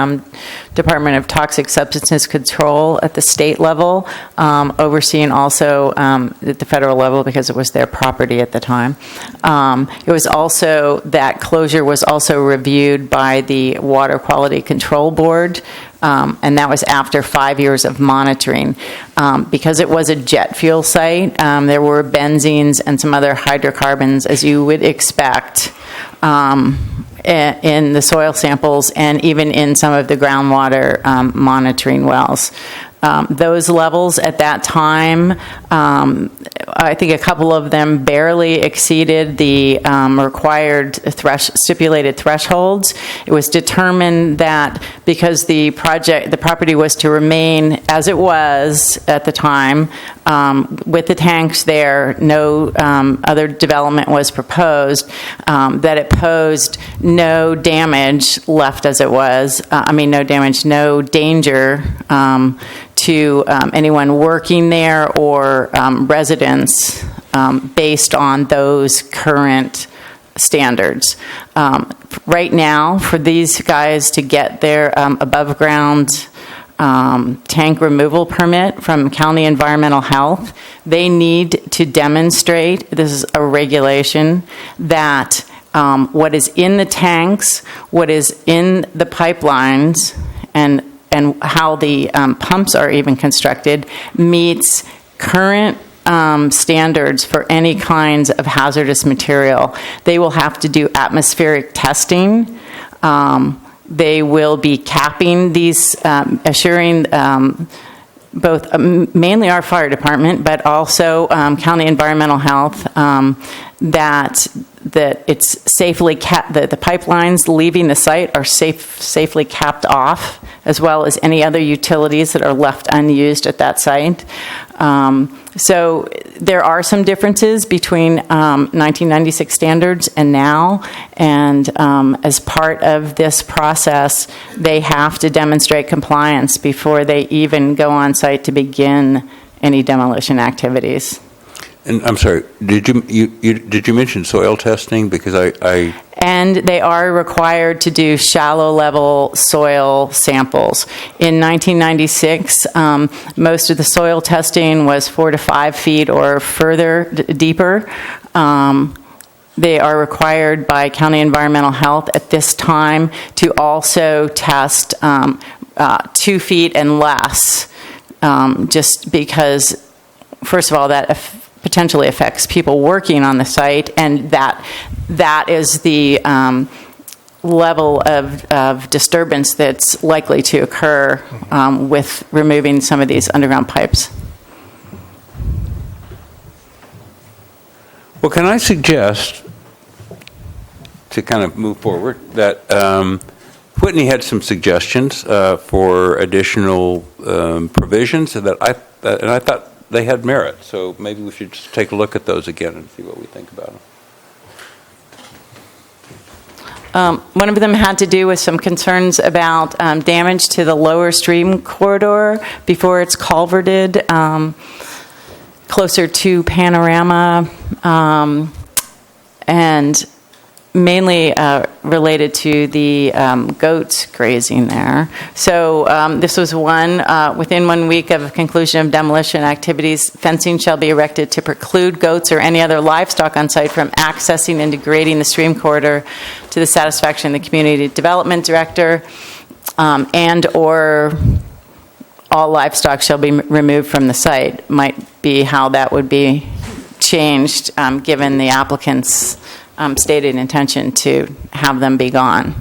Department of Toxic Substances Control at the state level, overseeing also at the federal level because it was their property at the time. It was also, that closure was also reviewed by the Water Quality Control Board, and that was after 5 years of monitoring. Because it was a jet fuel site, there were benzenes and some other hydrocarbons, as you would expect, in the soil samples and even in some of the groundwater monitoring wells. Those levels at that time, I think a couple of them barely exceeded the required stipulated thresholds. It was determined that because the property was to remain as it was at the time, with the tanks there, no other development was proposed, that it posed no damage left as it was. No damage, no danger to anyone working there or residents based on those current standards. Right now, for these guys to get their above ground tank removal permit from County Environmental Health, they need to demonstrate, this is a regulation, that what is in the tanks, what is in the pipelines, and how the pumps are even constructed meets current standards for any kinds of hazardous material. They will have to do atmospheric testing. They will be capping these, assuring both mainly our fire department, but also County Environmental Health, that it's safely capped, that the pipelines leaving the site are safely capped off, as well as any other utilities that are left unused at that site. So there are some differences between 1996 standards and now, and as part of this process, they have to demonstrate compliance before they even go on site to begin any demolition activities. And I'm sorry, did you mention soil testing? Because I And they are required to do shallow level soil samples. In 1996, most of the soil testing was 4 to 5 feet or further deeper. They are required by County Environmental Health at this time to also test 2 feet and less, just because, first of all, that potentially affects people working on the site, and that is the level of disturbance that's likely to occur with removing some of these underground pipes. Well, can I suggest, to kind of move forward, that Whitney had some suggestions for additional provisions and I thought they had merit, so maybe we should just take a look at those again and see what we think about them. One of them had to do with some concerns about damage to the lower stream corridor before it's culverted closer to Panorama, and mainly related to the goats grazing there. So this was one, within 1 week of conclusion of demolition activities, fencing shall be erected to preclude goats or any other livestock on site from accessing and degrading the stream corridor to the satisfaction of the community development director, and or all livestock shall be removed from the site. Might be how that would be changed, given the applicant's stated intention to have them be gone.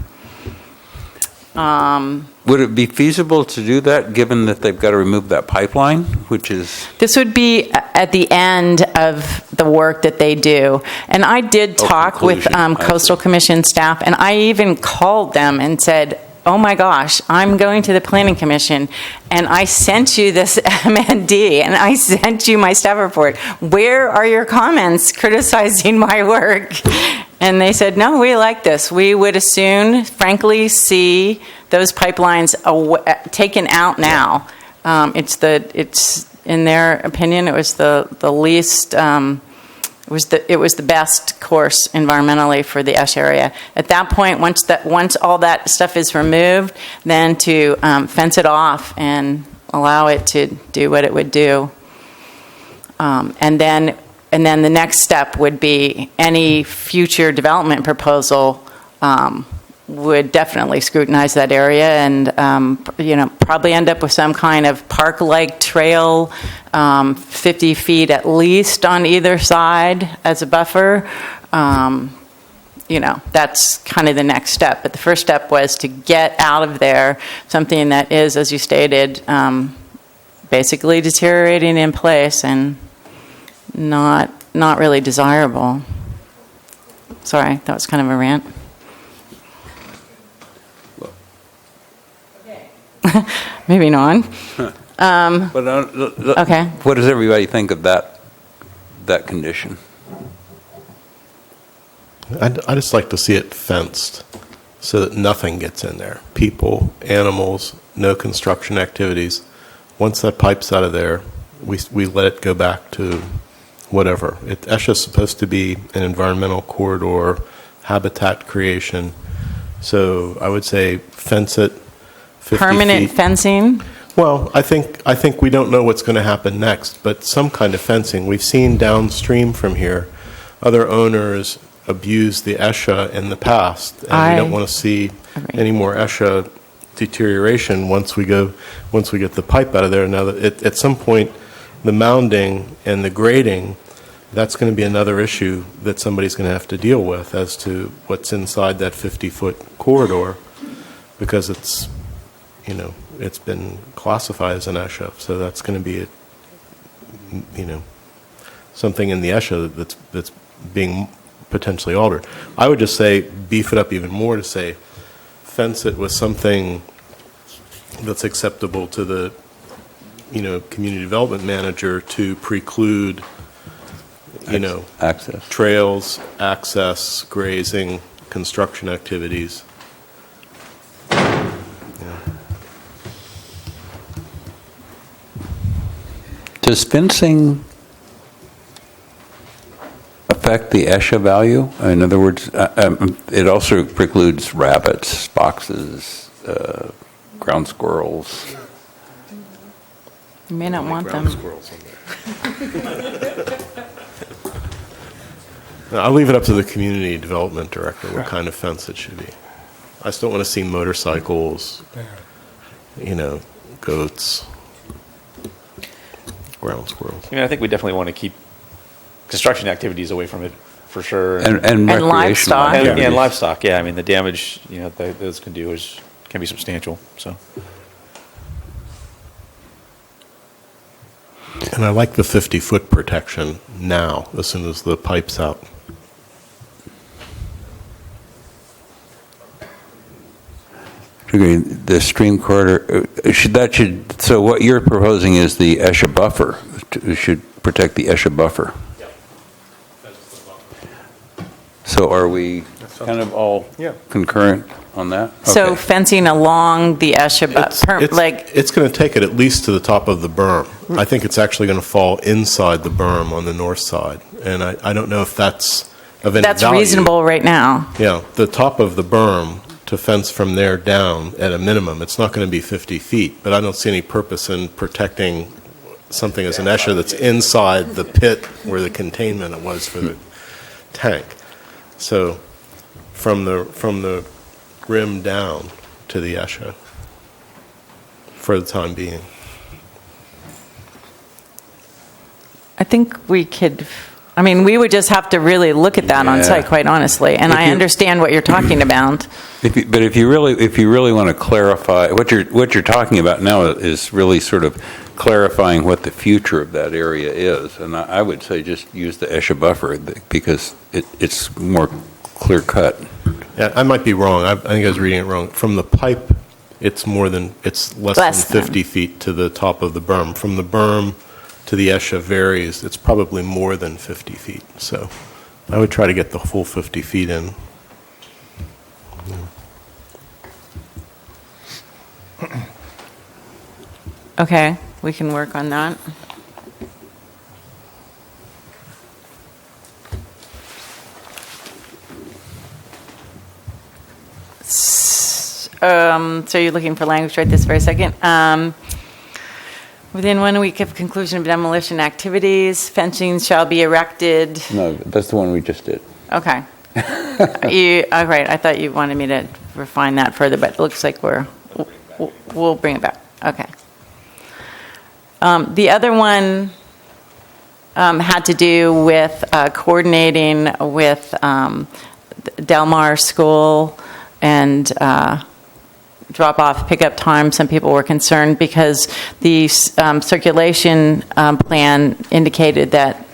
Would it be feasible to do that, given that they've got to remove that pipeline, which is... This would be at the end of the work that they do. And I did talk with Coastal Commission staff, and I even called them and said, oh my gosh, I'm going to the Planning Commission, and I sent you this MND, and I sent you my staff report. Where are your comments criticizing my work? And they said, no, we like this. We would as soon, frankly, see those pipelines taken out now. It's in their opinion, it was the least... It was the best course environmentally for the Esch area. At that point, once all that stuff is removed, then to fence it off and allow it to do what it would do. And then the next step would be any future development proposal would definitely scrutinize that area and probably end up with some kind of park-like trail, 50 feet at least on either side as a buffer. That's kind of the next step. But the first step was to get out of there something that is, as you stated, basically deteriorating in place and not really desirable. Sorry, that was kind of a rant. Moving on. But, Okay. What does everybody think of that condition? I just like to see it fenced so that nothing gets in there. People, animals, no construction activities. Once that pipe's out of there, we let it go back to whatever. ESHA is supposed to be an environmental corridor, habitat creation. So I would say fence it 50 Permanent feet. fencing? Well, I think we don't know what's going to happen next, but some kind of fencing. We've seen downstream from here, other owners abuse the ESHA in the past, and we don't want to see any more ESHA deterioration once we get the pipe out of there. Now, at some point, the mounding and the grading, that's going to be another issue that somebody's going to have to deal with as to what's inside that 50-foot corridor, because it's been classified as an ESHA, so that's going to be something in the ESHA that's being potentially altered. I would just say beef it up even more to say fence it with something that's acceptable to the community development manager to preclude access, trails, access, grazing, construction activities. Does fencing affect the ESHA value? In other words, it also precludes rabbits, foxes, ground squirrels. You may not want them. I'll leave it up to the community development director what kind of fence it should be. I just don't want to see motorcycles, goats, ground squirrels. I think we definitely want to keep construction activities away from it for sure. And livestock. And livestock, yeah. I mean, the damage those can do can be substantial. So. And I like the 50-foot protection now, as soon as the pipe's out. The stream corridor, so what you're proposing is the ESHA buffer, should protect the ESHA buffer. So are we kind of all concurrent on that? So Okay. fencing along the ESHA buffer, It's going to take it at least to the top of the berm. I think it's actually going to fall inside the berm on the north side, and I don't know if that's of any that's value. reasonable right now. Yeah, the top of the berm to fence from there down at a minimum, it's not going to be 50 feet, but I don't see any purpose in protecting something as an ESHA that's inside the pit where the containment was for the tank. So from the rim down to the ESHA for the time being. I think we could, we would just have to really look at that on site, quite honestly. And I understand what you're talking about. But if you really want to clarify, what you're talking about now is really sort of clarifying what the future of that area is. And I would say just use the ESHA buffer because it's more clear cut. Yeah, I might be wrong. I think I was reading it wrong. From the pipe, it's less than 50 feet to the top of the berm. From the berm to the ESHA varies. It's probably more than 50 feet. So I would try to get the full 50 feet in. Okay, we can work on that. So you're looking for language right this very second. Within 1 week of conclusion of demolition activities, fencing shall be erected. No, that's the one we just did. Okay. All right, I thought you wanted me to refine that further, but it looks like we'll bring it back. Okay. The other one had to do with coordinating with Del Mar School and drop-off pickup time. Some people were concerned because the circulation plan indicated that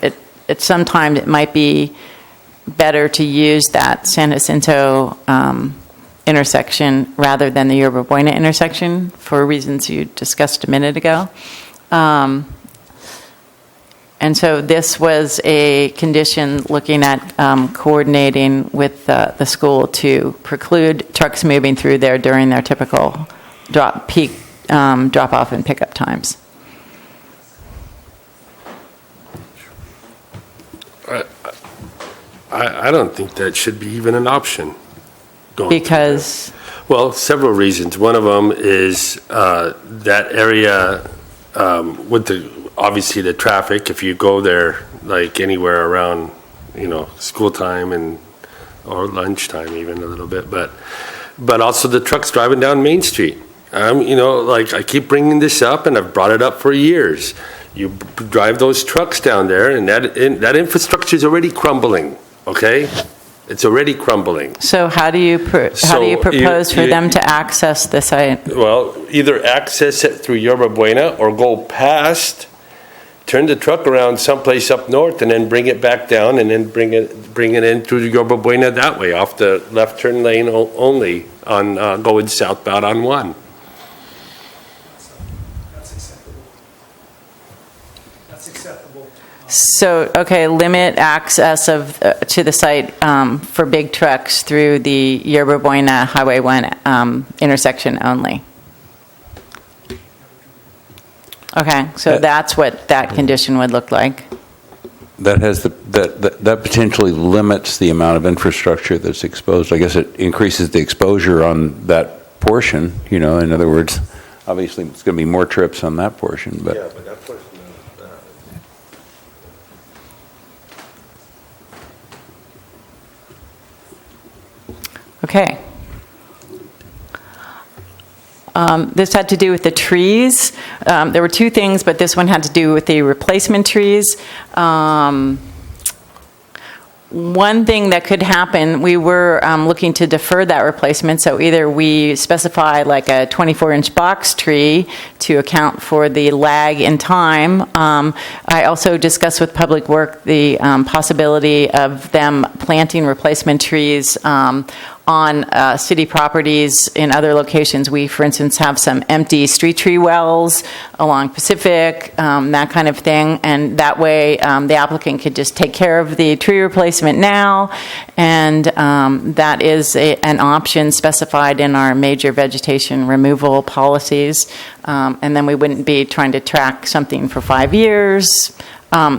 at some time it might be better to use that San Jacinto intersection rather than the Yerba Buena intersection for reasons you discussed a minute ago. And so this was a condition looking at coordinating with the school to preclude trucks moving through there during their typical drop-off and pickup times. I don't think that should be even an option. Because? Well, several reasons. One of them is that area with obviously the traffic. If you go there, like anywhere around, school time or lunchtime, even a little bit, but also the trucks driving down Main Street. I keep bringing this up, and I've brought it up for years. You drive those trucks down there, and that infrastructure is already crumbling. Okay, it's already crumbling. So how do you propose for them to access the site? Well, either access it through Yerba Buena or go past, turn the truck around someplace up north, and then bring it back down, and then bring it in through Yerba Buena that way, off the left turn lane only on going southbound on 1. So, okay, limit access to the site for big trucks through the Yerba Buena Highway 1 intersection only. Okay, so that's what that condition would look like. That has that potentially limits the amount of infrastructure that's exposed. I guess it increases the exposure on that portion. In other words, obviously it's going to be more trips on that portion, but. Yeah, but that portion. Okay. This had to do with the trees. There were two things, but this one had to do with the replacement trees. One thing that could happen, we were looking to defer that replacement, so either we specify like a 24-inch box tree to account for the lag in time. I also discussed with Public Works the possibility of them planting replacement trees on city properties in other locations. We, for instance, have some empty street tree wells along Pacific, that kind of thing, and that way the applicant could just take care of the tree replacement now, and that is an option specified in our major vegetation removal policies, and then we wouldn't be trying to track something for 5 years.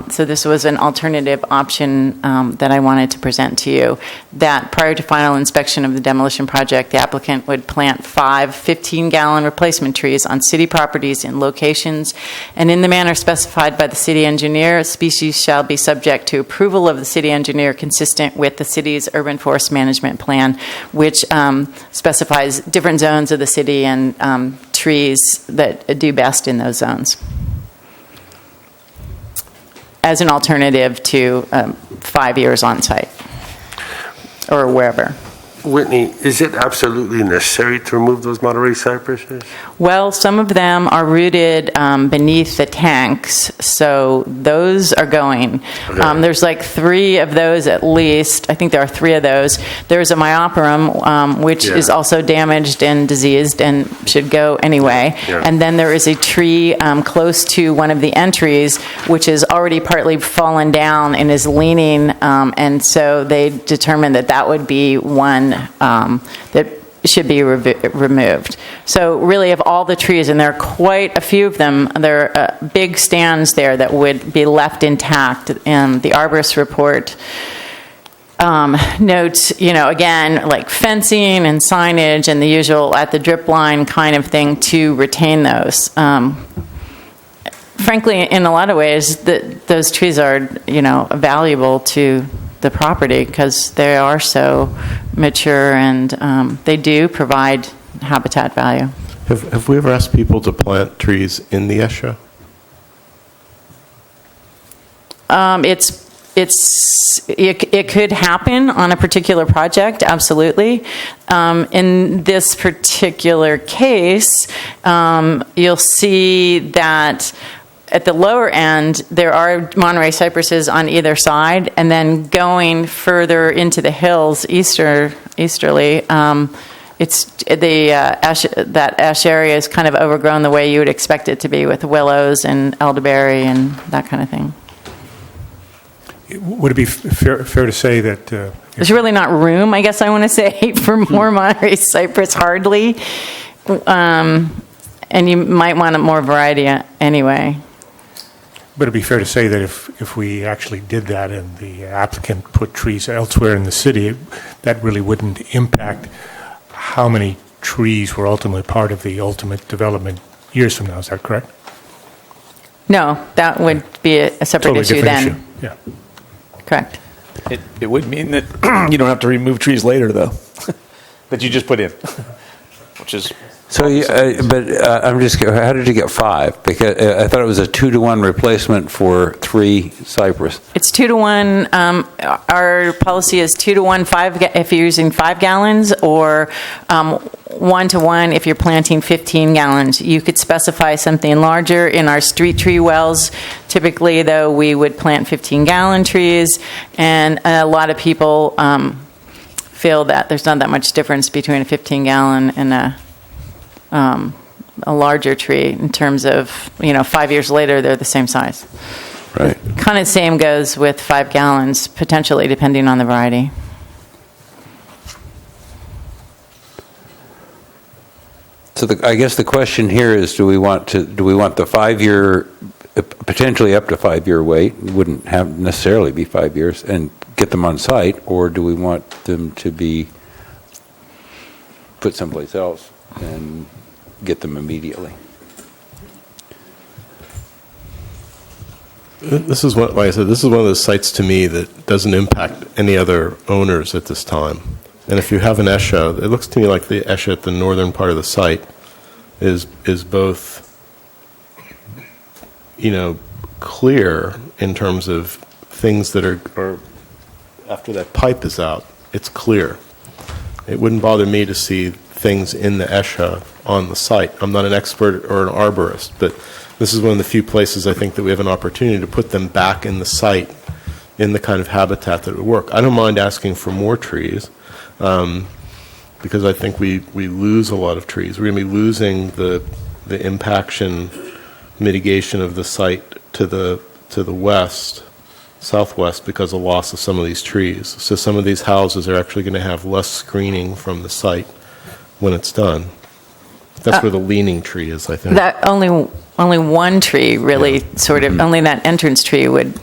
So this was an alternative option that I wanted to present to you, that prior to final inspection of the demolition project, the applicant would plant 5 15-gallon replacement trees on city properties in locations and in the manner specified by the city engineer. Species shall be subject to approval of the city engineer consistent with the city's urban forest management plan, which specifies different zones of the city and trees that do best in those zones, as an alternative to 5 years on site or wherever. Whitney, is it absolutely necessary to remove those Monterey cypresses? Well, some of them are rooted beneath the tanks, so those are going. Okay. There's like 3 of those at least. I think there are 3 of those. There's a myoporum, which is also damaged and diseased and should go anyway. Yeah. And then there is a tree close to one of the entries, which is already partly fallen down and is leaning, and so they determined that that would be one that should be removed. So really, of all the trees, and there are quite a few of them, there are big stands there that would be left intact. And the arborist report notes, again, like fencing and signage and the usual at the drip line kind of thing to retain those. Frankly, in a lot of ways, those trees are, valuable to the property because they are so mature and they do provide habitat value. Have we ever asked people to plant trees in the ESHA? It could happen on a particular project, absolutely. In this particular case, you'll see that at the lower end, there are Monterey cypresses on either side, and then going further into the hills easterly, it's the that ash area is kind of overgrown the way you would expect it to be, with willows and elderberry and that kind of thing. Would it be fair to say that There's really not room, I guess I want to say, for more Monterey cypress, hardly. And you might want more variety anyway. But it'd be fair to say that if we actually did that and the applicant put trees elsewhere in the city, that really wouldn't impact how many trees were ultimately part of the ultimate development years from now. Is that correct? No, that would be a separate Totally issue different then. issue. Yeah. Correct. It would mean that you don't have to remove trees later, though, that you just put in, which is... So, I'm just, how did you get 5? Because I thought it was a 2-to-1 replacement for 3 cypress. It's 2-to-1. Our policy is 2-to-1 if you're using 5 gallons, or 1-to-1 if you're planting 15 gallons. You could specify something larger. In our street tree wells, typically, though, we would plant 15-gallon trees, and a lot of people feel that there's not that much difference between a 15-gallon and a larger tree in terms of, 5 years later, they're the same size. Right. Kind of same goes with 5 gallons, potentially, depending on the variety. So I guess the question here is, do we want the 5-year, potentially up to 5-year wait, it wouldn't have necessarily be 5 years, and get them on site, or do we want them to be put someplace else and get them immediately? This is what, like I said, this is one of those sites to me that doesn't impact any other owners at this time. And if you have an ESHA, it looks to me like the ESHA at the northern part of the site is both, clear in terms of things that are after that pipe is out, it's clear. It wouldn't bother me to see things in the ESHA on the site. I'm not an expert or an arborist, but this is one of the few places I think that we have an opportunity to put them back in the site in the kind of habitat that would work. I don't mind asking for more trees because I think we lose a lot of trees. We're going to be losing the impaction mitigation of the site to the west, southwest, because of loss of some of these trees. So some of these houses are actually going to have less screening from the site when it's done. That's where the leaning tree is, I think. That only one tree really sort of, only that entrance tree would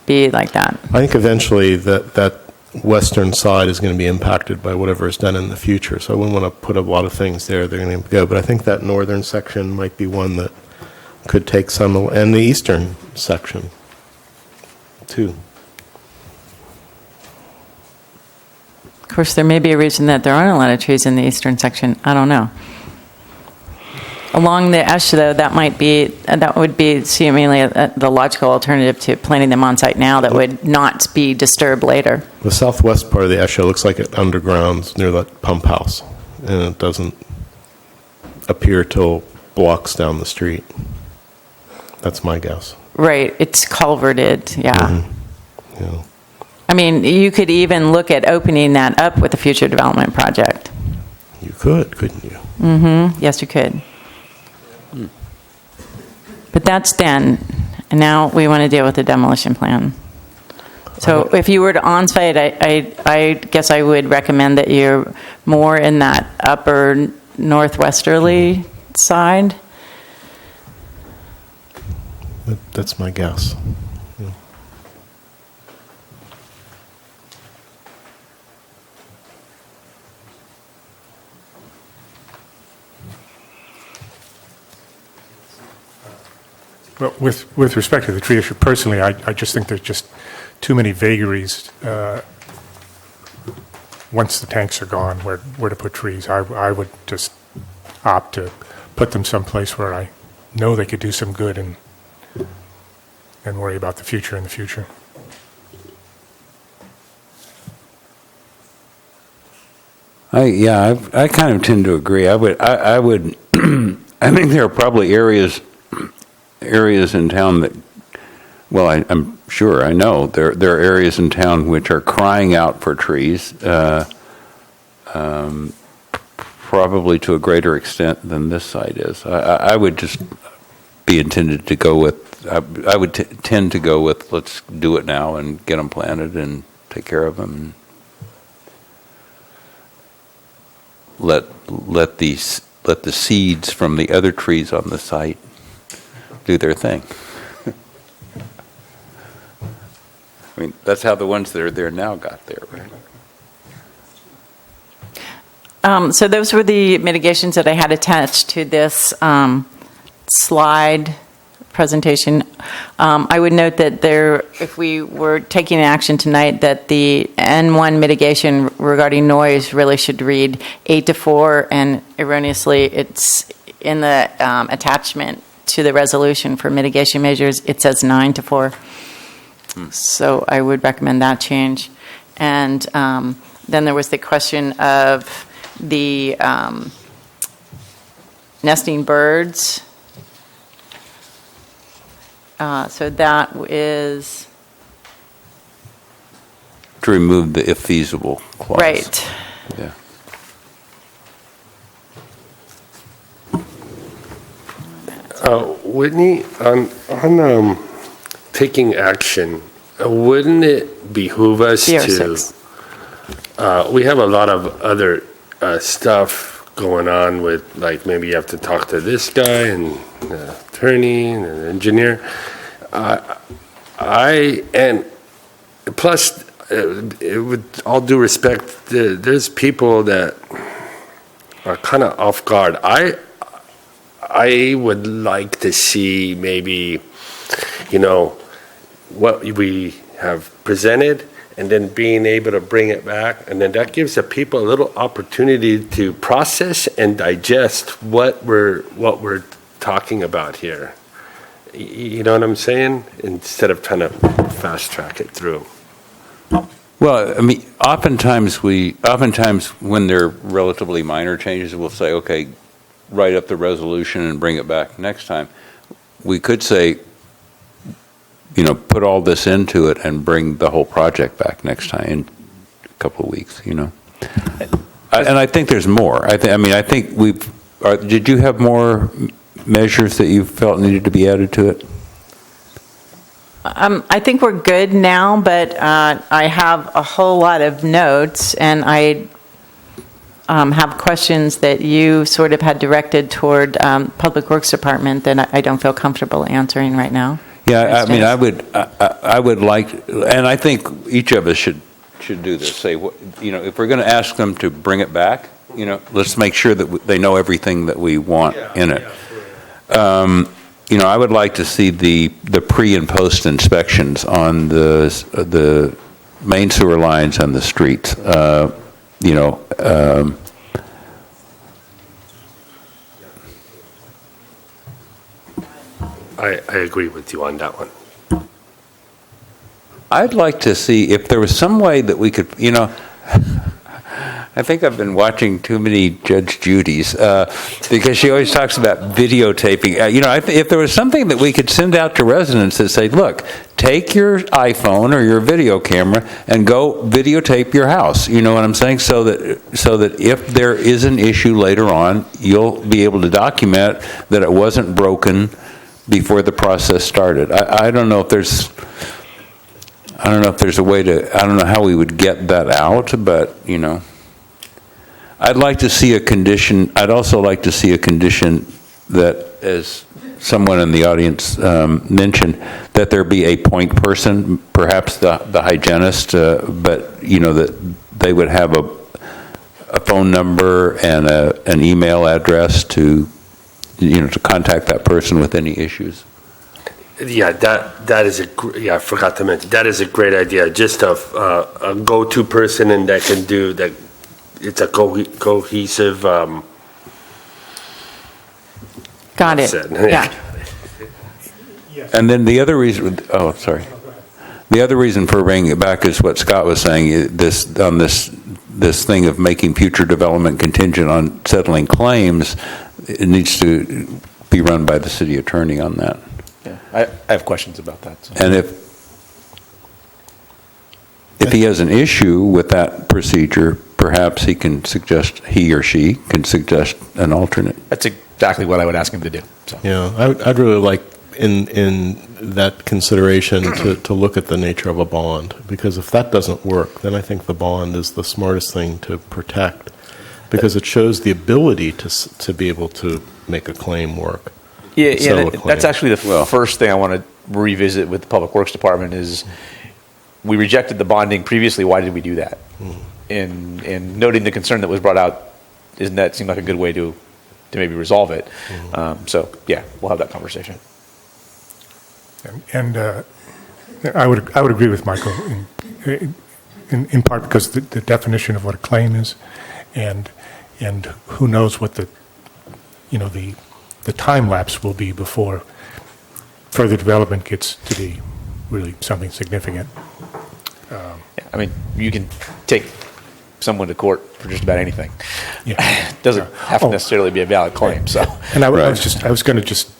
be like that. I think eventually that western side is going to be impacted by whatever is done in the future. So I wouldn't want to put a lot of things there. They're going to go. But I think that northern section might be one that could take some, and the eastern section too. Of course, there may be a reason that there aren't a lot of trees in the eastern section. I don't know. Along the ESHA, though, that would be seemingly the logical alternative to planting them on site now that would not be disturbed later. The southwest part of the ESHA looks like it undergrounds near that pump house, and it doesn't appear till blocks down the street. That's my guess. Right, it's culverted, yeah. Mm-hmm. Yeah. I mean, you could even look at opening that up with a future development project. You could, couldn't you? Mm-hmm, yes, you could. But that's then, and now we want to deal with the demolition plan. So if you were to on-site, I guess I would recommend that you're more in that upper northwesterly side. That's my guess. Yeah. Well, with respect to the tree issue, personally, I just think there's just too many vagaries once the tanks are gone, where to put trees. I would just opt to put them someplace where I know they could do some good and worry about the future in the future. I kind of tend to agree. I would I think there are probably areas in town that, well, I'm sure, I know there are areas in town which are crying out for trees. probably to a greater extent than this site is. I would just be intended to go with, I would tend to go with, let's do it now and get them planted and take care of them. Let the seeds from the other trees on the site do their thing. I mean, that's how the ones that are there now got there, right? So those were the mitigations that I had attached to this slide presentation. I would note that if we were taking action tonight, that the N1 mitigation regarding noise really should read 8 to 4, and erroneously it's in the attachment to the resolution for mitigation measures, it says 9 to 4. So I would recommend that change. And then there was the question of the nesting birds. So that is... To remove the if feasible clause. Right. Yeah. Whitney, on taking action, wouldn't it behoove us to... we have a lot of other stuff going on with, like, maybe you have to talk to this guy and the attorney and an engineer. And plus, with all due respect, there's people that are kind of off guard. I would like to see maybe, what we have presented, and then being able to bring it back, and then that gives the people a little opportunity to process and digest what we're talking about here. You know what I'm saying? Instead of trying to fast track it through. Well, I mean, oftentimes when they're relatively minor changes, we'll say, okay, write up the resolution and bring it back next time. We could say, put all this into it and bring the whole project back next time in a couple of weeks, And I think there's more. I think did you have more measures that you felt needed to be added to it? I think we're good now, but I have a whole lot of notes, and I have questions that you sort of had directed toward Public Works Department that I don't feel comfortable answering right now. Yeah, I mean, I would like, and I think each of us should do this. Say, if we're going to ask them to bring it back, let's make sure that they know everything that we want in it. I would like to see the pre and post inspections on the main sewer lines and the streets. I agree with you on that one. I'd like to see if there was some way that we could, I think I've been watching too many Judge Judy's because she always talks about videotaping. If there was something that we could send out to residents that say, look, take your iPhone or your video camera and go videotape your house. You know what I'm saying? So that if there is an issue later on, you'll be able to document that it wasn't broken before the process started. I don't know if there's a way to, I don't know how we would get that out, but, I'd like to see a condition, I'd also like to see a condition that, as someone in the audience mentioned, that there be a point person, perhaps the hygienist, but, that they would have a phone number and an email address to contact that person with any issues. Yeah, that is I forgot to mention, that is a great idea. Just a go-to person, and that can do that. It's a cohesive. Got it. Yeah. And then the other reason. Oh, sorry. The other reason for bringing it back is what Scott was saying. This thing of making future development contingent on settling claims. It needs to be run by the city attorney on that. Yeah, I have questions about that. So. And if he has an issue with that procedure, perhaps he or she can suggest an alternate. That's exactly what I would ask him to do. So. Yeah, I'd really like in that consideration to look at the nature of a bond, because if that doesn't work, then I think the bond is the smartest thing to protect, because it shows the ability to be able to make a claim work. Yeah, that's actually the first thing I want to revisit with the Public Works Department is we rejected the bonding previously. Why did we do that? And noting the concern that was brought out, doesn't that seem like a good way to maybe resolve it? So yeah, we'll have that conversation. And I would agree with Michael in part because the definition of what a claim is, and who knows what the time lapse will be before further development gets to be really something significant. I mean, you can take someone to court for just about anything. Yeah. It doesn't have to necessarily be a valid claim. So, and I was going to just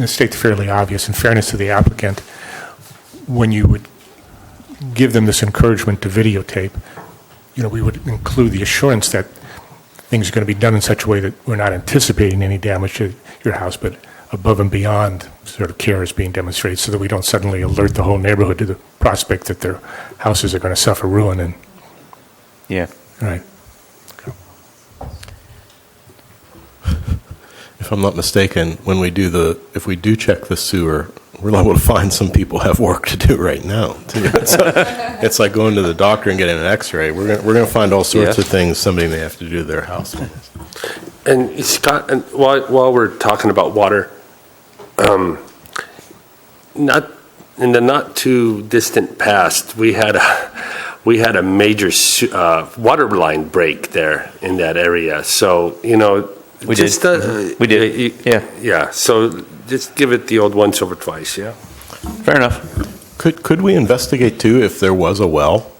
state the fairly obvious. In fairness to the applicant, when you would give them this encouragement to videotape, we would include the assurance that things are going to be done in such a way that we're not anticipating any damage to your house, but above and beyond sort of care is being demonstrated, so that we don't suddenly alert the whole neighborhood to the prospect that their houses are going to suffer ruin. And yeah, right. If I'm not mistaken, when if we do check the sewer, we're liable to find some people have work to do right now. It's like going to the doctor and getting an X-ray. We're going to find all sorts of things somebody may have to do to their house. And Scott, and while we're talking about water, not in the not too distant past, we had a major water line break there in that area. So we did. Yeah. So just give it the old once over twice. Yeah. Fair enough. Could we investigate too if there was a well,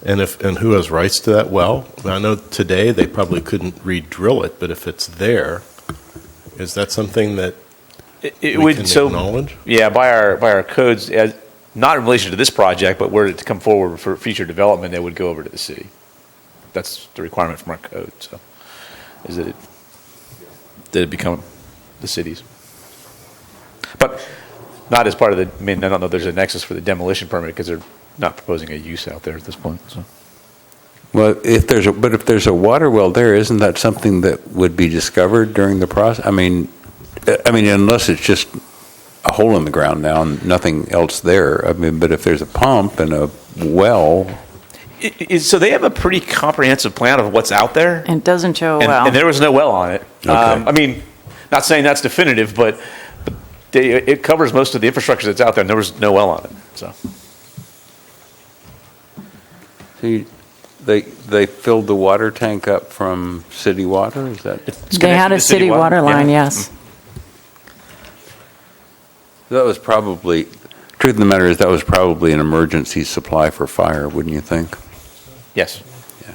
and who has rights to that well? I know today they probably couldn't re-drill it, but if it's there, is that something that we can acknowledge? Yeah, by our codes, not in relation to this project, but were it to come forward for future development, it would go over to the city. That's the requirement from our code. So, is that it become the city's, but not as part of the. I mean, I don't know. There's a nexus for the demolition permit because they're not proposing a use out there at this point. So. Well, if there's a water well there, isn't that something that would be discovered during the process? I mean, unless it's just a hole in the ground now and nothing else there. I mean, but if there's a pump and a well. So they have a pretty comprehensive plan of what's out there. It doesn't show a well. And there was no well on it. Okay. I mean, not saying that's definitive, but it covers most of the infrastructure that's out there, and there was no well on it. So. They filled the water tank up from city water? Is that? They had a city water line, yes. That was probably, truth of the matter is, that was probably an emergency supply for fire, wouldn't you think? Yes. Yeah.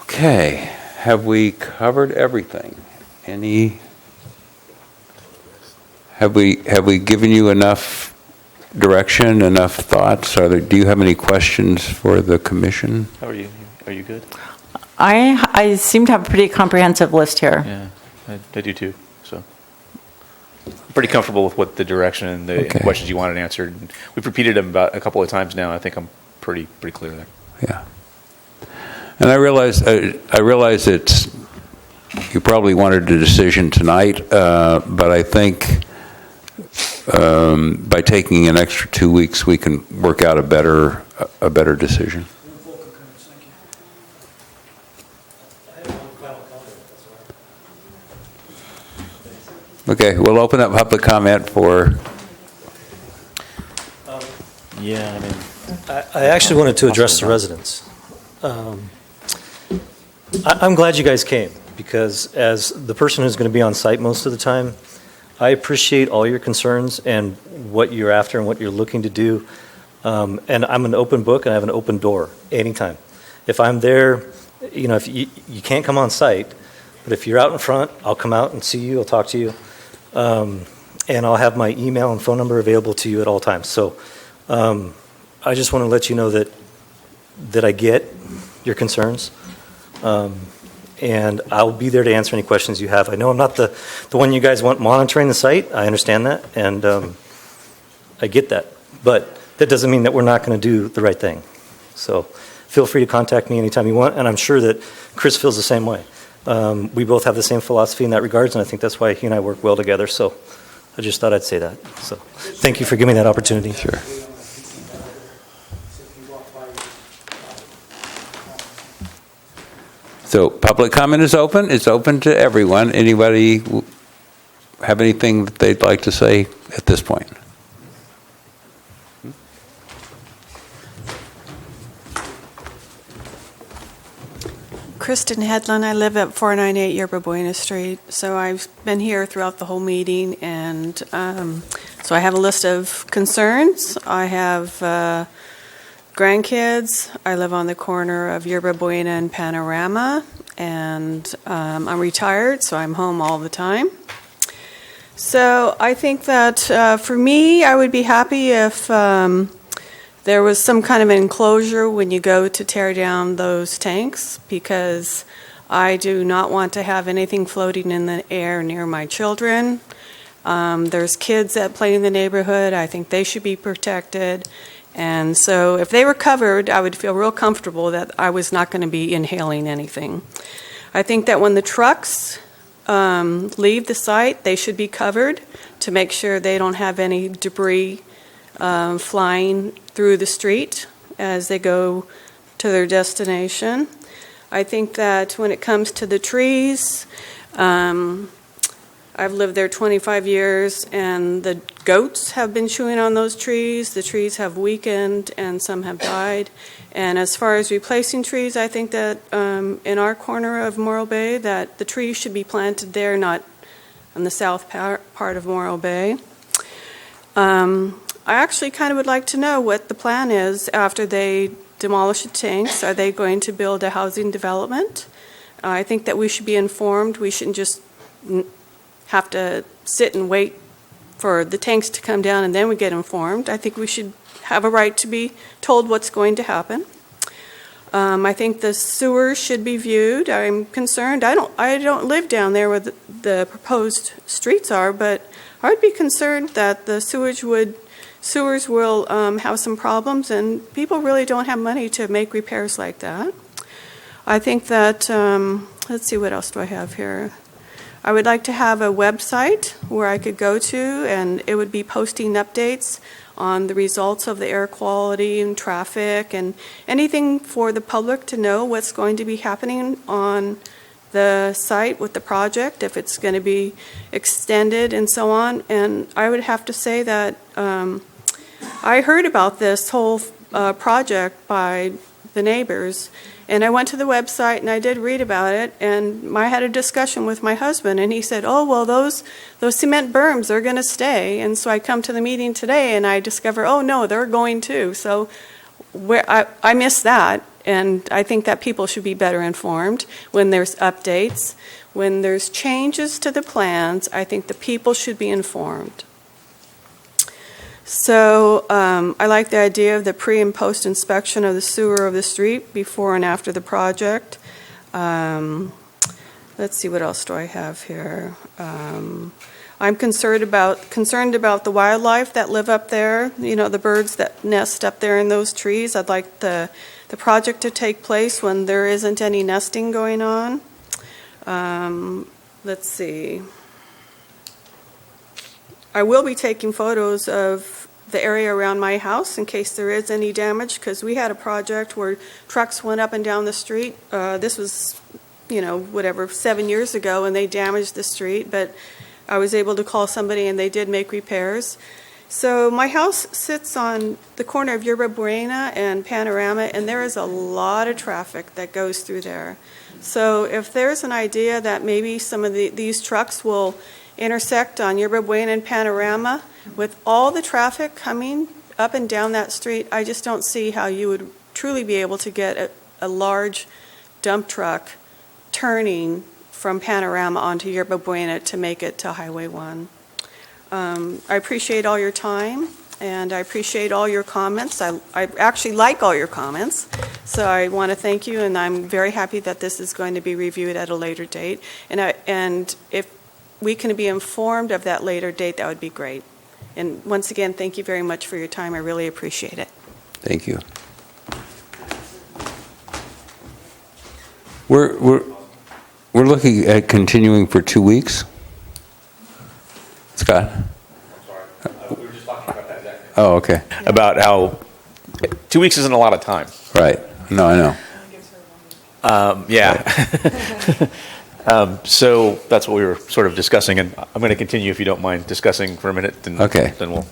Okay. Have we covered everything? Have we given you enough direction, enough thoughts? Do you have any questions for the commission? How are you? Are you good? I seem to have a pretty comprehensive list here. Yeah, I do too. So I'm pretty comfortable with what the direction and the questions you wanted answered. We've repeated them about a couple of times now. I think I'm pretty clear there. Yeah. And I realize you probably wanted a decision tonight, but I think by taking an extra 2 weeks, we can work out a better decision. Okay, we'll open up public comment for. Yeah, I mean, I actually wanted to address the residents. I'm glad you guys came, because as the person who's going to be on site most of the time, I appreciate all your concerns and what you're after and what you're looking to do. And I'm an open book and I have an open door anytime. If I'm there, if you can't come on site, but if you're out in front, I'll come out and see you, I'll talk to you. And I'll have my email and phone number available to you at all times. So I just want to let you know that I get your concerns, and I'll be there to answer any questions you have. I know I'm not the one you guys want monitoring the site. I understand that, and I get that. But that doesn't mean that we're not going to do the right thing. So feel free to contact me anytime you want, and I'm sure that Chris feels the same way. We both have the same philosophy in that regards, and I think that's why he and I work well together. So I just thought I'd say that. So thank you for giving me that opportunity. Sure. So public comment is open. It's open to everyone. Anybody have anything that they'd like to say at this point? Kristen Hedlund. I live at 498 Yerba Buena Street. So I've been here throughout the whole meeting, and so I have a list of concerns. I have grandkids. I live on the corner of Yerba Buena and Panorama, and I'm retired, so I'm home all the time. So I think that for me, I would be happy if there was some kind of enclosure when you go to tear down those tanks, because I do not want to have anything floating in the air near my children. There's kids that play in the neighborhood. I think they should be protected. And so if they were covered, I would feel real comfortable that I was not going to be inhaling anything. I think that when the trucks leave the site, they should be covered to make sure they don't have any debris flying through the street as they go to their destination. I think that when it comes to the trees, I've lived there 25 years, and the goats have been chewing on those trees. The trees have weakened, and some have died. And as far as replacing trees, I think that in our corner of Morro Bay, that the trees should be planted there, not on the south part of Morro Bay. I actually kind of would like to know what the plan is after they demolish the tanks. Are they going to build a housing development? I think that we should be informed. We shouldn't just have to sit and wait for the tanks to come down and then we get informed. I think we should have a right to be told what's going to happen. I think the sewers should be viewed. I'm concerned. I don't live down there where the proposed streets are, but I would be concerned that the sewers will have some problems, and people really don't have money to make repairs like that. I think that, let's see, what else do I have here? I would like to have a website where I could go to, and it would be posting updates on the results of the air quality and traffic and anything for the public to know what's going to be happening on the site with the project, if it's going to be extended and so on. And I would have to say that I heard about this whole project by the neighbors, and I went to the website and I did read about it, and I had a discussion with my husband, and he said, oh, well, those cement berms are going to stay. And so I come to the meeting today and I discover, oh, no, they're going to. So I missed that, and I think that people should be better informed when there's updates. When there's changes to the plans, I think the people should be informed. So I like the idea of the pre and post inspection of the sewer of the street before and after the project. Let's see, what else do I have here? I'm concerned about the wildlife that live up there. You know, the birds that nest up there in those trees. I'd like the project to take place when there isn't any nesting going on. Let's see. I will be taking photos of the area around my house in case there is any damage, because we had a project where trucks went up and down the street. This was, 7 years ago, and they damaged the street, but I was able to call somebody and they did make repairs. So my house sits on the corner of Yerba Buena and Panorama, and there is a lot of traffic that goes through there. So if there's an idea that maybe some of these trucks will intersect on Yerba Buena and Panorama, with all the traffic coming up and down that street, I just don't see how you would truly be able to get a large dump truck turning from Panorama onto Yerba Buena to make it to Highway 1. I appreciate all your time, and I appreciate all your comments. I actually like all your comments, so I want to thank you, and I'm very happy that this is going to be reviewed at a later date. And if we can be informed of that later date, that would be great. And once again, thank you very much for your time. I really appreciate it. Thank you. We're looking at continuing for 2 weeks. Scott? We were just talking about that. Oh, okay. About how 2 weeks isn't a lot of time. Right. No, I know. Yeah. So that's what we were sort of discussing, and I'm going to continue if you don't mind discussing for a minute. And Okay. Then we'll.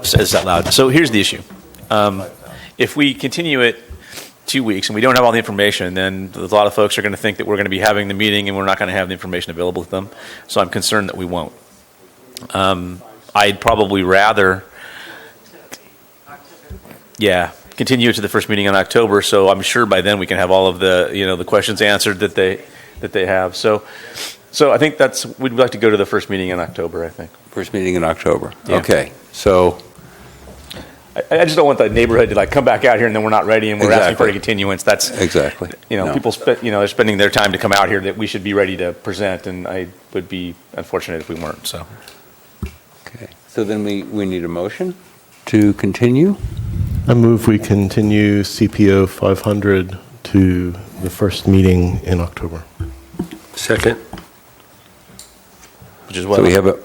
Says out loud. So here's the issue. If we continue it 2 weeks and we don't have all the information, then a lot of folks are going to think that we're going to be having the meeting and we're not going to have the information available to them. So I'm concerned that we won't. I'd probably rather, continue to the first meeting in October. So I'm sure by then we can have all of the the questions answered that they have. So I think we'd like to go to the first meeting in October. I think first meeting in October. Yeah. Okay. So. I just don't want the neighborhood to come back out here and then we're not ready and we're asking for a continuance. That's exactly. No. People they're spending their time to come out here that we should be ready to present, and I would be unfortunate if we weren't. So. Okay. So then we need a motion to continue. I move we continue CPO 500 to the first meeting in October. Second. Which is what? So we have a.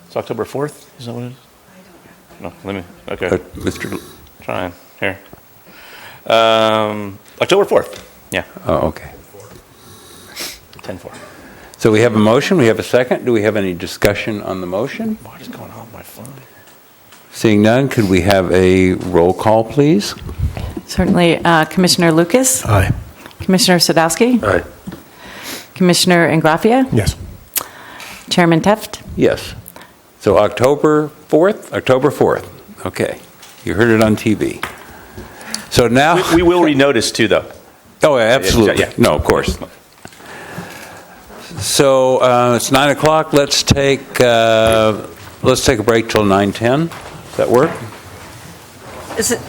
It's October 4th. Is that what it is? No, let me. Okay, Mr. Trying here. October 4th. Yeah. Oh, okay. 10-4. So we have a motion. We have a second. Do we have any discussion on the motion? What is going on with my phone? Seeing none, could we have a roll call, please? Certainly. Commissioner Lucas? Aye. Commissioner Sadowski? Aye. Commissioner Ingrafia? Yes. Chairman Teft? Yes. So October 4th? October 4th. Okay. You heard it on TV. So now... We will renotice too, though. Oh, absolutely. Yeah. No, of course. So it's 9 o'clock. Let's take a break till 9:10. Does that work? Is it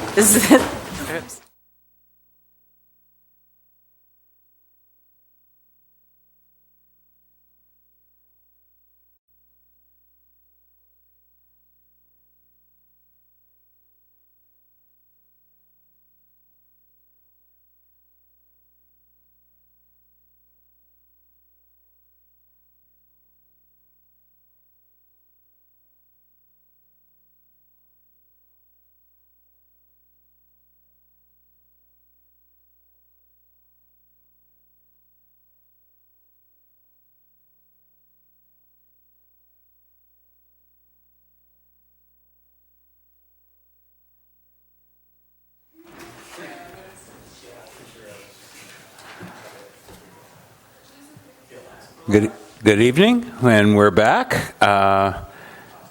Good evening, and we're back.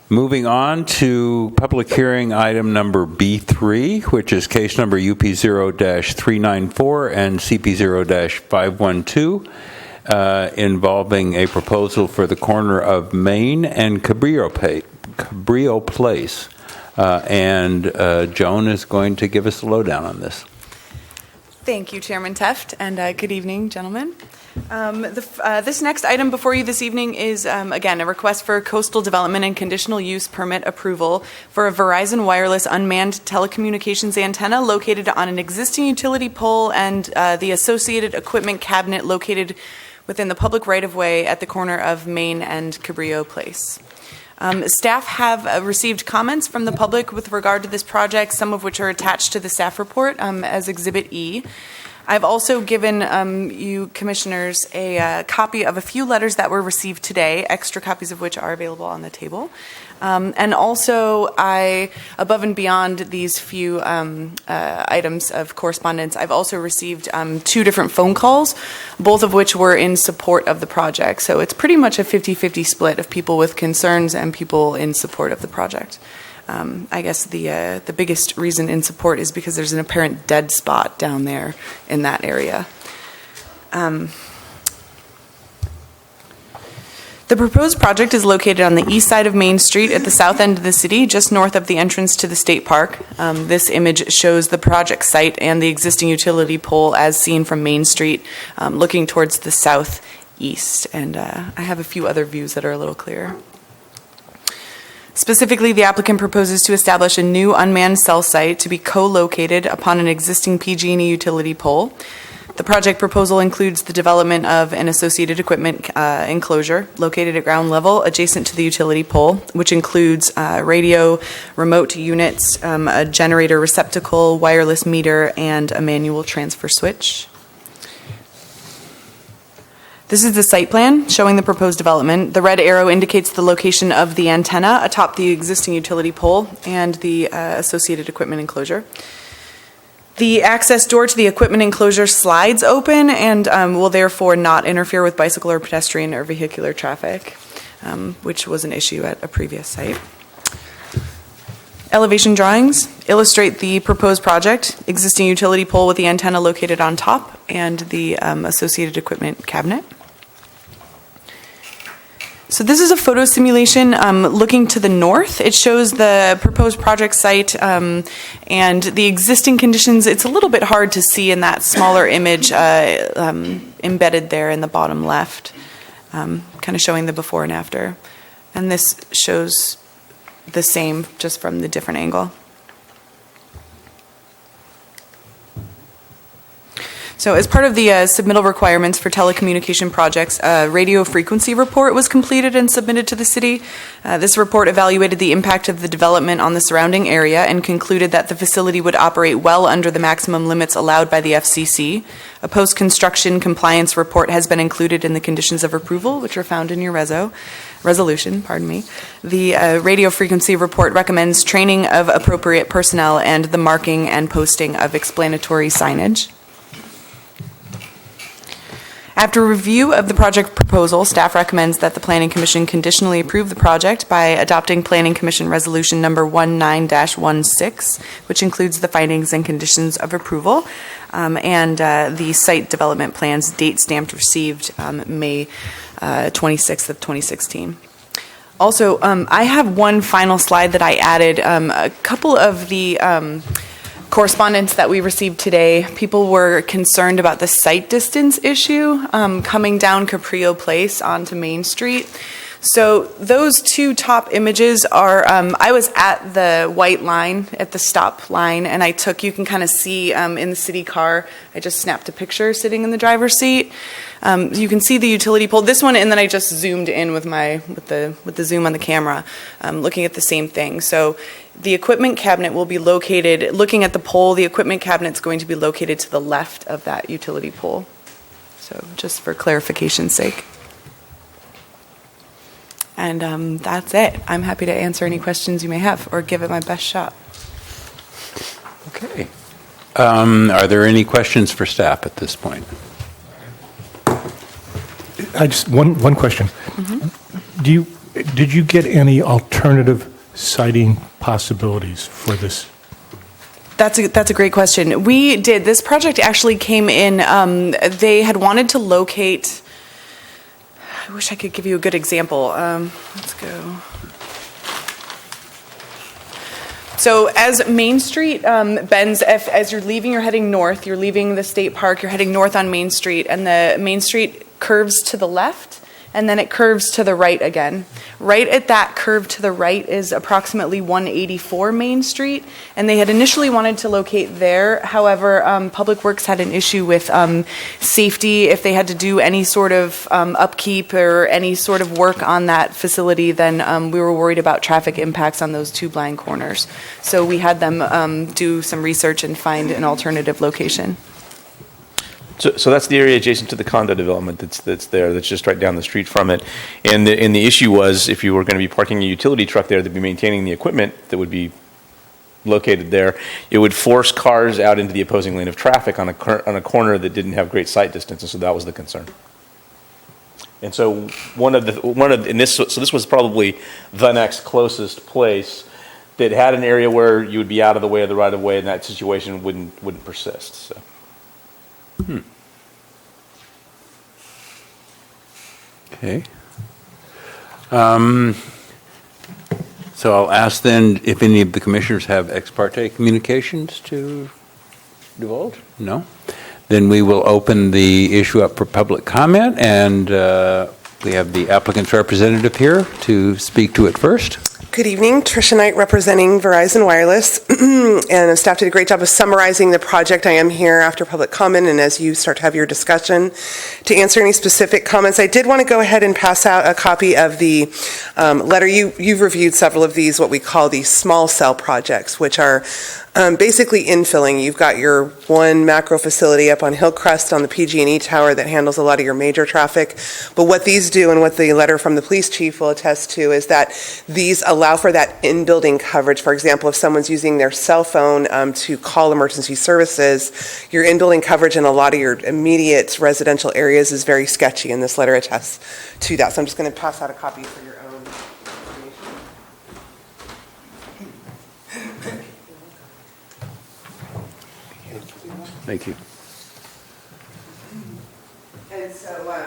Moving on to public hearing item number B3, which is case number UP0-394 and CP0-512, involving a proposal for the corner of Main and Cabrillo Place. And Joan is going to give us a lowdown on this. Thank you, Chairman Teft, and good evening, gentlemen. This next item before you this evening is, again, a request for coastal development and conditional use permit approval for a Verizon wireless unmanned telecommunications antenna located on an existing utility pole and the associated equipment cabinet located within the public right-of-way at the corner of Main and Cabrillo Place. Staff have received comments from the public with regard to this project, some of which are attached to the staff report as Exhibit E. I've also given you commissioners a copy of a few letters that were received today, extra copies of which are available on the table. And also, above and beyond these few items of correspondence, I've also received 2 different phone calls, both of which were in support of the project. So it's pretty much a 50-50 split of people with concerns and people in support of the project. I guess the biggest reason in support is because there's an apparent dead spot down there in that area. The proposed project is located on the east side of Main Street at the south end of the city, just north of the entrance to the state park. This image shows the project site and the existing utility pole as seen from Main Street, looking towards the southeast. And I have a few other views that are a little clearer. Specifically, the applicant proposes to establish a new unmanned cell site to be co-located upon an existing PG&E utility pole. The project proposal includes the development of an associated equipment enclosure located at ground level adjacent to the utility pole, which includes radio, remote units, a generator receptacle, wireless meter, and a manual transfer switch. This is the site plan showing the proposed development. The red arrow indicates the location of the antenna atop the existing utility pole and the associated equipment enclosure. The access door to the equipment enclosure slides open and will therefore not interfere with bicycle or pedestrian or vehicular traffic, which was an issue at a previous site. Elevation drawings illustrate the proposed project, existing utility pole with the antenna located on top, and the associated equipment cabinet. So this is a photo simulation looking to the north. It shows the proposed project site and the existing conditions. It's a little bit hard to see in that smaller image embedded there in the bottom left, kind of showing the before and after. And this shows the same, just from the different angle. So as part of the submittal requirements for telecommunication projects, a radio frequency report was completed and submitted to the city. This report evaluated the impact of the development on the surrounding area and concluded that the facility would operate well under the maximum limits allowed by the FCC. A post-construction compliance report has been included in the conditions of approval, which are found in your resolution. The radio frequency report recommends training of appropriate personnel and the marking and posting of explanatory signage. After review of the project proposal, staff recommends that the Planning Commission conditionally approve the project by adopting Planning Commission Resolution number 19-16, which includes the findings and conditions of approval, and the site development plans date stamped received May 26th of 2016. Also, I have one final slide that I added. A couple of the correspondence that we received today, people were concerned about the site distance issue coming down Caprio Place onto Main Street. So those two top images are, I was at the white line, at the stop line, and you can kind of see in the city car, I just snapped a picture sitting in the driver's seat. You can see the utility pole, this one, and then I just zoomed in with the zoom on the camera, looking at the same thing. So the equipment cabinet will be located, looking at the pole, the equipment cabinet's going to be located to the left of that utility pole. So just for clarification's sake. And that's it. I'm happy to answer any questions you may have or give it my best shot. Okay. Are there any questions for staff at this point? I just one question. Mm-hmm. Did you get any alternative siting possibilities for this? That's a great question. We did. This project actually came in. They had wanted to locate. I wish I could give you a good example. Let's go. So as Main Street bends, as you're leaving, you're heading north, you're leaving the state park, you're heading north on Main Street, and the Main Street curves to the left, and then it curves to the right again. Right at that curve to the right is approximately 184 Main Street, and they had initially wanted to locate there. However, Public Works had an issue with safety. If they had to do any sort of upkeep or any sort of work on that facility, then we were worried about traffic impacts on those two blind corners. So we had them do some research and find an alternative location. So that's the area adjacent to the condo development that's there, that's just right down the street from it. And the issue was, if you were going to be parking a utility truck there, to be maintaining the equipment that would be located there, it would force cars out into the opposing lane of traffic on a corner that didn't have great sight distance, and so that was the concern. And so this was probably the next closest place that had an area where you would be out of the way of the right of way, and that situation wouldn't persist. So. Okay. So I'll ask then if any of the commissioners have ex parte communications to divulge? No? Then we will open the issue up for public comment, and we have the applicant's representative here to speak to it first. Good evening, Tricia Knight representing Verizon Wireless, and staff did a great job of summarizing the project. I am here after public comment and as you start to have your discussion to answer any specific comments. I did want to go ahead and pass out a copy of the letter. You've reviewed several of these, what we call these small cell projects, which are basically infilling. You've got your one macro facility up on Hillcrest on the PG&E tower that handles a lot of your major traffic. But what these do, and what the letter from the police chief will attest to, is that these allow for that in-building coverage. For example, if someone's using their cell phone to call emergency services, your in-building coverage in a lot of your immediate residential areas is very sketchy, and this letter attests to that. So I'm just going to pass out a copy for your own information. Thank you. And so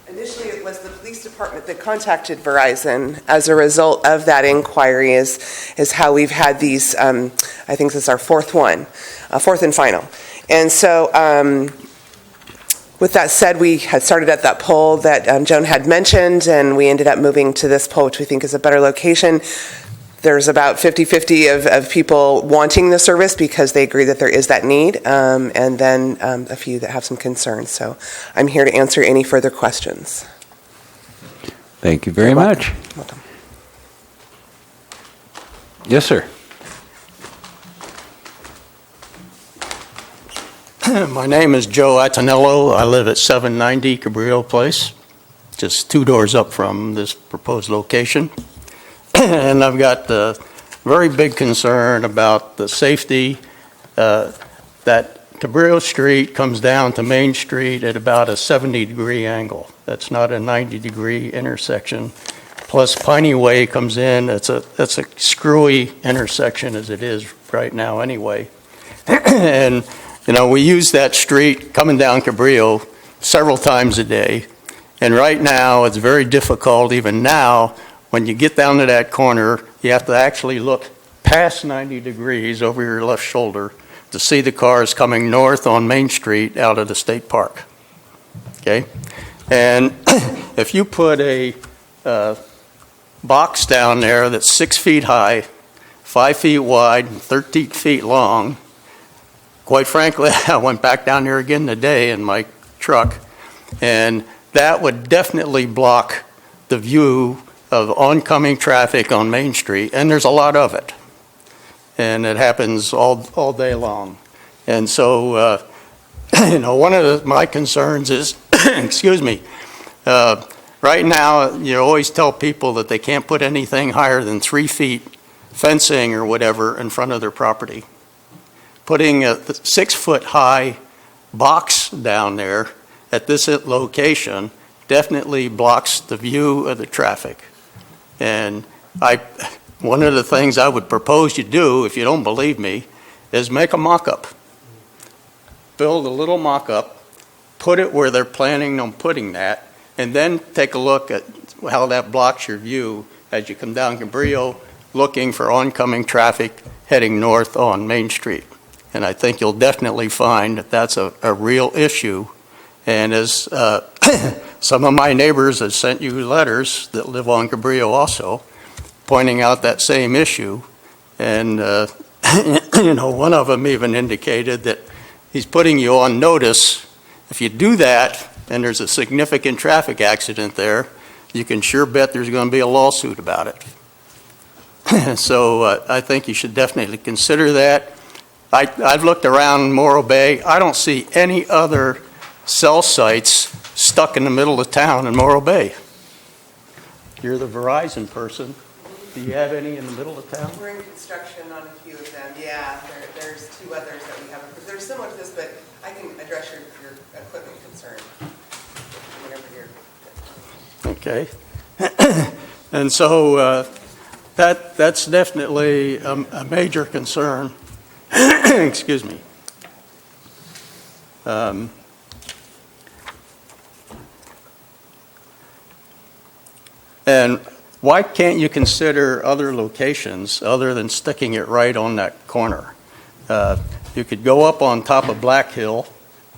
initially it was the police department that contacted Verizon as a result of that inquiry is how we've had these, I think this is our fourth and final. And so with that said, we had started at that pole that Joan had mentioned, and we ended up moving to this pole, which we think is a better location. There's about 50-50 of people wanting the service because they agree that there is that need, and then a few that have some concerns. So I'm here to answer any further questions. Thank you very much. Welcome. Yes, sir. My name is Joe Atanello. I live at 790 Cabrillo Place, just 2 doors up from this proposed location. And I've got a very big concern about the safety. That Cabrillo Street comes down to Main Street at about a 70-degree angle. That's not a 90-degree intersection. Plus Piney Way comes in. That's a screwy intersection as it is right now anyway. And, you know, we use that street coming down Cabrillo several times a day. And right now, it's very difficult, even now, when you get down to that corner, you have to actually look past 90 degrees over your left shoulder to see the cars coming north on Main Street out of the state park. Okay? And if you put a box down there that's 6 feet high, 5 feet wide, and 13 feet long, quite frankly, I went back down there again today in my truck, and that would definitely block the view of oncoming traffic on Main Street, and there's a lot of it. And it happens all day long. And so, you know, one of my concerns is, excuse me, right now you always tell people that they can't put anything higher than 3 feet fencing or whatever in front of their property. Putting a 6 foot high box down there at this location definitely blocks the view of the traffic. And one of the things I would propose you do, if you don't believe me, is make a mock-up. Build a little mock-up, put it where they're planning on putting that, and then take a look at how that blocks your view as you come down Cabrillo looking for oncoming traffic heading north on Main Street. And I think you'll definitely find that that's a real issue. And as some of my neighbors have sent you letters that live on Cabrillo also, pointing out that same issue. And, you know, one of them even indicated that he's putting you on notice. If you do that and there's a significant traffic accident there, you can sure bet there's going to be a lawsuit about it. So I think you should definitely consider that. I've looked around Morro Bay. I don't see any other cell sites stuck in the middle of town in Morro Bay. You're the Verizon person. Do you have any in the middle of town? We're in construction on a few of them, yeah. There's 2 others that we have. They're similar to this, but I can address your equipment concern whenever you're... Okay. And so that's definitely a major concern. Excuse me. And why can't you consider other locations other than sticking it right on that corner? You could go up on top of Black Hill,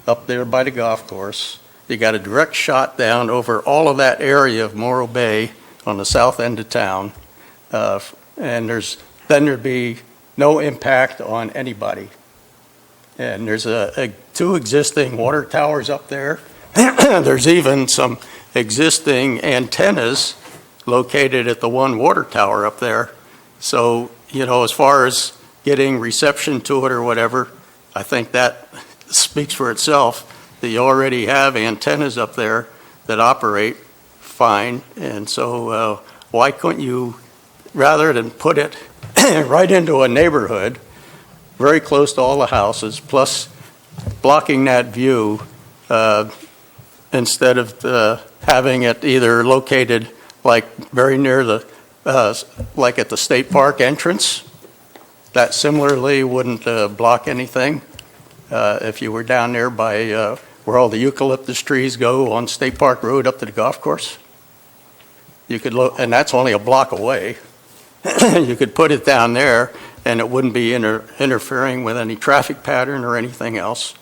up there by the golf course. You got a direct shot down over all of that area of Morro Bay on the south end of town. And then there'd be no impact on anybody. And there's two existing water towers up there. There's even some existing antennas located at the one water tower up there. So, as far as getting reception to it or whatever, I think that speaks for itself, that you already have antennas up there that operate fine. And so why couldn't you, rather than put it right into a neighborhood, very close to all the houses, plus blocking that view, instead of having it either located like very near the, like at the state park entrance, that similarly wouldn't block anything. If you were down there by where all the eucalyptus trees go on State Park Road up to the golf course, you could and that's only a block away. You could put it down there and it wouldn't be interfering with any traffic pattern or anything else.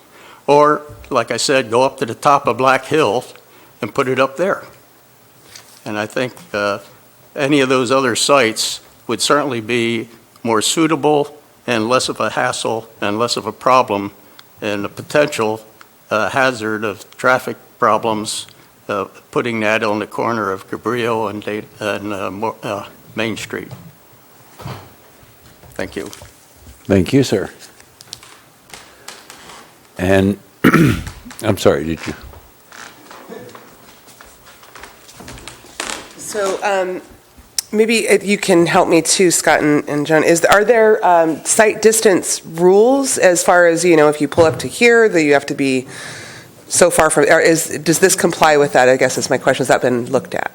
Or, like I said, go up to the top of Black Hill and put it up there. And I think any of those other sites would certainly be more suitable and less of a hassle and less of a problem and a potential hazard of traffic problems, putting that on the corner of Cabrillo and Main Street. Thank you. Thank you, sir. And I'm sorry, did you? So maybe you can help me too, Scott and John. Are there site distance rules as far as, if you pull up to here, that you have to be so far from, does this comply with that, I guess is my question. Has that been looked at?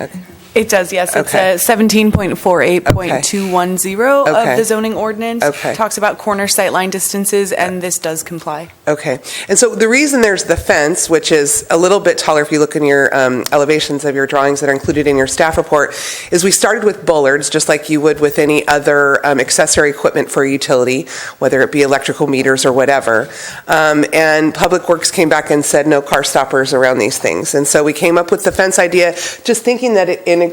Okay. It does, yes. It's Okay. 17.48.210 Okay. of the zoning ordinance. Okay. Talks about corner sight line distances, and this does comply. Okay. And so the reason there's the fence, which is a little bit taller if you look in your elevations of your drawings that are included in your staff report, is we started with bollards, just like you would with any other accessory equipment for a utility, whether it be electrical meters or whatever. And Public Works came back and said no car stoppers around these things. And so we came up with the fence idea, just thinking that it integrated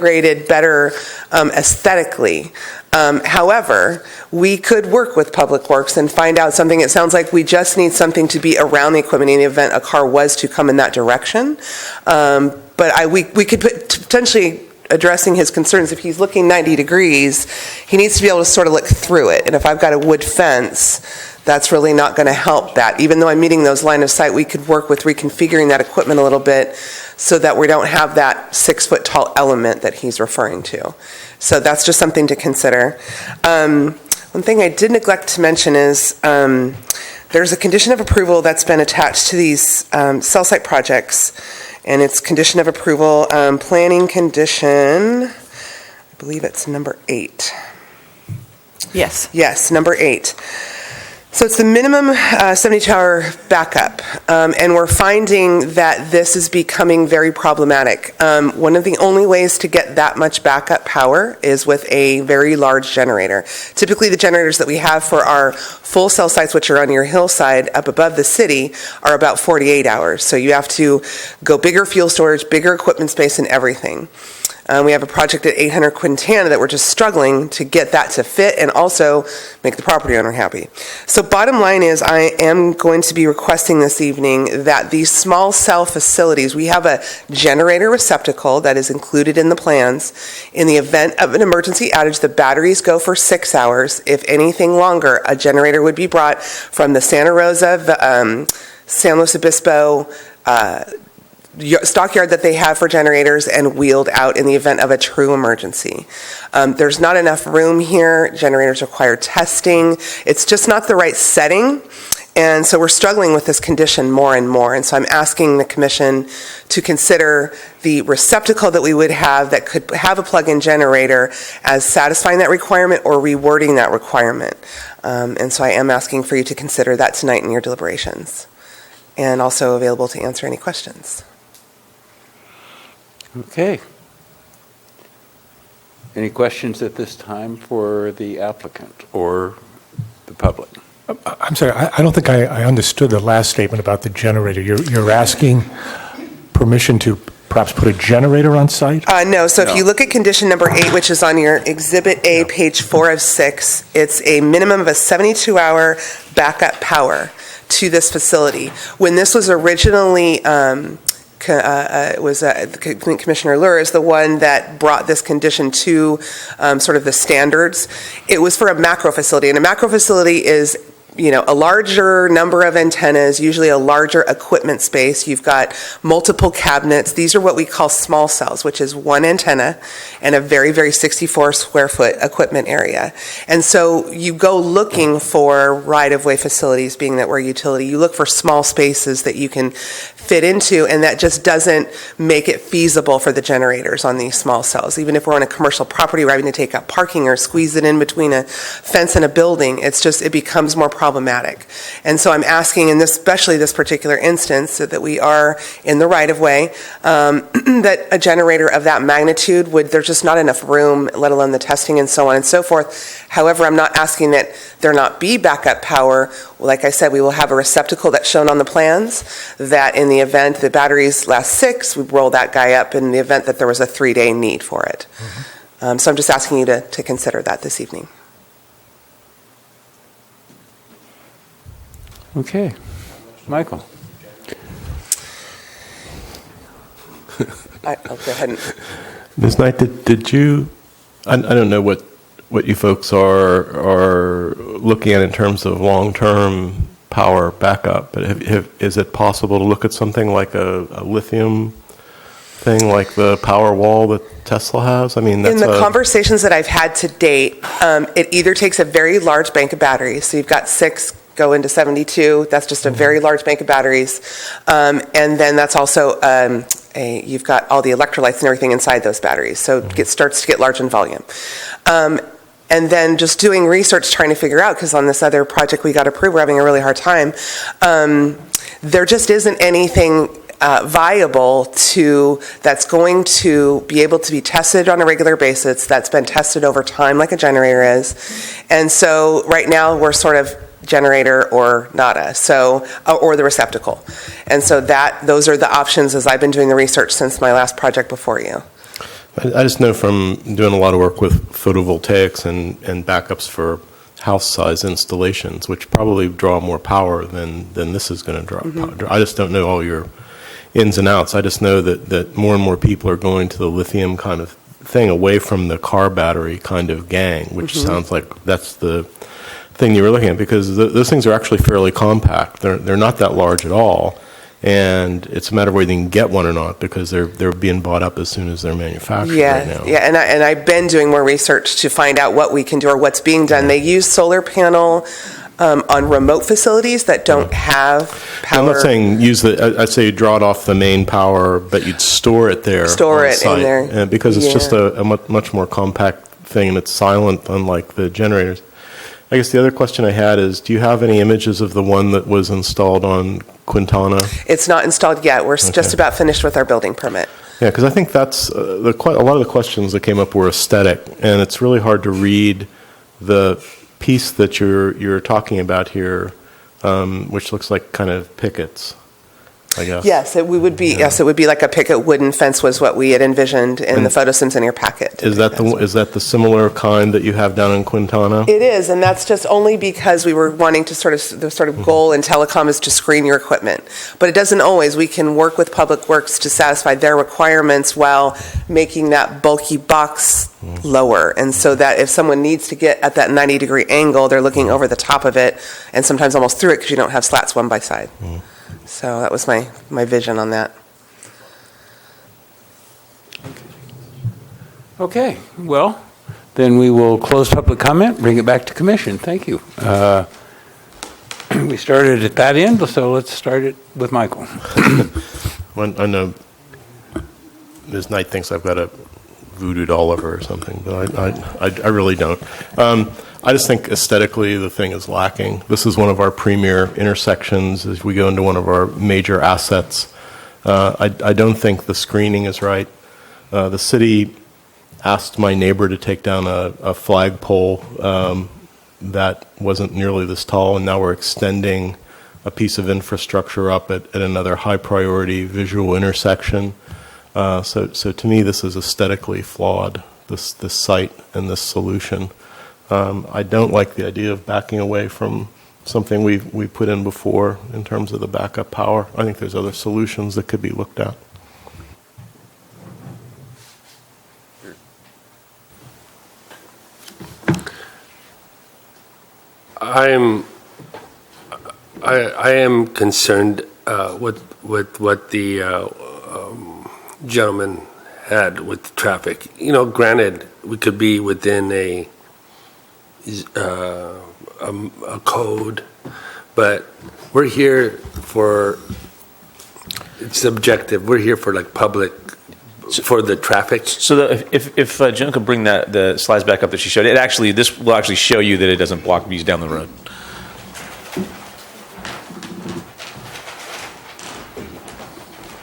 better aesthetically. However, we could work with Public Works and find out something. It sounds like we just need something to be around the equipment in the event a car was to come in that direction. But we could potentially addressing his concerns. If he's looking 90 degrees, he needs to be able to sort of look through it. And if I've got a wood fence, that's really not going to help that. Even though I'm meeting those line of sight, we could work with reconfiguring that equipment a little bit so that we don't have that 6-foot tall element that he's referring to. So that's just something to consider. One thing I did neglect to mention is there's a condition of approval that's been attached to these cell site projects, and it's condition of approval, planning condition, I believe it's number 8. Yes. Yes, number 8. So it's the minimum 72-hour backup, and we're finding that this is becoming very problematic. One of the only ways to get that much backup power is with a very large generator. Typically, the generators that we have for our full cell sites, which are on your hillside up above the city, are about 48 hours. So you have to go bigger fuel storage, bigger equipment space, and everything. We have a project at 800 Quintana that we're just struggling to get that to fit and also make the property owner happy. So bottom line is I am going to be requesting this evening that these small cell facilities, we have a generator receptacle that is included in the plans. In the event of an emergency outage, the batteries go for 6 hours. If anything longer, a generator would be brought from the Santa Rosa, San Luis Obispo, stockyard that they have for generators and wheeled out in the event of a true emergency. There's not enough room here. Generators require testing. It's just not the right setting. And so we're struggling with this condition more and more. And so I'm asking the commission to consider the receptacle that we would have that could have a plug-in generator as satisfying that requirement or rewording that requirement. And so I am asking for you to consider that tonight in your deliberations. And also available to answer any questions. Okay. Any questions at this time for the applicant or the public? I'm sorry, I don't think I understood the last statement about the generator. You're asking permission to perhaps put a generator on site? No, so if you look at condition number 8, which is on your Exhibit A, page 4 of 6, it's a minimum of a 72-hour backup power to this facility. When this was originally, Commissioner Luer is the one that brought this condition to sort of the standards. It was for a macro facility, and a macro facility is a larger number of antennas, usually a larger equipment space. You've got multiple cabinets. These are what we call small cells, which is one antenna and a very, very 64 square foot equipment area. And so you go looking for right-of-way facilities, being that we're a utility. You look for small spaces that you can fit into, and that just doesn't make it feasible for the generators on these small cells. Even if we're on a commercial property, we're having to take up parking or squeeze it in between a fence and a building, it becomes more problematic. And so I'm asking, in this, especially this particular instance, so that we are in the right-of-way, that a generator of that magnitude there's just not enough room, let alone the testing and so on and so forth. However, I'm not asking that there not be backup power. Like I said, we will have a receptacle that's shown on the plans that in the event the batteries last 6, we roll that guy up in the event that there was a 3-day need for it. Mm-hmm. So I'm just asking you to consider that this evening. Okay. Michael. I'll go ahead and... Ms. Knight, did you, I don't know what you folks are looking at in terms of long-term power backup, but is it possible to look at something like a lithium thing, like the power wall that Tesla has? I mean, that's in the conversations that I've had to date, it either takes a very large bank of batteries, so you've got 6 go into 72, that's just a very large bank of batteries, and then that's also you've got all the electrolytes and everything inside those batteries, so it starts to get large in volume. And then just doing research, trying to figure out, because on this other project we got approved, we're having a really hard time, there just isn't anything viable that's going to be able to be tested on a regular basis, that's been tested over time like a generator is. And so right now we're sort of generator or nada, or the receptacle. And so those are the options as I've been doing the research since my last project before you. I just know from doing a lot of work with photovoltaics and backups for house-size installations, which probably draw more power than this is going to draw. Mm-hmm. I just don't know all your ins and outs. I just know that more and more people are going to the lithium kind of thing, away from the car battery kind of gang, which mm-hmm. sounds like that's the thing you were looking at, because those things are actually fairly compact. They're not that large at all. And it's a matter of whether you can get one or not, because they're being bought up as soon as they're manufactured right now. Yeah, and I've been doing more research to find out what we can do or what's being done. They use solar panel on remote facilities that don't have power. I'm not saying I'd say you draw it off the main power, but you'd store it there. Store it in there. Because it's just a much more compact thing, and it's silent, unlike the generators. I guess the other question I had is, do you have any images of the one that was installed on Quintana? It's not installed yet. We're just about finished with our building permit. Yeah, because I think that's a lot of the questions that came up were aesthetic, and it's really hard to read the piece that you're talking about here, which looks like kind of pickets, I guess. Yes, it would be. Yeah. Yes, it would be like a picket wooden fence was what we had envisioned in the photosims in your packet. Is that the similar kind that you have down in Quintana? It is, and that's just only because we were wanting to the goal in telecom is to screen your equipment. But it doesn't always. We can work with Public Works to satisfy their requirements while making that bulky box lower, and so that if someone needs to get at that 90-degree angle, they're looking over the top of it, and sometimes almost through it because you don't have slats one by side. So that was my vision on that. Okay, well, then we will close public comment, bring it back to commission. Thank you. We started at that end, so let's start it with Michael. I know Ms. Knight thinks I've got a voodoo doll of her or something, but I really don't. I just think aesthetically the thing is lacking. This is one of our premier intersections as we go into one of our major assets. I don't think the screening is right. The city asked my neighbor to take down a flagpole that wasn't nearly this tall, and now we're extending a piece of infrastructure up at another high priority visual intersection. So to me, this is aesthetically flawed, this site and this solution. I don't like the idea of backing away from something we put in before in terms of the backup power. I think there's other solutions that could be looked at. I am concerned with what the gentleman had with the traffic. You know, granted, we could be within a code, but we're here for, it's subjective. We're here for like public, for the traffic. So if Jen could bring the slides back up that she showed, this will actually show you that it doesn't block views down the road.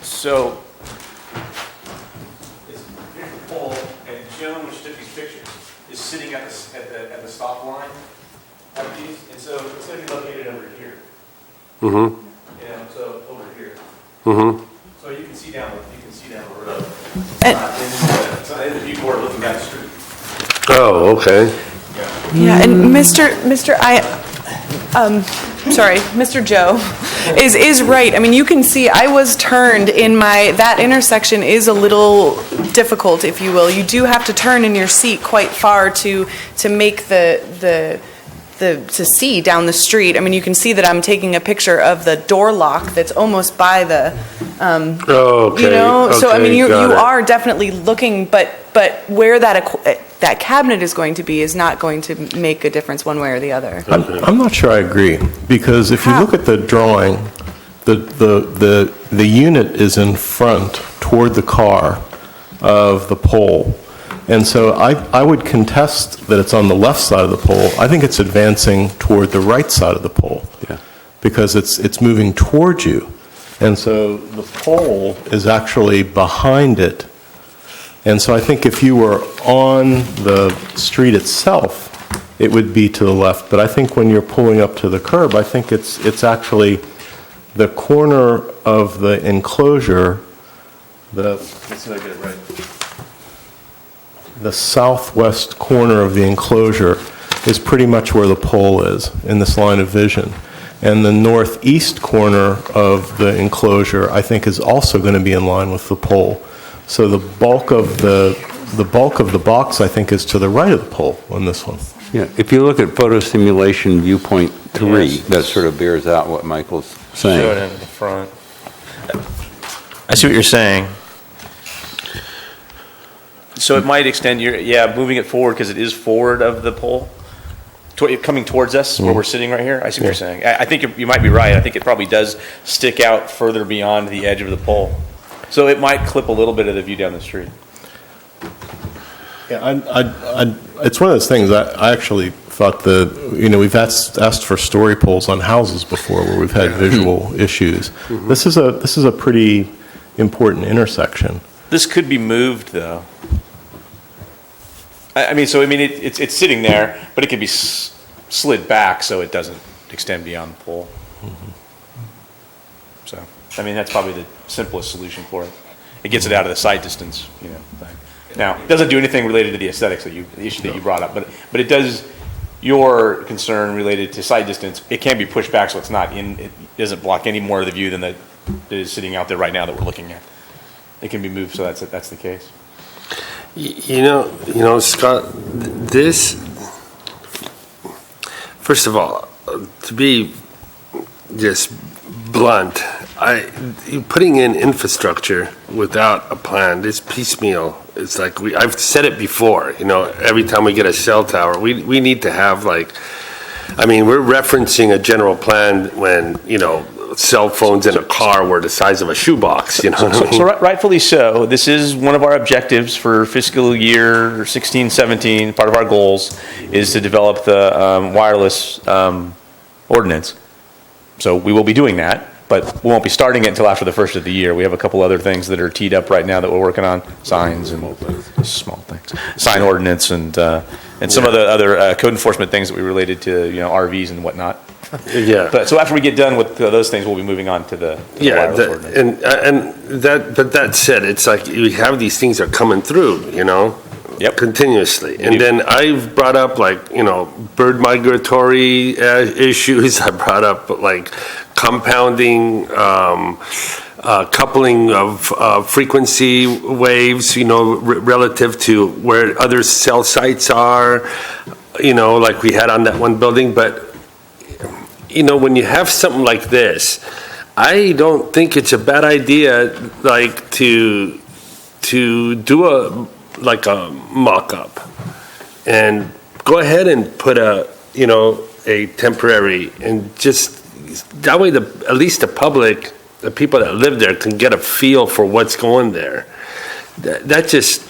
So here's the pole, and Joan, which took these pictures, is sitting at the stop line of these, and so it's going to be located over here. Mm-hmm. Yeah, so over here. Mm-hmm. So you can see down the road. It's not in the viewport looking down the street. Oh, okay. Yeah, and Mr. Joe is right. I mean, you can see I was turned in that intersection is a little difficult, if you will. You do have to turn in your seat quite far to make to see down the street. I mean, you can see that I'm taking a picture of the door lock that's almost by the, okay. You know, so I mean, you got it. are definitely looking, but where that cabinet is going to be is not going to make a difference one way or the other. I'm not sure I agree, because if you look at the drawing, the unit is in front toward the car of the pole. And so I would contest that it's on the left side of the pole. I think it's advancing toward the right side of the pole, because it's moving towards you. And so the pole is actually behind it. And so I think if you were on the street itself, it would be to the left. But I think when you're pulling up to the curb, I think it's actually the corner of the enclosure, let's see if I get it right. The southwest corner of the enclosure is pretty much where the pole is in this line of vision. And the northeast corner of the enclosure, I think, is also going to be in line with the pole. So the bulk of the box, I think, is to the right of the pole on this one. Yeah, if you look at photo simulation viewpoint 3, that sort of bears out what Michael's saying. Show it in the front. I see what you're saying. So it might extend moving it forward because it is forward of the pole, coming towards us where we're sitting right here. I see what you're saying. I think you might be right. I think it probably does stick out further beyond the edge of the pole. So it might clip a little bit of the view down the street. Yeah, it's one of those things. I actually thought we've asked for story poles on houses before where we've had visual issues. Mm-hmm. This is a pretty important intersection. This could be moved, though. It's sitting there, but it could be slid back so it doesn't extend beyond the pole. Mm-hmm. So, that's probably the simplest solution for it. It gets it out of the sight distance, thing. Now, it doesn't do anything related to the aesthetics the issue that you brought up, but it does. Your concern related to sight distance, it can be pushed back so it doesn't block any more of the view than that is sitting out there right now that we're looking at. It can be moved so that's the case. You know, Scott, this, first of all, to be just blunt, putting in infrastructure without a plan, this piecemeal, it's like I've said it before, every time we get a cell tower, we need to have we're referencing a general plan when, cell phones in a car were the size of a shoebox, So rightfully so. This is one of our objectives for fiscal year 16-17. Part of our goals is to develop the wireless ordinance. So we will be doing that. but we won't be starting it until after the first of the year. We have a couple other things that are teed up right now that we're working on, signs and small things, sign ordinance and some of the other code enforcement things that we related to, RVs and whatnot. Yeah. But so after we get done with those things, we'll be moving on to the wireless ordinance. But that said, it's like we have these things that are coming through, continuously. And then I've brought up bird migratory issues. I brought up compounding, coupling of frequency waves, relative to where other cell sites are, like we had on that one building. But when you have something like this, I don't think it's a bad idea, to do a mock-up and go ahead and put a temporary, and just that way at least the public, the people that live there, can get a feel for what's going there. That just,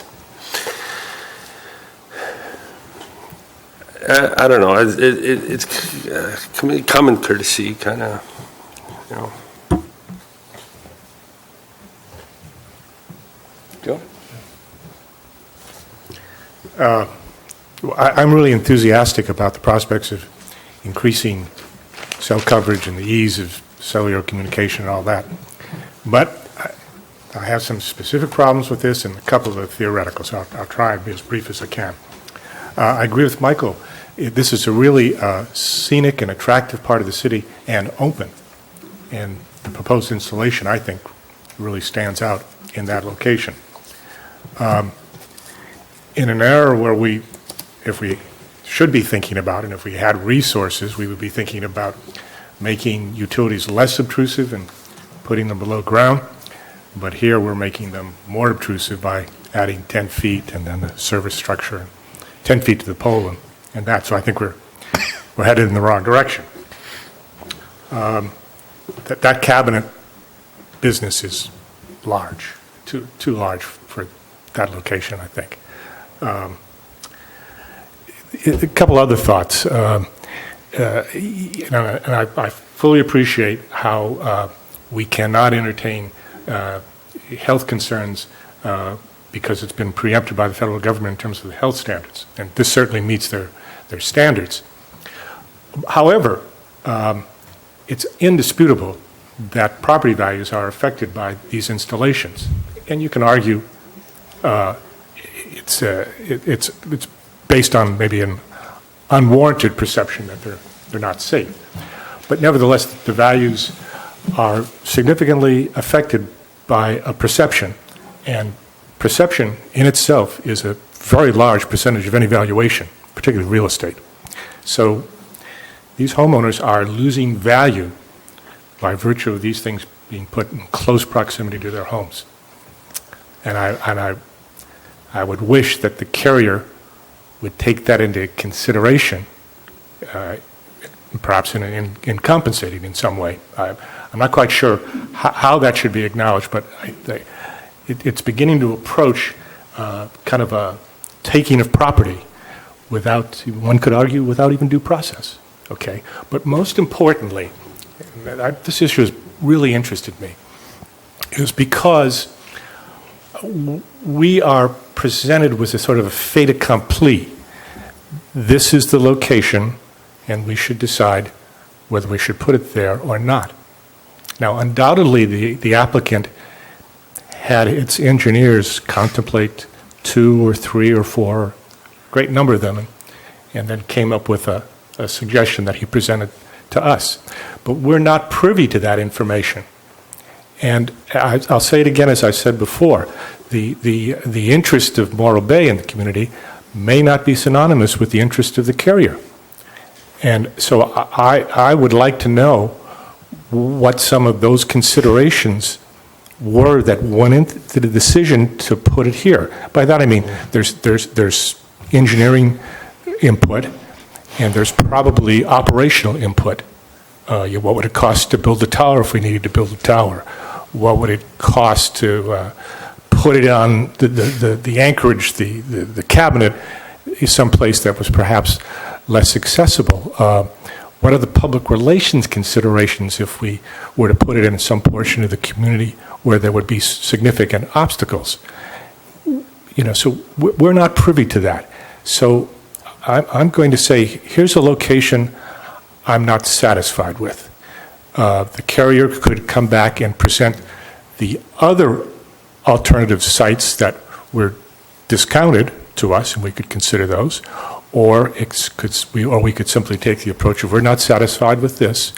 I don't know. It's common courtesy, kind of, Joe? I'm really enthusiastic about the prospects of increasing cell coverage and the ease of cellular communication and all that. But I have some specific problems with this and a couple of theoretical, so I'll try and be as brief as I can. I agree with Michael. This is a really scenic and attractive part of the city and open. And the proposed installation, I think, really stands out in that location. In an era where if we should be thinking about, and if we had resources, we would be thinking about making utilities less obtrusive and putting them below ground. But here we're making them more obtrusive by adding 10 feet and then the service structure, 10 feet to the pole and that. So I think we're headed in the wrong direction. That cabinet business is large, too large for that location, I think. A couple other thoughts. And I fully appreciate how we cannot entertain health concerns because it's been preempted by the federal government in terms of the health standards. And this certainly meets their standards. However, it's indisputable that property values are affected by these installations. And you can argue it's based on maybe an unwarranted perception that they're not safe. But nevertheless, the values are significantly affected by a perception, and perception in itself is a very large percentage of any valuation, particularly real estate. So these homeowners are losing value by virtue of these things being put in close proximity to their homes. And I would wish that the carrier would take that into consideration, perhaps in compensating in some way. I'm not quite sure how that should be acknowledged, but it's beginning to approach kind of a taking of property without, one could argue, without even due process. Okay, but most importantly, this issue has really interested me, is because we are presented with a sort of a fait accompli. This is the location, and we should decide whether we should put it there or not. Now, undoubtedly, the applicant had its engineers contemplate 2 or 3 or 4, a great number of them, and then came up with a suggestion that he presented to us. But we're not privy to that information. And I'll say it again, as I said before, the interest of Morro Bay in the community may not be synonymous with the interest of the carrier. And so I would like to know what some of those considerations were that went into the decision to put it here. By that I mean there's engineering input, and there's probably operational input. What would it cost to build a tower if we needed to build a tower? What would it cost to put it on the anchorage, the cabinet, someplace that was perhaps less accessible? what are the public relations considerations if we were to put it in some portion of the community where there would be significant obstacles? So we're not privy to that. So I'm going to say, here's a location I'm not satisfied with. The carrier could come back and present the other alternative sites that were discounted to us, and we could consider those, or we could simply take the approach of, we're not satisfied with this,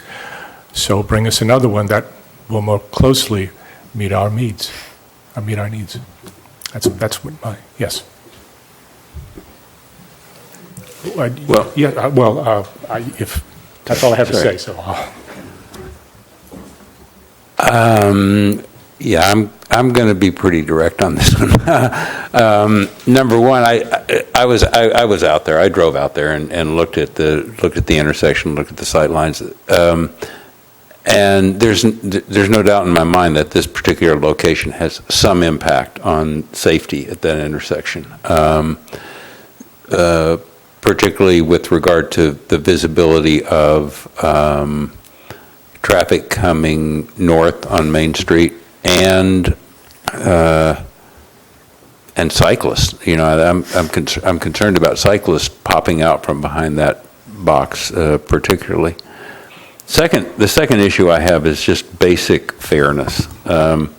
so bring us another one that will more closely meet our needs. That's what yes. If that's all I have to say, so. I'm going to be pretty direct on this one. Number one, I was out there. I drove out there and looked at the intersection, looked at the sight lines, and there's no doubt in my mind that this particular location has some impact on safety at that intersection, particularly with regard to the visibility of traffic coming north on Main Street and cyclists. I'm concerned about cyclists popping out from behind that box, particularly. The second issue I have is just basic fairness. Our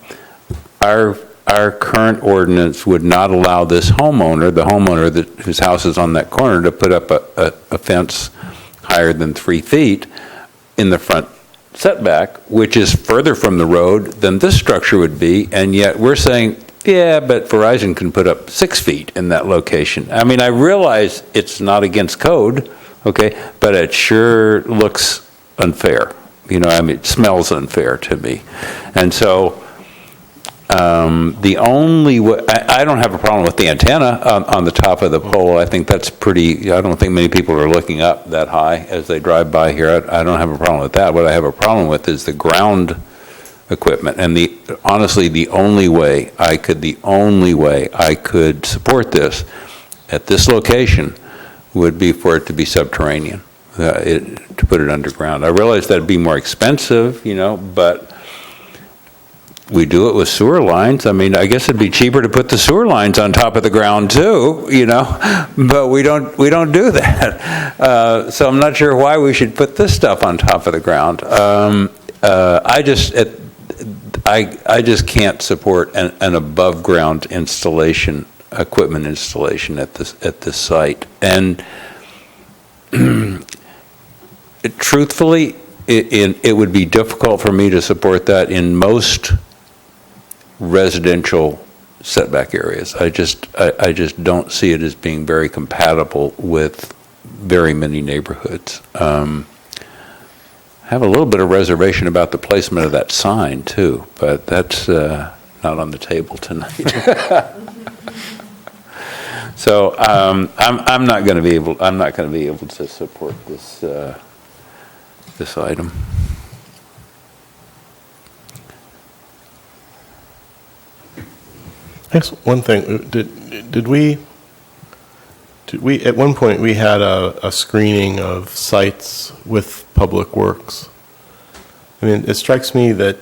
current ordinance would not allow the homeowner whose house is on that corner, to put up a fence higher than 3 feet in the front setback, which is further from the road than this structure would be, and yet we're saying, yeah, but Verizon can put up 6 feet in that location. I mean, I realize it's not against code, okay, but it sure looks unfair. It smells unfair to me. And so the only way, I don't have a problem with the antenna on the top of the pole. I think that's I don't think many people are looking up that high as they drive by here. I don't have a problem with that. What I have a problem with is the ground equipment. And honestly, the only way I could support this at this location would be for it to be subterranean, to put it underground. I realize that'd be more expensive, but we do it with sewer lines. I mean, I guess it'd be cheaper to put the sewer lines on top of the ground too, but we don't do that. So I'm not sure why we should put this stuff on top of the ground. I just can't support an above ground equipment installation at this site. And truthfully, it would be difficult for me to support that in most residential setback areas. I just don't see it as being very compatible with very many neighborhoods. I have a little bit of reservation about the placement of that sign too, but that's not on the table tonight. So I'm not going to be able to support this item. Yes, one thing. Did we at one point we had a screening of sites with Public Works? I mean, it strikes me that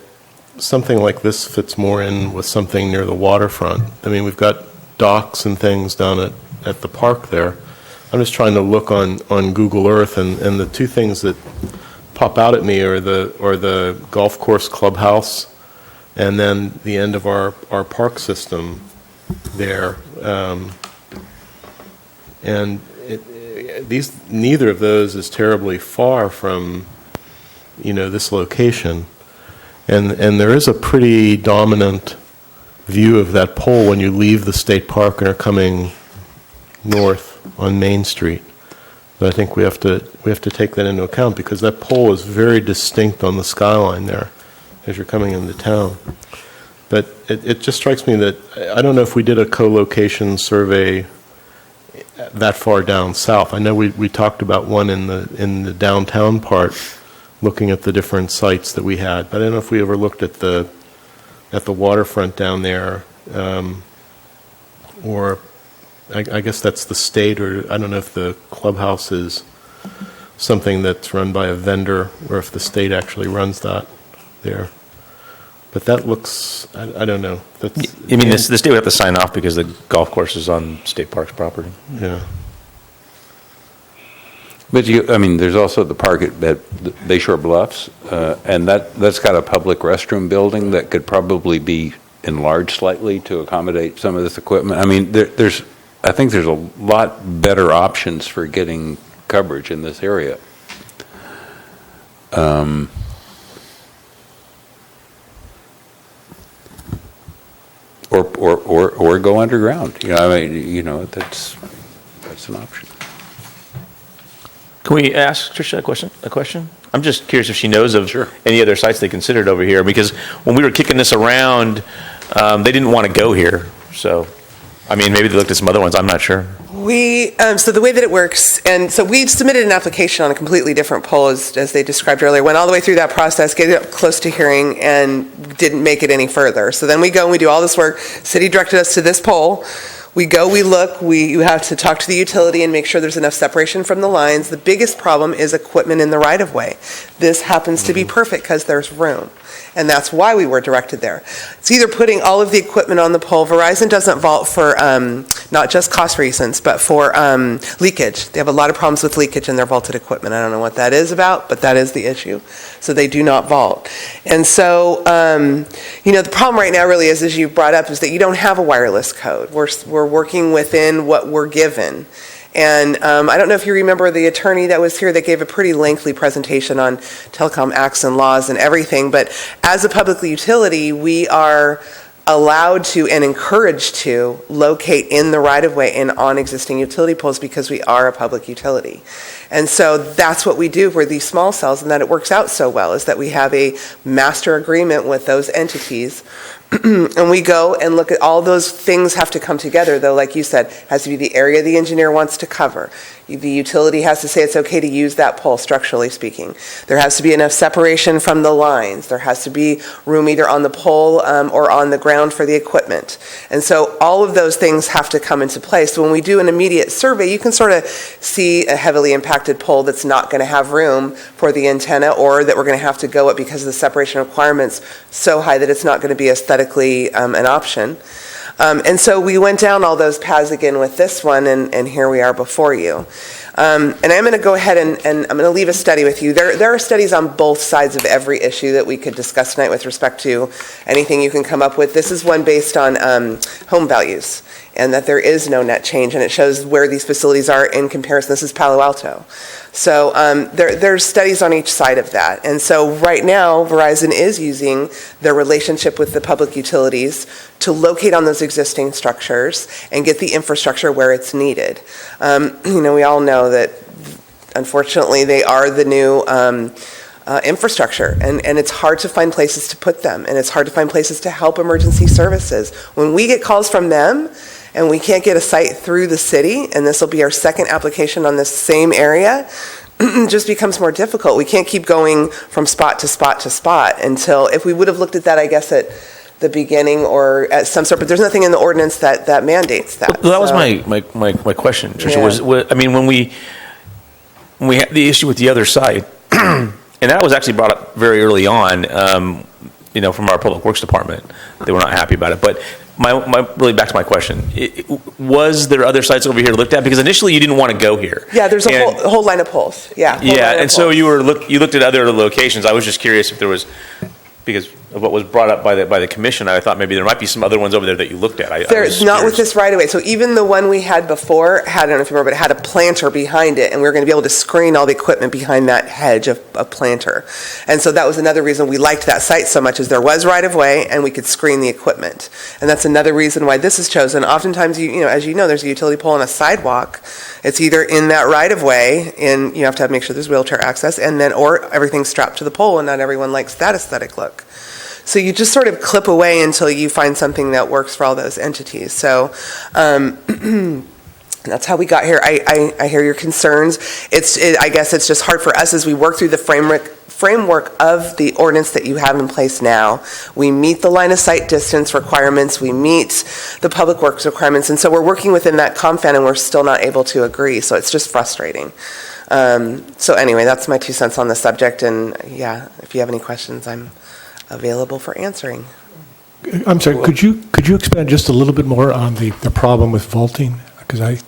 something like this fits more in with something near the waterfront. I mean, we've got docks and things down at the park there. I'm just trying to look on Google Earth, and the two things that pop out at me are the golf course clubhouse and then the end of our park system there. And neither of those is terribly far from, this location. And there is a pretty dominant view of that pole when you leave the state park and are coming north on Main Street. But I think we have to take that into account, because that pole is very distinct on the skyline there as you're coming into town. But it just strikes me that I don't know if we did a co-location survey that far down south. I know we talked about one in the downtown part, looking at the different sites that we had, but I don't know if we ever looked at the waterfront down there, or I guess that's the state, or I don't know if the clubhouse is something that's run by a vendor, or if the state actually runs that there. But that looks, I don't know. That's, I mean, the state would have to sign off because the golf course is on state parks property. Yeah. But I mean, there's also the park at Bayshore Bluffs, and that's got a public restroom building that could probably be enlarged slightly to accommodate some of this equipment. I mean, I think there's a lot better options for getting coverage in this area. Or go underground. I mean, that's an option. Can we ask Tricia a question? I'm just curious if she knows of any other sites they considered over here, because when we were kicking this around, they didn't want to go here. So, I mean, maybe they looked at some other ones. I'm not sure. So the way that it works, and so we submitted an application on a completely different pole, as they described earlier, went all the way through that process, get it up close to hearing, and didn't make it any further. So then we go and we do all this work. City directed us to this pole. We go, we look, you have to talk to the utility and make sure there's enough separation from the lines. The biggest problem is equipment in the right-of-way. This happens to be perfect because there's room, and that's why we were directed there. It's either putting all of the equipment on the pole. Verizon doesn't vault for not just cost reasons, but for leakage. They have a lot of problems with leakage in their vaulted equipment. I don't know what that is about, but that is the issue. So they do not vault. And so, the problem right now really is, as you brought up, is that you don't have a wireless code. We're working within what we're given. And I don't know if you remember the attorney that was here that gave a pretty lengthy presentation on telecom acts and laws and everything, but as a public utility, we are allowed to and encouraged to locate in the right-of-way and on existing utility poles because we are a public utility. And so that's what we do for these small cells, and that it works out so well is that we have a master agreement with those entities. And we go and look at all those things have to come together, though, like you said, has to be the area the engineer wants to cover. The utility has to say it's okay to use that pole, structurally speaking. There has to be enough separation from the lines. There has to be room either on the pole or on the ground for the equipment. And so all of those things have to come into place. So when we do an immediate survey, you can sort of see a heavily impacted pole that's not going to have room for the antenna, or that we're going to have to go up because of the separation requirements so high that it's not going to be aesthetically an option. And so we went down all those paths again with this one, and here we are before you. And I'm going to go ahead and I'm going to leave a study with you. There are studies on both sides of every issue that we could discuss tonight with respect to anything you can come up with. This is one based on home values, and that there is no net change, and it shows where these facilities are in comparison. This is Palo Alto. So there's studies on each side of that. And so right now, Verizon is using their relationship with the public utilities to locate on those existing structures and get the infrastructure where it's needed. We all know that, unfortunately, they are the new infrastructure, and it's hard to find places to put them, and it's hard to find places to help emergency services. When we get calls from them, and we can't get a site through the city, and this will be our second application on this same area, it just becomes more difficult. We can't keep going from spot to spot to spot until, if we would have looked at that, I guess, at the beginning or at some sort, but there's nothing in the ordinance that mandates that. Well, that was my question, Tricia. Yeah. I mean, when we had the issue with the other site, and that was actually brought up very early on, from our public works department. They were not happy about it, but really back to my question, was there other sites over here looked at? Because initially you didn't want to go here. Yeah, there's a whole line of poles. Yeah. And so you looked at other locations. I was just curious if there was, because of what was brought up by the commission, I thought maybe there might be some other ones over there that you looked at. There's not with this right away. So even the one we had before I don't know if you remember, but it had a planter behind it, and we were going to be able to screen all the equipment behind that hedge of a planter. And so that was another reason we liked that site so much, is there was right of way and we could screen the equipment. And that's another reason why this is chosen. Oftentimes, as you know, there's a utility pole on a sidewalk. It's either in that right of way, and you have to make sure there's wheelchair access, and then or everything's strapped to the pole, and not everyone likes that aesthetic look. So you just sort of clip away until you find something that works for all those entities. So that's how we got here. I hear your concerns. I guess it's just hard for us as we work through the framework of the ordinance that you have in place now. We meet the line of sight distance requirements. We meet the public works requirements. And so we're working within that confine, and we're still not able to agree. So it's just frustrating. So anyway, that's my 2 cents on the subject, and yeah, if you have any questions, I'm available for answering. I'm sorry, could you expand just a little bit more on the problem with vaulting? Because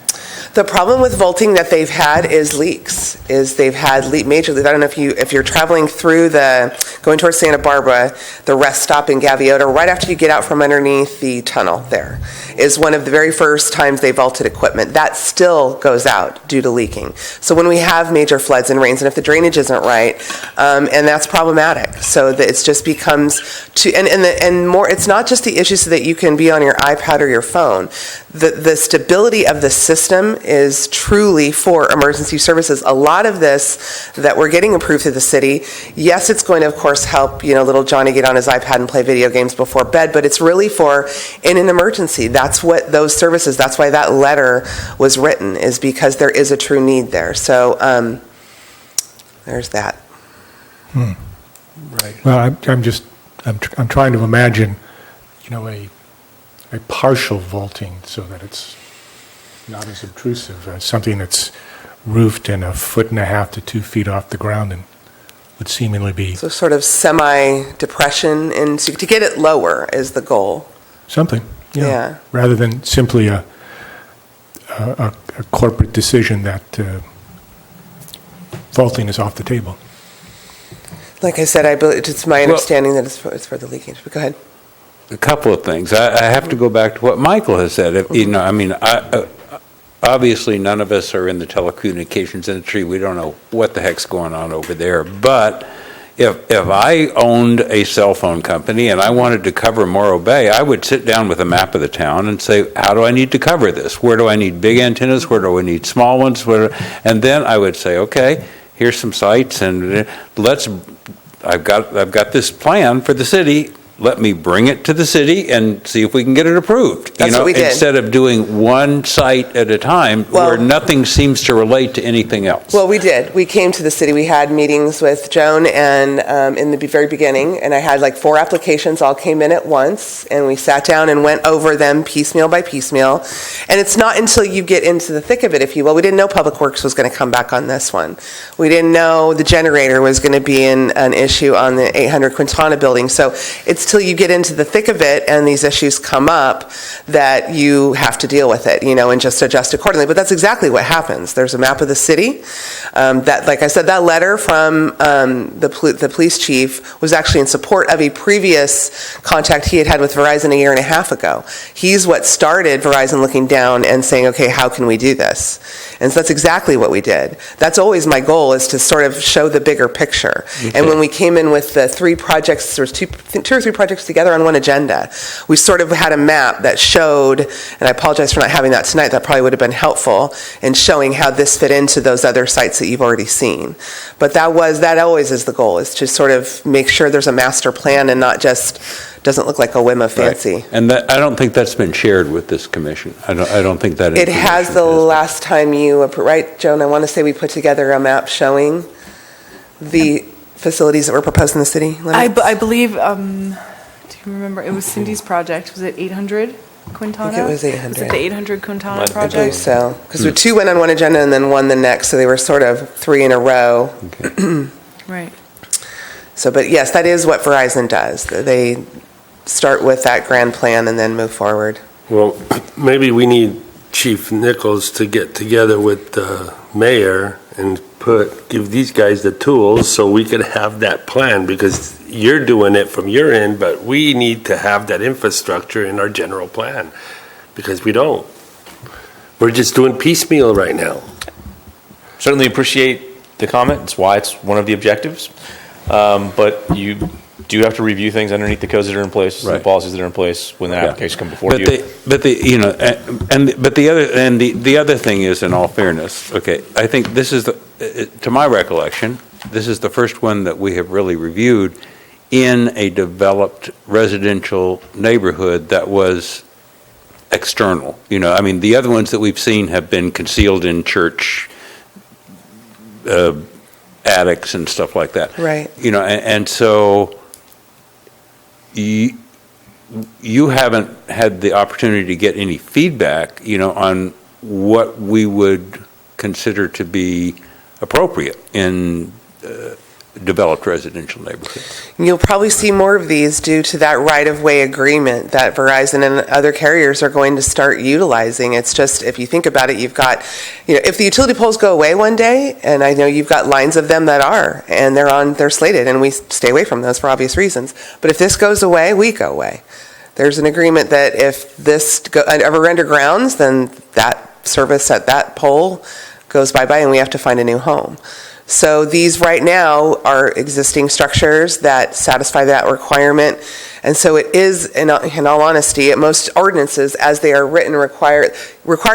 The problem with vaulting that they've had is leaks. They've had major leaks. I don't know if you're traveling through going towards Santa Barbara, the rest stop in Gaviota, right after you get out from underneath the tunnel there, is one of the very first times they vaulted equipment. That still goes out due to leaking. So when we have major floods and rains, and if the drainage isn't right, and that's problematic. So that it just becomes and more. It's not just the issue so that you can be on your iPad or your phone. The stability of the system is truly for emergency services. A lot of this that we're getting approved through the city, yes, it's going to, of course, help, little Johnny get on his iPad and play video games before bed, but it's really for in an emergency. That's what those services, that's why that letter was written, is because there is a true need there. So there's that. Right. Well, I'm trying to imagine, a partial vaulting so that it's not as obtrusive as something that's roofed and 1.5 to 2 feet off the ground and would seemingly be so sort of semi-depression, and so to get it lower is the goal. Something, yeah. Rather than simply a corporate decision that vaulting is off the table. Like I said, I believe it's my understanding that it's for the leakage. But go ahead. A couple of things. I have to go back to what Michael has said. Obviously none of us are in the telecommunications industry. We don't know what the heck's going on over there. But if I owned a cell phone company and I wanted to cover Morro Bay, I would sit down with a map of the town and say, how do I need to cover this? Where do I need big antennas? Where do I need small ones? And then I would say, okay, here's some sites, and I've got this plan for the city. Let me bring it to the city and see if we can get it approved. That's what we did. Instead of doing one site at a time where nothing seems to relate to anything else. Well, we did. We came to the city. We had meetings with Joan and in the very beginning, and I had like 4 applications all came in at once, and we sat down and went over them piecemeal by piecemeal. And it's not until you get into the thick of it, if you will. We didn't know Public Works was going to come back on this one. We didn't know the generator was going to be an issue on the 800 Quintana building. So it's till you get into the thick of it and these issues come up that you have to deal with it, and just adjust accordingly. But that's exactly what happens. There's a map of the city. That, like I said, that letter from the police chief was actually in support of a previous contact he had with Verizon 1.5 years ago. He's what started Verizon looking down and saying, okay, how can we do this? And so that's exactly what we did. That's always my goal, is to sort of show the bigger picture. Okay. And when we came in with the 3 projects, there was 2 or 3 projects together on one agenda. We sort of had a map that showed, and I apologize for not having that tonight, that probably would have been helpful in showing how this fit into those other sites that you've already seen. But that always is the goal, is to sort of make sure there's a master plan and not just doesn't look like a whim of fancy. Right. And I don't think that's been shared with this commission. I don't think that it has. The last time you, right, Joan, I want to say we put together a map showing the facilities that were proposed in the city limits. I believe, do you remember, it was Cindy's project. Was it 800 Quintana? I think it was 800. Was it the 800 Quintana project? I believe so. Because the 2 went on one agenda and then one the next, so they were sort of 3 in a row. Okay. Right. So, but yes, that is what Verizon does. They start with that grand plan and then move forward. Well, maybe we need Chief Nichols to get together with the mayor and give these guys the tools so we could have that plan, because you're doing it from your end, but we need to have that infrastructure in our general plan, because we don't. We're just doing piecemeal right now. Certainly appreciate the comment. It's why it's one of the objectives. But you do have to review things underneath the codes that are in place, the policies that are in place when the applications come before you. The other thing is, in all fairness, okay, I think this is to my recollection, this is the first one that we have really reviewed in a developed residential neighborhood that was external. The other ones that we've seen have been concealed in church attics and stuff like that. Right. And so you haven't had the opportunity to get any feedback, on what we would consider to be appropriate in developed residential neighborhoods. You'll probably see more of these due to that right-of-way agreement that Verizon and other carriers are going to start utilizing. It's just, if you think about it, you've got, if the utility poles go away one day, and I know you've got lines of them that are, and they're slated, and we stay away from those for obvious reasons. But if this goes away, we go away. There's an agreement that if this ever undergrounds, then that service at that pole goes bye-bye, and we have to find a new home. So these right now are existing structures that satisfy that requirement. And so it is, in all honesty, most ordinances, as they are written, require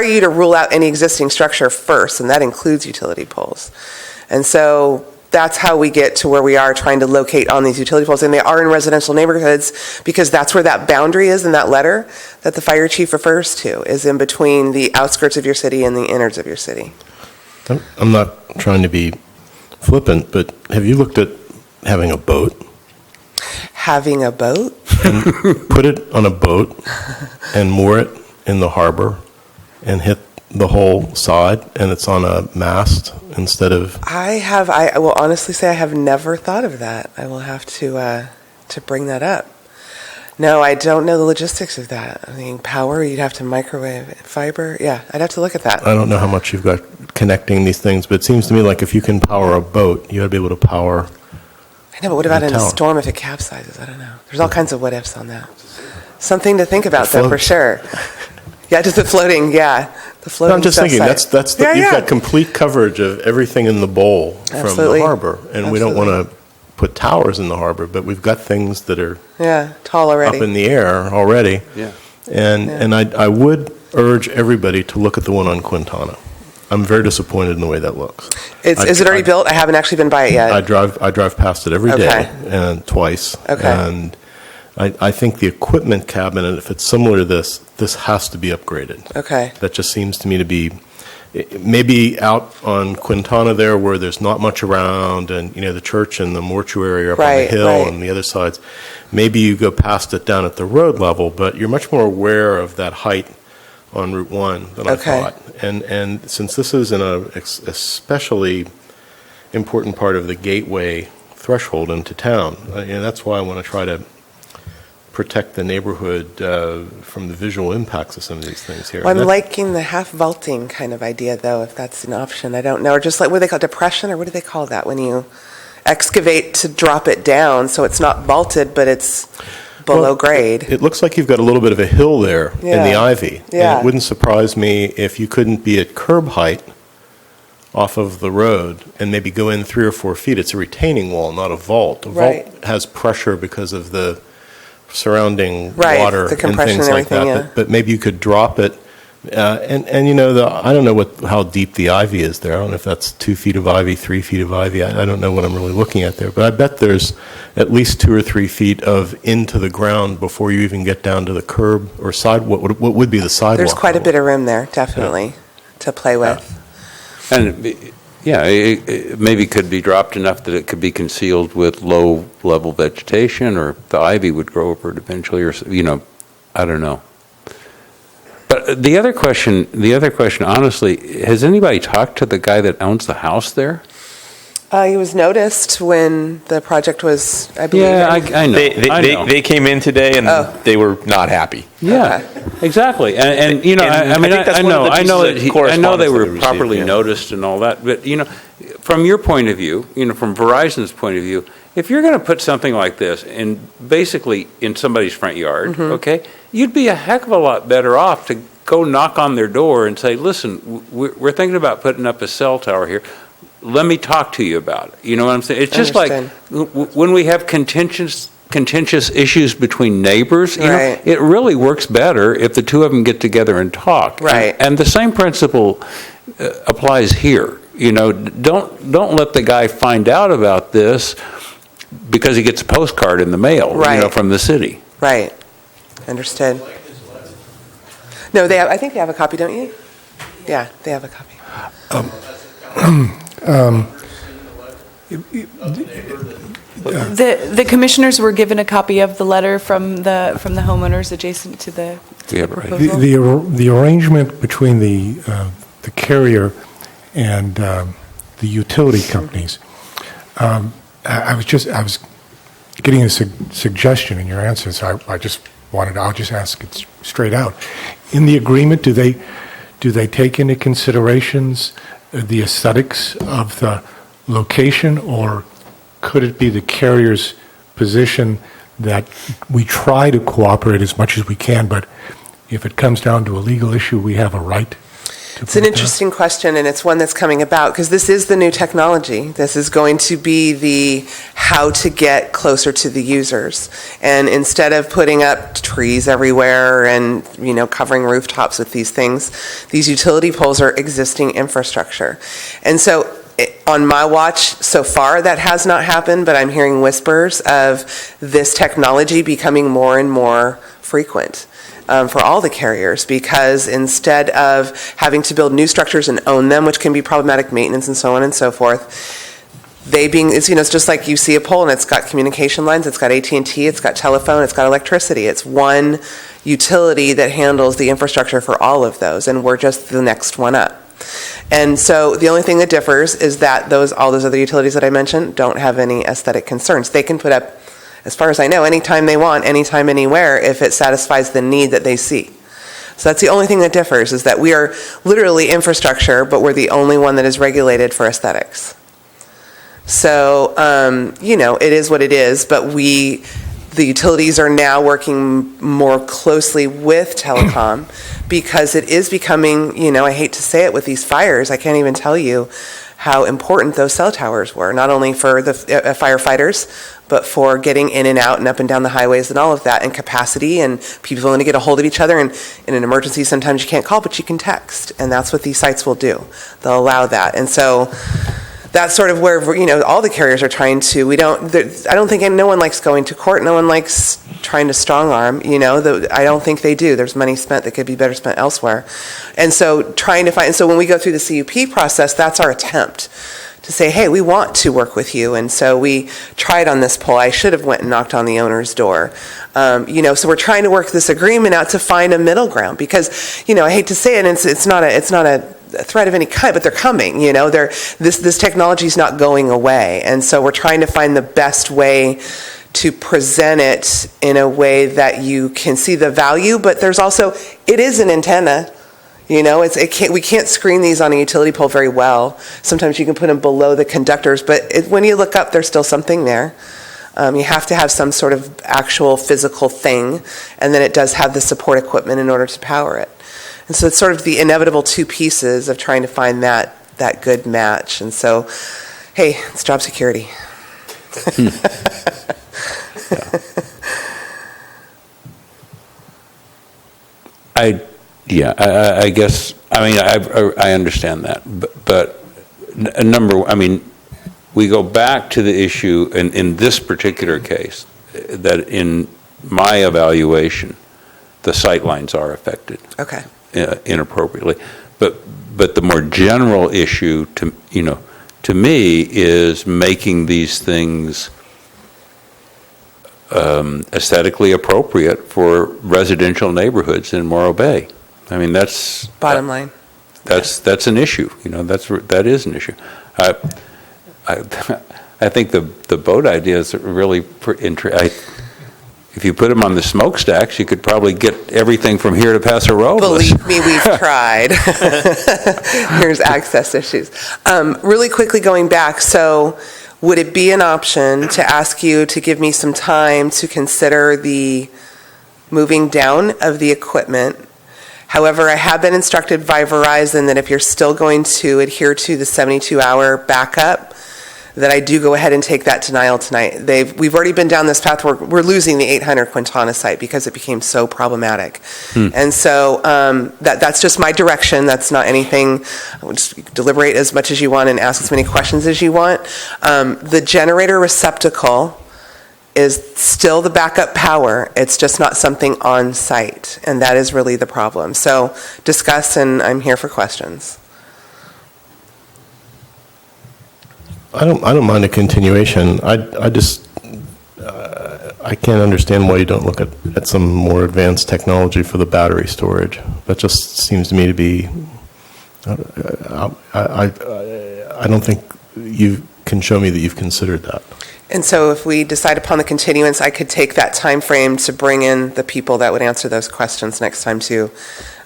you to rule out any existing structure first, and that includes utility poles. And so that's how we get to where we are trying to locate on these utility poles. And they are in residential neighborhoods because that's where that boundary is in that letter that the fire chief refers to, is in between the outskirts of your city and the innards of your city. I'm not trying to be flippant, but have you looked at having a boat? Having a boat? And put it on a boat and moor it in the harbor and hit the whole side, and it's on a mast instead of... I will honestly say I have never thought of that. I will have to bring that up. No, I don't know the logistics of that. I mean, power, you'd have to microwave fiber. Yeah, I'd have to look at that. I don't know how much you've got connecting these things, but it seems to me like if you can power a boat, you ought to be able to power... I know, but what about in a tower. storm if it capsizes? I don't know. There's all kinds of what ifs on that. Something to think about, though, for sure. Yeah, just the floating, yeah. The floating. No, I'm just thinking, site. you've got complete coverage of everything in the bowl from the harbor, and we don't want to put towers in the harbor, but we've got things that are tall already. up in the air already. Yeah. And I would urge everybody to look at the one on Quintana. I'm very disappointed in the way that looks. Is it already built? I haven't actually been by it yet. I drive past it every day and twice. Okay. And I think the equipment cabinet, if it's similar to this has to be upgraded. Okay. That just seems to me to be maybe out on Quintana there where there's not much around, and the church and the mortuary are up on the hill and the other sides. Maybe you go past it down at the road level, but you're much more aware of that height on Route 1 than I thought. And since this is in a especially important part of the gateway threshold into town, that's why I want to try to protect the neighborhood from the visual impacts of some of these things here. Well, I'm liking the half vaulting kind of idea, though, if that's an option. I don't know. Or just like, what do they call it, depression, or what do they call that when you excavate to drop it down so it's not vaulted, but it's below grade? It looks like you've got a little bit of a hill there in the ivy. Yeah. And it wouldn't surprise me if you couldn't be at curb height off of the road and maybe go in 3 or 4 feet. It's a retaining wall, not a vault. A vault has pressure because of the surrounding water the compression and things like that. yeah. But maybe you could drop it. I don't know how deep the ivy is there. I don't know if that's 2 feet of ivy, 3 feet of ivy. I don't know what I'm really looking at there. But I bet there's at least 2 or 3 feet of into the ground before you even get down to the curb or sidewalk. What would be the sidewalk? There's quite a bit of room there, definitely, to play with. And it maybe could be dropped enough that it could be concealed with low-level vegetation, or the ivy would grow over it eventually, or I don't know. But the other question, honestly, has anybody talked to the guy that owns the house there? He was noticed when the project was, I believe. Yeah, I know. They came in today and they were not happy. Yeah, exactly. And I know they were properly noticed and all that. But from your point of view, from Verizon's point of view, if you're going to put something like this basically in somebody's front yard, okay, you'd be a heck of a lot better off to go knock on their door and say, listen, we're thinking about putting up a cell tower here. Let me talk to you about it. You know what I'm saying? It's just like when we have contentious issues between neighbors, it really works better if the two of them get together and talk. Right. And the same principle applies here. Don't let the guy find out about this because he gets a postcard in the mail, from the city. Right. Understood. No, I think they have a copy, don't you? Yeah, they have a copy. The commissioners were given a copy of the letter from the homeowners adjacent to the proposal. The arrangement between the carrier and the utility companies. I was getting a suggestion in your answers. I'll just ask it straight out. In the agreement, do they take into considerations the aesthetics of the location, or could it be the carrier's position that we try to cooperate as much as we can, but if it comes down to a legal issue, we have a right to It's an interesting question, and it's one that's coming about because this is the new technology. This is going to be the how to get closer to the users. And instead of putting up trees everywhere and, covering rooftops with these things, these utility poles are existing infrastructure. And so on my watch so far, that has not happened, but I'm hearing whispers of this technology becoming more and more frequent. For all the carriers, because instead of having to build new structures and own them, which can be problematic maintenance and so on and so forth, it's just like you see a pole and it's got communication lines, it's got AT&T, it's got telephone, it's got electricity. It's one utility that handles the infrastructure for all of those, and we're just the next one up. And so the only thing that differs is that all those other utilities that I mentioned don't have any aesthetic concerns. They can put up, as far as I know, anytime they want, anytime, anywhere, if it satisfies the need that they see. So that's the only thing that differs, is that we are literally infrastructure, but we're the only one that is regulated for aesthetics. So, it is what it is, but the utilities are now working more closely with telecom because it is becoming, I hate to say it, with these fires, I can't even tell you how important those cell towers were, not only for the firefighters, but for getting in and out and up and down the highways and all of that, and capacity and people willing to get a hold of each other. And in an emergency, sometimes you can't call, but you can text. And that's what these sites will do. They'll allow that. And so that's sort of where, all the carriers are trying to. I don't think no one likes going to court. No one likes trying to strong arm. I don't think they do. There's money spent that could be better spent elsewhere. And so so when we go through the CUP process, that's our attempt to say, hey, we want to work with you. And so we tried on this pole. I should have went and knocked on the owner's door. So we're trying to work this agreement out to find a middle ground because, I hate to say it, it's not a threat of any kind, but they're coming. This technology is not going away. And so we're trying to find the best way to present it in a way that you can see the value, but there's also, it is an antenna. We can't screen these on a utility pole very well. Sometimes you can put them below the conductors, but when you look up, there's still something there. You have to have some sort of actual physical thing, and then it does have the support equipment in order to power it. And so it's sort of the inevitable two pieces of trying to find that good match. And so, hey, it's job security. I guess, I understand that, but we go back to the issue in this particular case, that in my evaluation, the sight lines are affected. Okay. Inappropriately. But the more general issue to me is making these things aesthetically appropriate for residential neighborhoods in Morro Bay. That's bottom line. That's an issue. That is an issue. I think the boat idea is really interesting. If you put them on the smokestacks, you could probably get everything from here to Paso Robles. Believe me, we've tried. There's access issues. Really quickly going back, so would it be an option to ask you to give me some time to consider the moving down of the equipment? However, I have been instructed by Verizon that if you're still going to adhere to the 72-hour backup, that I do go ahead and take that denial tonight. We've already been down this path where we're losing the 800 Quintana site because it became so problematic. And so that's just my direction. That's not anything. Just deliberate as much as you want and ask as many questions as you want. The generator receptacle is still the backup power. It's just not something on site, and that is really the problem. So discuss, and I'm here for questions. I don't mind a continuation. I just I can't understand why you don't look at some more advanced technology for the battery storage. That just seems to me to be I don't think you can show me that you've considered that. And so if we decide upon the continuance, I could take that time frame to bring in the people that would answer those questions next time too,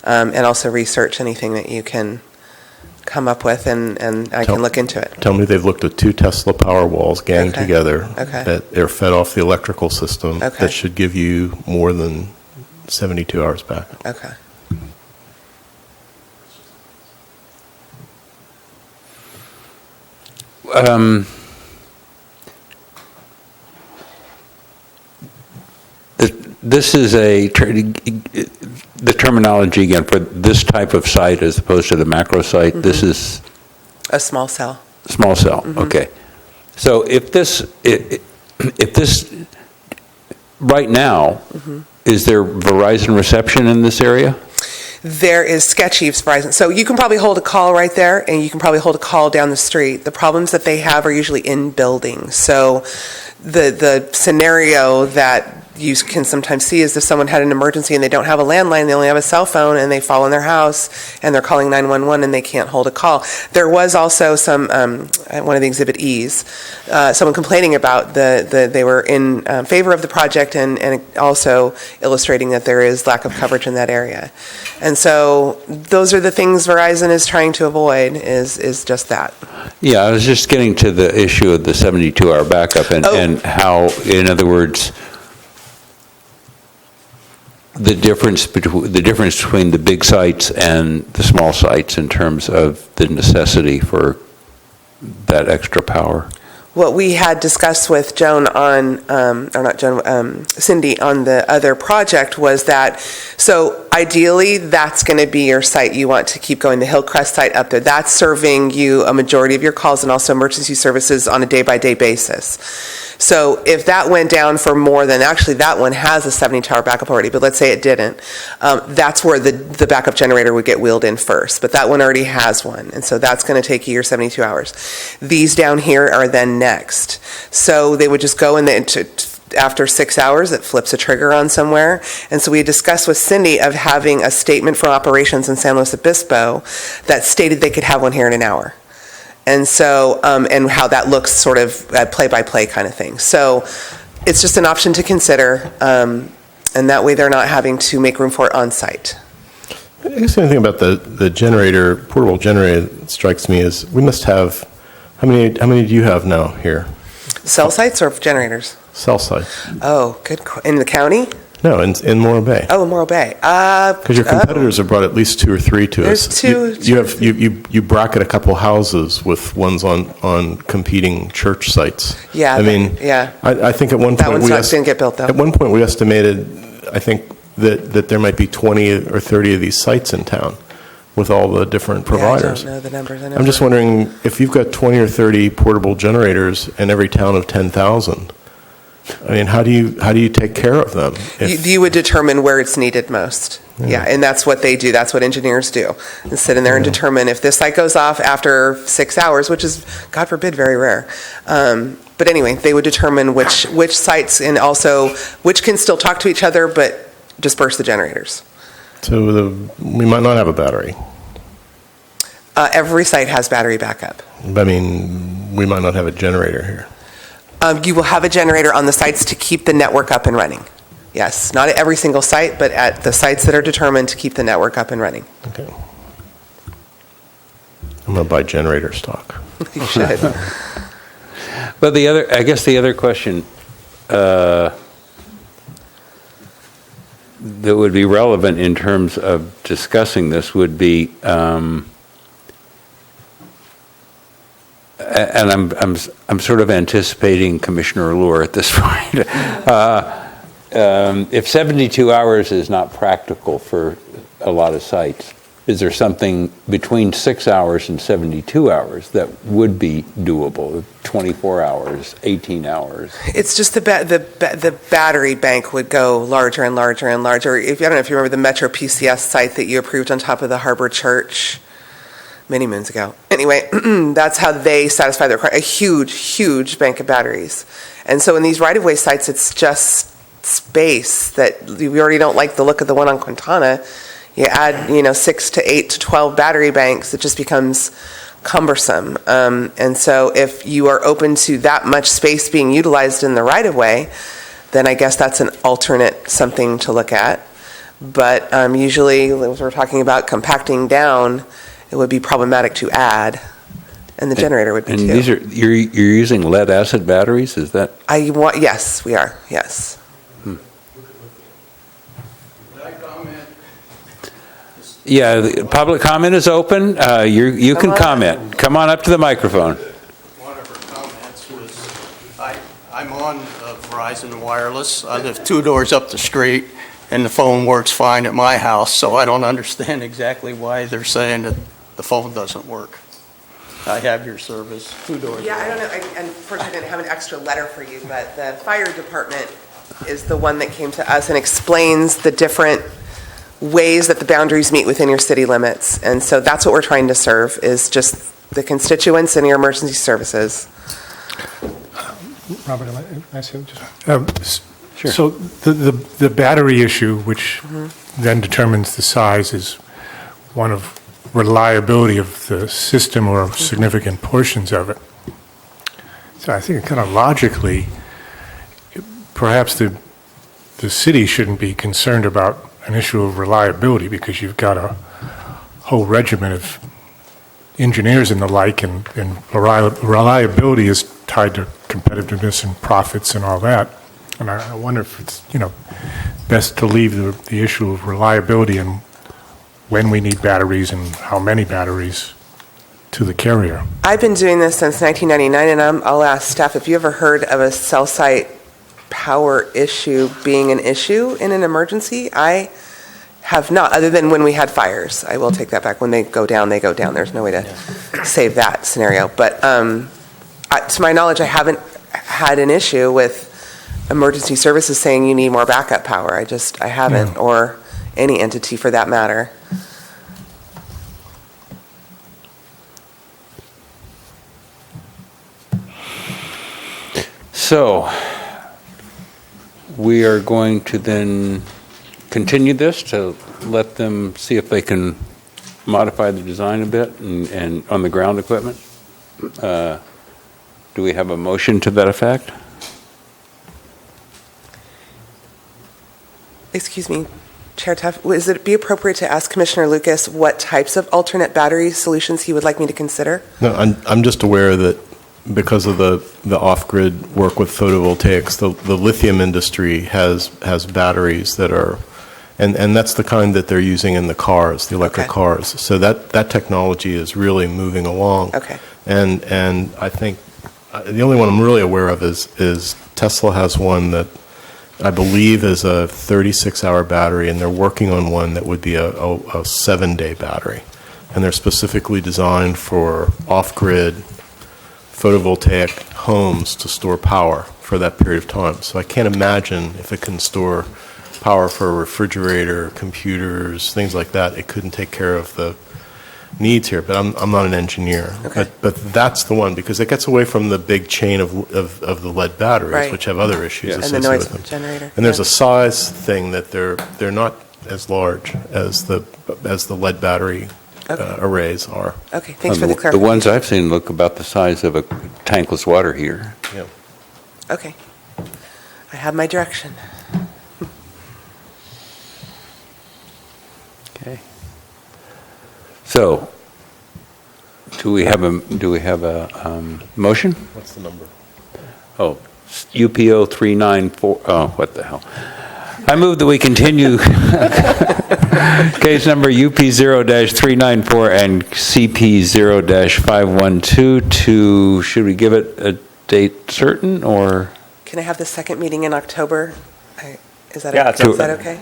and also research anything that you can come up with, and I can look into it. Tell me they've looked at 2 Tesla power walls ganged Okay. together Okay. that are fed off the electrical system Okay. that should give you more than 72 hours back. Okay. This is the terminology again for this type of site as opposed to the macro site. Mm-hmm. This is A small cell. small cell. Mhm. Okay. So if this right now, is there Verizon reception in this area? There is sketchy Verizon. So you can probably hold a call right there, and you can probably hold a call down the street. The problems that they have are usually in buildings. So the scenario that you can sometimes see is if someone had an emergency and they don't have a landline, they only have a cell phone, and they fall in their house and they're calling 911 and they can't hold a call. There was also some, one of the Exhibit E's, someone complaining about they were in favor of the project and also illustrating that there is lack of coverage in that area. And so those are the things Verizon is trying to avoid, is just that. Yeah, I was just getting to the issue of the 72-hour backup and how, in other words, the difference between the big sites and the small sites in terms of the necessity for that extra power. What we had discussed with Joan on, or not Joan, Cindy on the other project was that, so ideally that's going to be your site you want to keep going, the Hillcrest site up there. That's serving you a majority of your calls and also emergency services on a day-by-day basis. So if that went down for more than, actually that one has a 72-hour backup already, but let's say it didn't, that's where the backup generator would get wheeled in first. But that one already has one, and so that's going to take you your 72 hours. These down here are then next. So they would just go in after 6 hours, it flips a trigger on somewhere. And so we discussed with Cindy of having a statement from operations in San Luis Obispo that stated they could have one here in an hour. And so, and how that looks sort of play-by-play kind of thing. So it's just an option to consider, and that way they're not having to make room for it on site. I guess the only thing about the generator, portable generator, that strikes me is we must have, how many do you have now here? Cell sites or generators? Cell sites. Oh, good. In the county? No, in Morro Bay. Oh, in Morro Bay. Because your competitors have brought at least 2 or 3 to There's us. two- You bracket a couple houses with ones on competing church sites. Yeah. I mean, yeah. I think at one That point one's didn't get built though. At one point we estimated, I think that there might be 20 or 30 of these sites in town with all the different providers. Yeah, I don't know the numbers. I'm just wondering if you've got 20 or 30 portable generators in every town of 10,000. I mean, how do you take care of them? You would determine where it's needed most. Yeah, and that's what they do. That's what engineers do. And sit in there and determine if this site goes off after 6 hours, which is, God forbid, very rare. But anyway, they would determine which sites and also which can still talk to each other but disperse the generators. So we might not have a battery. Every site has battery backup. I mean, we might not have a generator here. You will have a generator on the sites to keep the network up and running. Yes, not at every single site, but at the sites that are determined to keep the network up and running. Okay. I'm going to buy generator stock. You should. But I guess the other question that would be relevant in terms of discussing this would be, and I'm sort of anticipating Commissioner Luer at this point. If 72 hours is not practical for a lot of sites, is there something between 6 hours and 72 hours that would be doable? 24 hours, 18 hours? It's just the battery bank would go larger and larger and larger. I don't know if you remember the Metro PCS site that you approved on top of the Harbor Church many moons ago. Anyway, that's how they satisfy their a huge bank of batteries. And so in these right-of-way sites, it's just space that we already don't like the look of the one on Quintana. You add, 6 to 8 to 12 battery banks, it just becomes cumbersome. And so if you are open to that much space being utilized in the right-of-way, then I guess that's an alternate something to look at. But usually, as we're talking about compacting down, it would be problematic to add, and the generator would be too. And these are, you're using lead-acid batteries, is that? Yes, we are, yes. Yeah, the public comment is open. You can comment. Come on up to the microphone. One of her comments was, I'm on Verizon Wireless. I live 2 doors up the street, and the phone works fine at my house, so I don't understand exactly why they're saying that the phone doesn't work. I have your service 2 doors. Yeah, I don't know, unfortunately, I didn't have an extra letter for you, but the fire department is the one that came to us and explains the different ways that the boundaries meet within your city limits. And so that's what we're trying to serve, is just the constituents and your emergency services. Robert, am I saying just? Sure. So the battery issue, which then determines the size, is one of reliability of the system or of significant portions of it. So I think kind of logically, perhaps the city shouldn't be concerned about an issue of reliability, because you've got a whole regiment of engineers and the like, and reliability is tied to competitiveness and profits and all that. And I wonder if it's, best to leave the issue of reliability and when we need batteries and how many batteries to the carrier. I've been doing this since 1999, and I'll ask staff, if you ever heard of a cell site power issue being an issue in an emergency? I have not, other than when we had fires. I will take that back. When they go down, they go down. There's no way to save that scenario. But to my knowledge, I haven't had an issue with emergency services saying you need more backup power. I haven't, or any entity for that matter. So, we are going to then continue this to let them see if they can modify the design a bit and on the ground equipment. Do we have a motion to that effect? Excuse me, Chair Tuff, would it be appropriate to ask Commissioner Lucas what types of alternate battery solutions he would like me to consider? No, I'm just aware that because of the off-grid work with photovoltaics, the lithium industry has batteries that are, and that's the kind that they're using in the cars, the electric cars. So that technology is really moving along. Okay. And I think the only one I'm really aware of is Tesla has one that I believe is a 36-hour battery, and they're working on one that would be a 7-day battery. And they're specifically designed for off-grid photovoltaic homes to store power for that period of time. So I can't imagine if it can store power for a refrigerator, computers, things like that, it couldn't take care of the needs here. But I'm not an engineer. Okay. But that's the one, because it gets away from the big chain of the lead batteries, Right. which have other issues And associated the noise with them. generator. And there's a size thing that they're not as large as the lead battery arrays are. Okay, thanks for the The clarification. ones I've seen look about the size of a tankless water heater. Yeah. Okay. I have my direction. Okay. So, do we have a motion? What's the number? Oh, UPO 394, oh, what the hell. I move that we continue case number UP 0-394 and CP 0-512 to, should we give it a date certain, or? Can I have the second meeting in October? Is that Yeah, okay? Is that okay?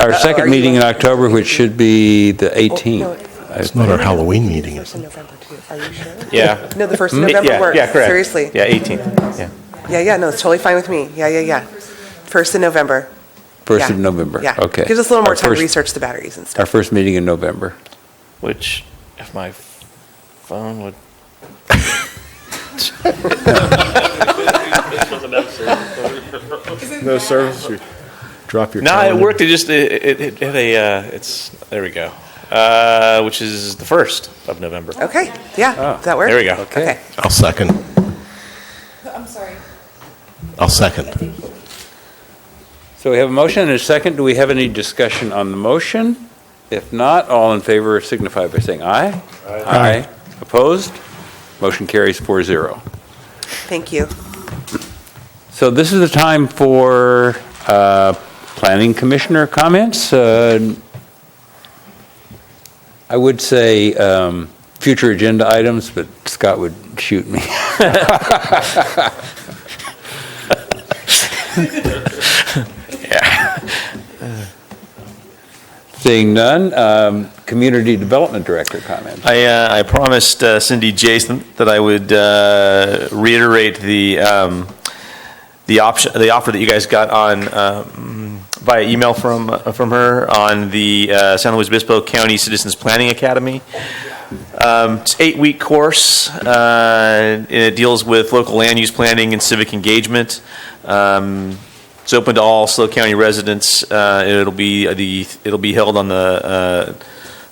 Our second meeting in October, which should be the 18th. It's not our Halloween meeting, is First of November, too. Are you sure? Yeah. No, the 1st of November works. Yeah, correct. Seriously. Yeah, 18th. Yeah. Yeah, no, it's totally fine with me. Yeah. 1st of November. 1st of November, Yeah. okay. Gives us a little more Our time to first- research the batteries and stuff. Our first meeting in November. Which, if my phone would. No service. Drop your. No, it calendar. worked. It just it had a it's there we go. which is the 1st of November. Okay, yeah, does that work? There we go. Okay. I'll second. I'm sorry. I'll second. So we have a motion and a second. Do we have any discussion on the motion? If not, all in favor signify by saying aye. Aye. Opposed? Motion carries 4-0. Thank you. So this is the time for planning commissioner comments. I would say future agenda items, but Scott would shoot me. Seeing none, Community Development Director comments. I promised Cindy Jason that I would reiterate the offer that you guys got on via email from her on the San Luis Obispo County Citizens Planning Academy. It's an 8-week course. It deals with local land use planning and civic engagement. It's open to all SLO County residents. It'll be held on the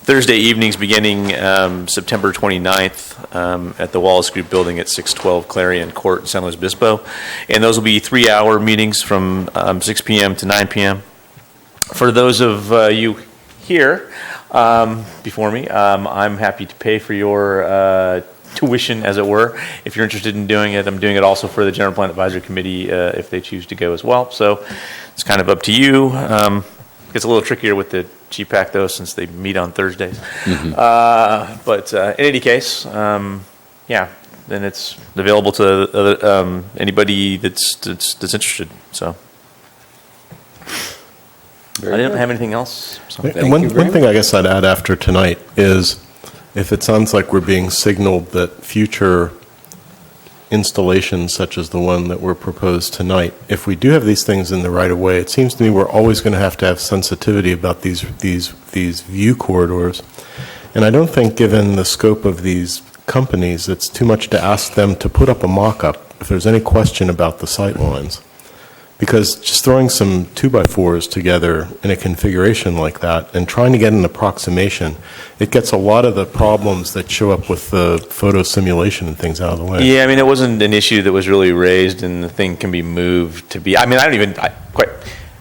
Thursday evenings beginning September 29th at the Wallace Group Building at 612 Clarion Court in San Luis Obispo. And those will be 3-hour meetings from 6 p.m. to 9 p.m. For those of you here before me, I'm happy to pay for your tuition, as it were. If you're interested in doing it, I'm doing it also for the General Plan Advisory Committee if they choose to go as well. So it's kind of up to you. Gets a little trickier with the GPAC though, since they meet on Thursdays. But in any case, yeah, then it's available to anybody that's interested. So I didn't have anything else. So. And one thing I guess I'd add after tonight is, if it sounds like we're being signaled that future installations such as the one that were proposed tonight, if we do have these things in the right of way, it seems to me we're always going to have sensitivity about these view corridors. And I don't think, given the scope of these companies, it's too much to ask them to put up a mock-up if there's any question about the sight lines. Because just throwing some 2x4s together in a configuration like that and trying to get an approximation, it gets a lot of the problems that show up with the photo simulation and things out of the way. Yeah, I mean, it wasn't an issue that was really raised, and the thing can be moved to be. I mean, quite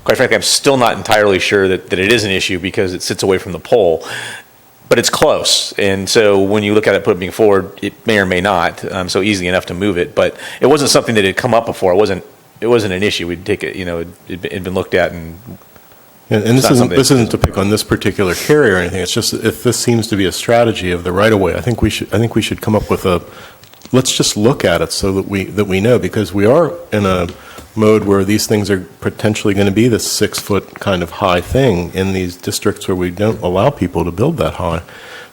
frankly, I'm still not entirely sure that it is an issue because it sits away from the pole. But it's close, and so when you look at it putting forward, it may or may not, so easy enough to move it. But it wasn't something that had come up before. It wasn't an issue. We'd take it, it'd been looked at, and this isn't to pick on this particular carrier or anything. It's just if this seems to be a strategy of the right of way, I think we should come up with let's just look at it so that we know, because we are in a mode where these things are potentially going to be this 6-foot kind of high thing in these districts where we don't allow people to build that high.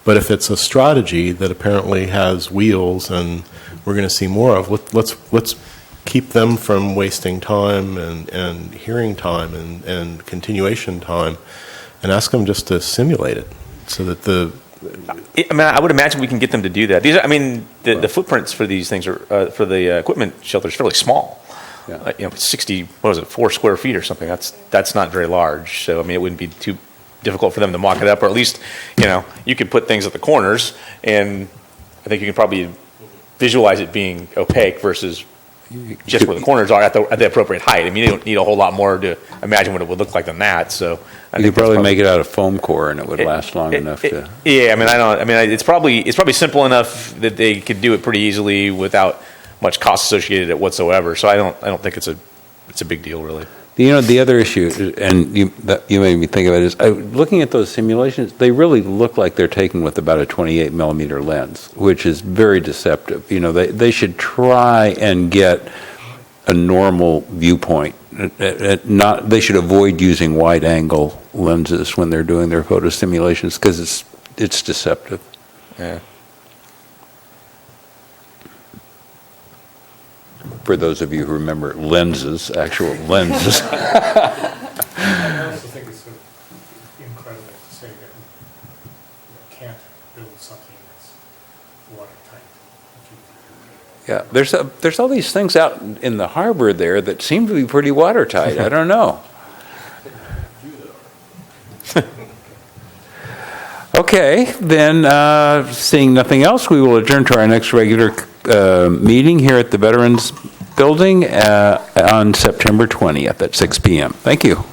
But if it's a strategy that apparently has wheels and we're going to see more of, let's keep them from wasting time and hearing time and continuation time, and ask them just to simulate it so that I would imagine we can get them to do that. The footprints for these things are for the equipment shelter is fairly small. Yeah. 4 square feet or something. That's not very large. So it wouldn't be too difficult for them to mock it up, or at least you could put things at the corners, and I think you can probably visualize it being opaque versus just where the corners are at the appropriate height. I mean, you don't need a whole lot more to imagine what it would look like than that. So you could probably make it out of foam core, and it would last long enough to. Yeah, it's probably simple enough that they could do it pretty easily without much cost associated with it whatsoever. So I don't think it's a big deal really. The other issue, and you made me think of it, is looking at those simulations, they really look like they're taken with about a 28 millimeter lens, which is very deceptive. They should try and get a normal viewpoint. They should avoid using wide angle lenses when they're doing their photo simulations, because it's deceptive. Yeah. For those of you who remember actual lenses. I also think it's incredible to say that you can't build something that's watertight. Yeah, there's all these things out in the harbor there that seem to be pretty watertight. I don't know. Okay, then, seeing nothing else, we will adjourn to our next regular meeting here at the Veterans Building on September 20th at 6 p.m. Thank you.